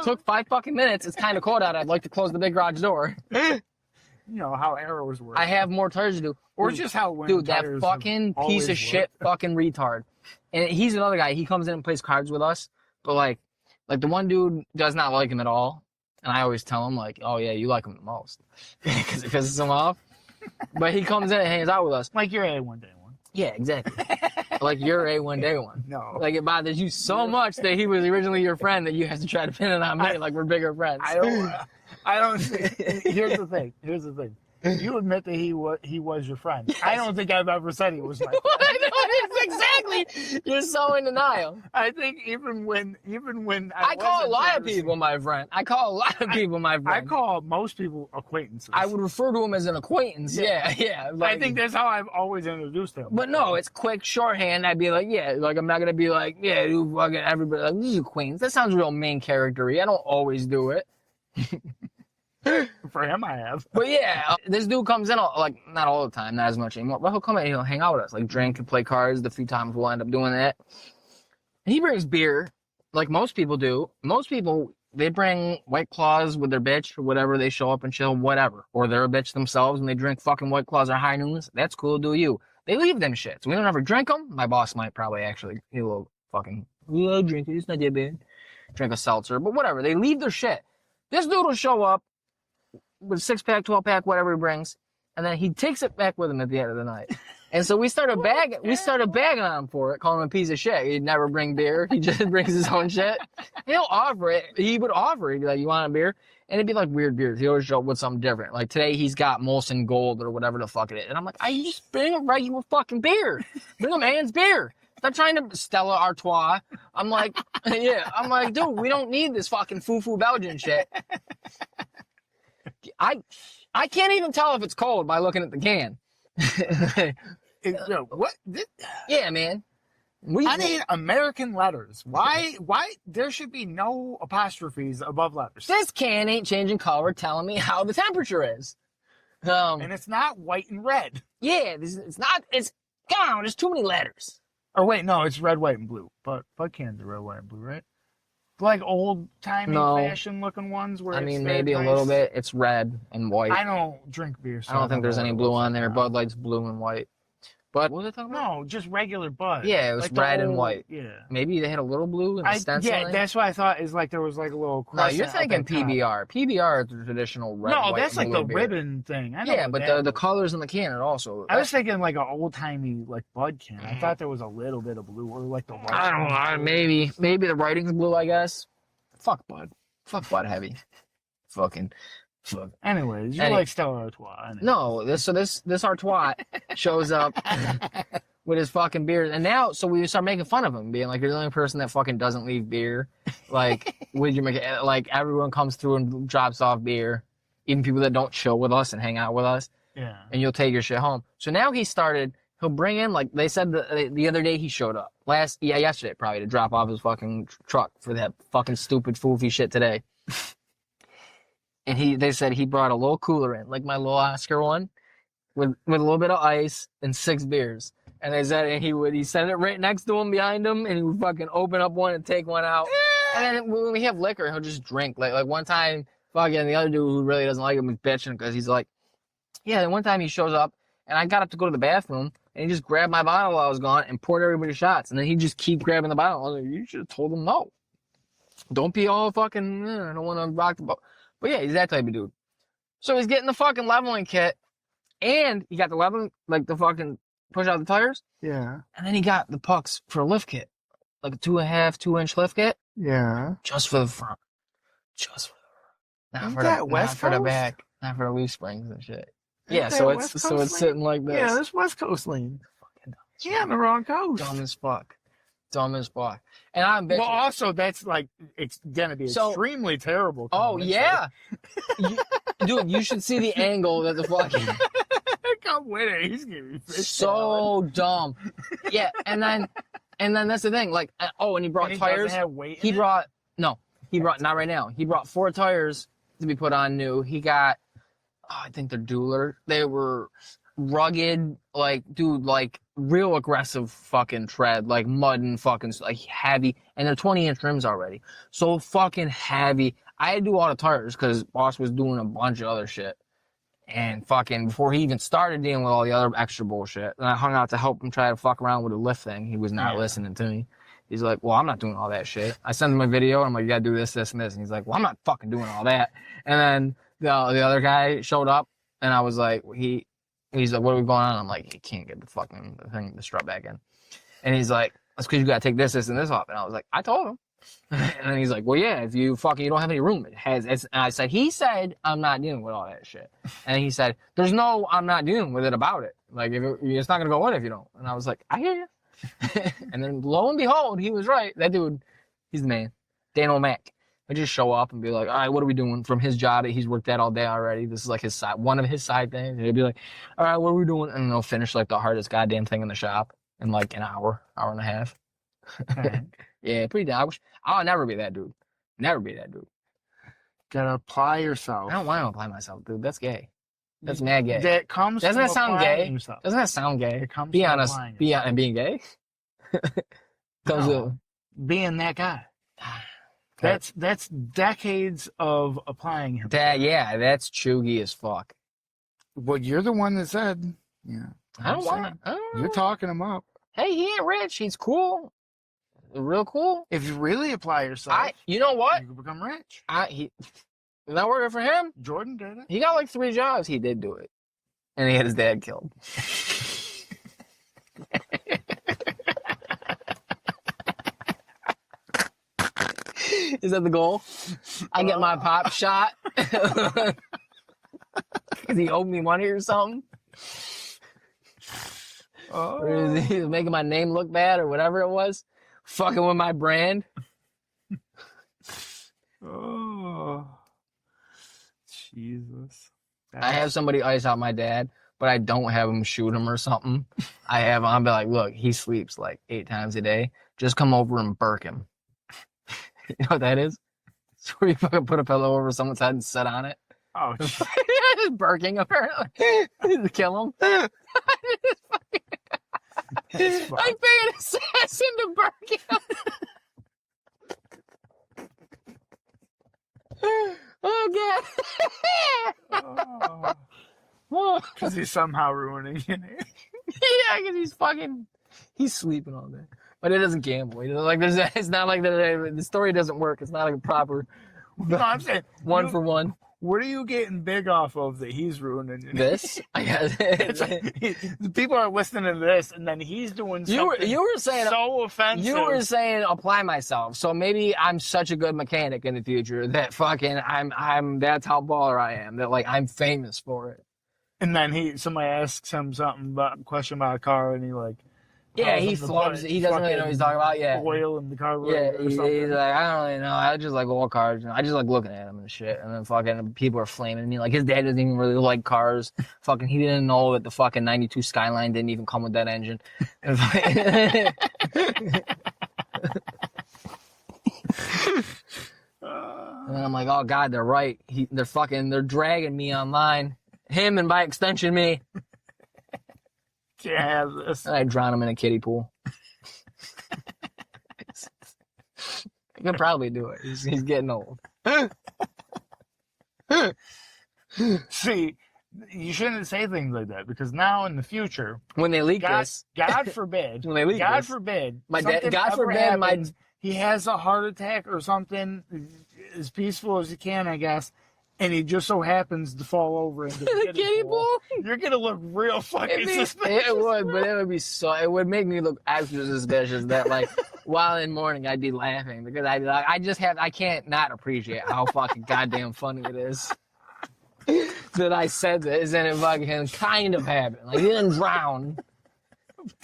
Took 5 fucking minutes. It's kind of cold out. I'd like to close the big garage door. You know how arrows work. I have more tires to do. Or Dude, just how winter dude, that tires fucking have piece always of shit fucking retard. And he's another guy. He comes in and plays cards with us. But like the one dude does not like him at all. And I always tell him like, oh yeah, you like him the most. Because it pisses him off. But he comes in and hangs out with us. Like your A1 day one. Yeah, exactly. Like you're A1 day one. No. Like it bothers you so much that he was originally your friend that you have to try to pin it on me like we're bigger friends. I don't. Here's the thing. You admit that he was your friend. I don't think I've ever said he was my friend. I know, exactly. You're so in denial. I think even when I call a wasn't lot of yours, people my friend. I call a lot of people my I friend. call most people acquaintances. I would refer to him as an acquaintance. Yeah. Like, I think that's how I've always introduced him. but no, it's quick shorthand. I'd be like, yeah, like I'm not gonna be like, yeah, you fucking everybody. Like, this is acquaintance. That sounds real main character-y. I don't always do it. For him, I have. But yeah, this dude comes in, like, not all the time, not as much anymore, but he'll come in and he'll hang out with us, like, drink and play cards. The few times we'll end up doing that. And he brings beer, like most people do. Most people, they bring White Claws with their bitch or whatever. They show up and chill, whatever. Or they're a bitch themselves and they drink fucking White Claws or High Noons. That's cool, do you. They leave them shits. We don't ever drink them. My boss might probably actually, he will fucking, I'll drink it. It's not that bad. Drink a seltzer, but whatever. They leave their shit. This dude will show up with 6-pack, 12-pack, whatever he brings, and then he takes it back with him at the end of the night. And so we started bagging on him for it, calling him a piece of shit. He'd never bring beer. He just brings his own shit. He'll offer it. He would offer it. He'd be like, you want a beer? And it'd be like weird beers. He always show up with something different. Like today he's got Molson Gold or whatever the fuck it is. And I'm like, I just bring a regular fucking beer. Bring a man's beer. Stop trying to Stella Artois. I'm like, yeah. I'm like, dude, we don't need this fucking foo-foo Belgian shit. I can't even tell if it's cold by looking at the can. What? Yeah, man. I need American letters. Why? There should be no apostrophes above letters. This can ain't changing color, telling me how the temperature is. And it's not white and red. Yeah, it's not. It's come on. There's too many letters. Or wait, no, it's red, white, and blue. But Bud cans are red, white, and blue, right? Like old-timey fashion-looking ones where I mean, maybe a little bit. It's red and white. I don't drink beer, so I don't think there's any blue on there. Bud Light's blue and white. But what was I talking about? No, just regular Bud. Yeah, it was like red and white. Yeah. Maybe they had a little blue in the stencil. Yeah, that's what I thought. Is like there was like a little. No, you're thinking PBR. PBR is the traditional red. No, white, that's and like the blue beer. ribbon thing. I know Yeah, but the colors in the can are also. I was thinking like an old-timey like Bud can. I thought there was a little bit of blue or like the white. I don't know. Maybe the writing's blue. I guess. Fuck Bud. Fuck Bud Heavy. Fuck. Anyways, you like Stella Artois. Anyway. No, this Artois shows up with his fucking beer, and now so we start making fun of him, being like, you're the only person that fucking doesn't leave beer. Like, would you make it? Like everyone comes through and drops off beer, even people that don't chill with us and hang out with us. Yeah. And you'll take your shit home. So now he'll bring in, like they said the other day he showed up. Yesterday probably to drop off his fucking truck for that fucking stupid foofy shit today. And they said he brought a little cooler in, like my little Oscar one, with a little bit of ice and 6 beers. And they said he set it right next to him, behind him, and he would fucking open up one and take one out. And then when we have liquor, he'll just drink. Like one time, fucking the other dude who really doesn't like him was bitching because he's like, yeah. Then one time he shows up, and I got up to go to the bathroom, and he just grabbed my bottle while I was gone and poured everybody shots. And then he just keep grabbing the bottle. I was like, you should have told him no. Don't be all fucking, I don't want to rock the boat. But yeah, he's that type of dude. So he's getting the fucking leveling kit, and he got the leveling, like the fucking push out the tires. Yeah. And then he got the pucks for a lift kit, like a 2.5, 2-inch lift kit. Yeah. just for the front. Just for the front. Ain't Not that West for the Coast? back. Not for the leaf springs and shit. Ain't Yeah, that so West it's Coast sitting lane? like this. Yeah, this West Coast lane. Fucking dumb. Yeah, on the wrong coast. Dumb as fuck. Dumb as fuck. And I'm bitching. Well, also, that's like, it's gonna be So- extremely terrible. Oh, coming yeah. Dude, you should see the angle that the fucking... Come with it. He's gonna be fish So dumb. Yeah, and then that's the thing. Like, and he brought and he tires. doesn't have weight He in it? brought not right now. He brought 4 tires to be put on new. He got, I think they're Dueler. They were rugged, like, dude, like real aggressive fucking tread, like mud and fucking like heavy, and they're 20-inch rims already, so fucking heavy. I had to do all the tires because boss was doing a bunch of other shit, and fucking before he even started dealing with all the other extra bullshit, and I hung out to help him try to fuck around with the lift thing. He was not listening to me. He's like, well, I'm not doing all that shit. I sent him a video, and I'm like, you gotta do this, this, and this. And he's like, well, I'm not fucking doing all that. And then the other guy showed up, and I was like, he's like, what are we going on? I'm like, you can't get the strut back in. And he's like, that's because you gotta take this, this, and this off. And I was like, I told him. And then he's like, well, yeah, if you don't have any room, and I said, he said, I'm not dealing with all that shit. And he said, there's no, I'm not dealing with it about it. Like, it's not gonna go in if you don't. And I was like, I hear you. And then lo and behold, he was right. That dude, he's the man. Dan O'Mac. I just show up and be like, all right, what are we doing from his job that he's worked at all day already? This is like one of his side things. And he'd be like, all right, what are we doing? And they'll finish like the hardest goddamn thing in the shop in like an hour and a half. Okay. Yeah, pretty damn. I'll never be that dude. Never be that dude. Gotta apply yourself. I don't want to apply myself, dude. That's gay. That's mad gay. That comes Doesn't from that sound applying gay? yourself. Doesn't that sound gay? It comes Be from honest. applying And being gay? Comes No. Being that guy. That's decades of applying him. that's chuggy as fuck. Well, you're the one that said, yeah. I don't want saying. to. You're talking him up. Hey, he ain't rich. He's cool. Real cool. If you really apply yourself, You know what? you can become rich. He's not working for him. Jordan did it. He got like 3 jobs. He did do it. And he had his dad killed. Is that the goal? I get my pop shot because he owed me money or something. Or is he making my name look bad or whatever it was? Fucking with my brand. Oh, Jesus. I have somebody ice out my dad, but I don't have him shoot him or something. I'll be like, look, he sleeps like 8 times a day. Just come over and burk him. You know what that is? It's where you fucking put a pillow over someone's head and sit on it. Oh, Just burking, apparently. To kill him. I paid an assassin to burk him. Oh, God. Oh. because he's somehow ruining it. Yeah, because he's sleeping all day. But it doesn't gamble. You know, like it's not like the story doesn't work. It's not like a proper No, I'm saying one for one. What are you getting big off of that he's ruining it? This, I guess. The people are listening to this, and then he's doing something You were saying so offensive. You were saying apply myself. So maybe I'm such a good mechanic in the future that fucking I'm that's how baller I am. That like I'm famous for it. And then somebody asks him something about question about a car, and he like, Yeah, tells he him to flubs. put He doesn't really know what he's talking about. Yeah. oil in the Yeah, carburetor or he's something. like, I don't really know. I just like old cars. I just like looking at them and shit. And then fucking people are flaming me. Like his dad doesn't even really like cars. Fucking he didn't know that the fucking 92 Skyline didn't even come with that engine. And then I'm like, oh God, they're right. They're dragging me online. Him and by extension me. Can't have this. And I drown him in a kiddie pool. I could probably do it. He's getting old. See, you shouldn't say things like that because now in the future, When they leak this, God forbid, when they leak God this, forbid, my dad, something God ever forbid, happens, he has a heart attack or something as peaceful as he can, I guess, and he just so happens to fall over into the kiddie pool. You're gonna look real fucking suspicious. It would, but it would be it would make me look extra suspicious that like while in mourning, I'd be laughing because I'd be like, I can't not appreciate how fucking goddamn funny it is that I said this and it fucking kind of happened. Like, he didn't drown.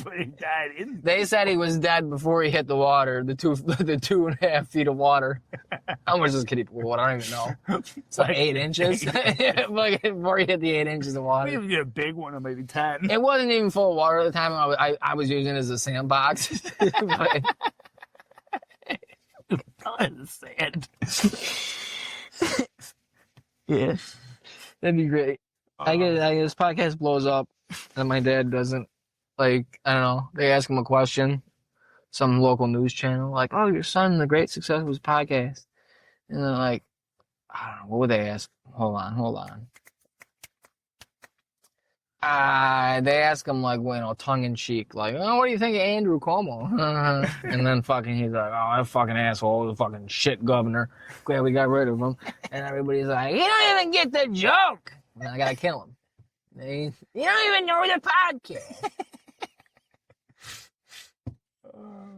But he died in. They said he was dead before he hit the water, the 2.5 feet of water. How much does Kitty water? I don't even know. It's like 8 inches. Before he hit the 8 inches of We water. even get a big one of maybe 10. It wasn't even full of water at the time. I was using it as a sandbox. But, I understand. yeah. That'd be great. I guess this podcast blows up and my dad doesn't, like, I don't know, they ask him a question, some local news channel, like, oh, your son, the great success of his podcast. And they're like, I don't know, what would they ask? Hold on. They ask him, like, tongue in cheek, like, oh, what do you think of Andrew Cuomo? And then fucking he's like, oh, that fucking asshole, the fucking shit governor. Glad we got rid of him. And everybody's like, you don't even get the joke. And I gotta kill him. You don't even know the podcast.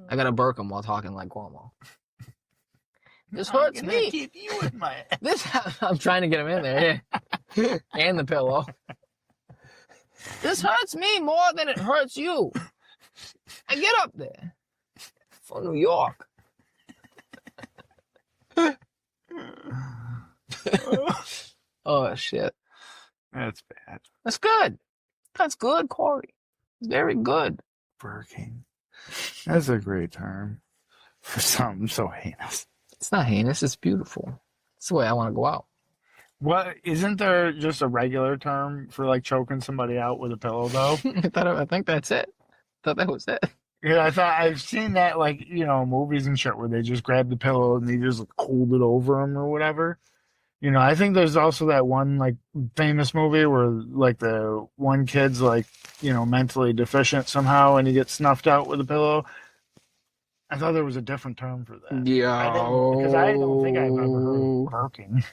I gotta burk him while talking like Cuomo. This hurts me. Keep you in my I'm trying to get him in there, yeah. And the pillow. This hurts me more than it hurts you. I get up there. For New York. Oh, shit. That's bad. That's good. That's good, Corey. Very good. Burking. That's a great term for something so heinous. It's not heinous. It's beautiful. It's the way I want to go out. What, isn't there just a regular term for like choking somebody out with a pillow though? I think that's it. I thought that was it. Yeah, I thought I've seen that like, movies and shit where they just grab the pillow and they just hold it over them or whatever. I think there's also that one like famous movie where like the one kid's like, mentally deficient somehow and he gets snuffed out with a pillow. I thought there was a different term for that. Yeah. Because I don't think I've ever heard of burking.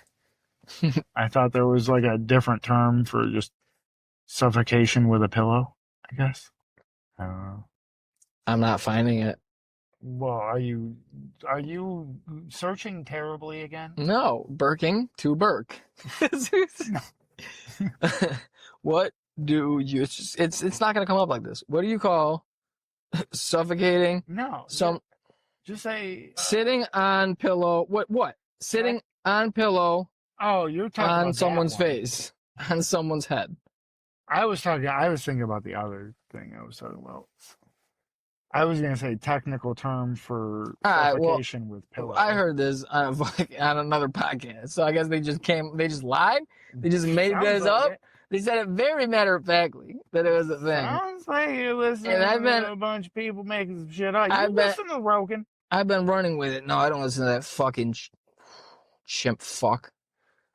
I thought there was like a different term for just suffocation with a pillow, I guess. I don't know. I'm not finding it. Well, are you searching terribly again? No, burking to burk. What do you? It's not gonna come up like this. What do you call suffocating? No. Just say Sitting on pillow. What? Sitting on pillow Oh, you're talking on about someone's that one. face, on someone's head. I was thinking about the other thing I was talking about. I was gonna say technical term for suffocation with pillow. I heard this on another podcast. So I guess they just lied. They just made this up. They said it very matter of factly that it was a thing. Sounds like you're listening to a bunch of people making some shit up. You listen to Rogan. I've been running with it. No, I don't listen to that fucking chimp fuck.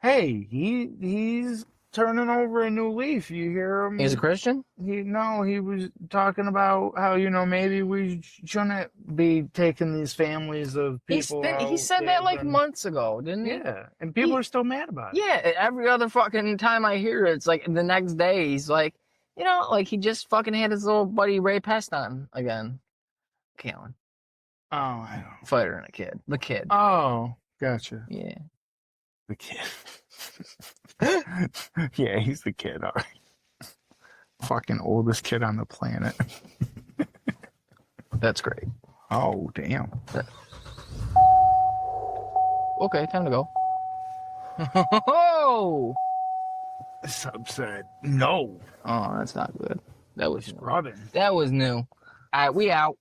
Hey, he's turning over a new leaf. You hear him? He's a Christian? He was talking about how, maybe we shouldn't be taking these families of people. He said that like months ago, didn't he? Yeah, and people are still mad about it. Yeah, every other fucking time I hear it, it's like the next day he's like, like he just fucking had his little buddy Ray Pest on again. Kalen. Oh, I don't. Fighter and a kid. The kid. Oh, gotcha. Yeah. The kid. Yeah, he's the kid, all right. Fucking oldest kid on the planet. That's great. Oh, damn. Okay, time to go. Oh! Sub said no. Oh, that's not good. That was Rubbing. That was new. All right, we out.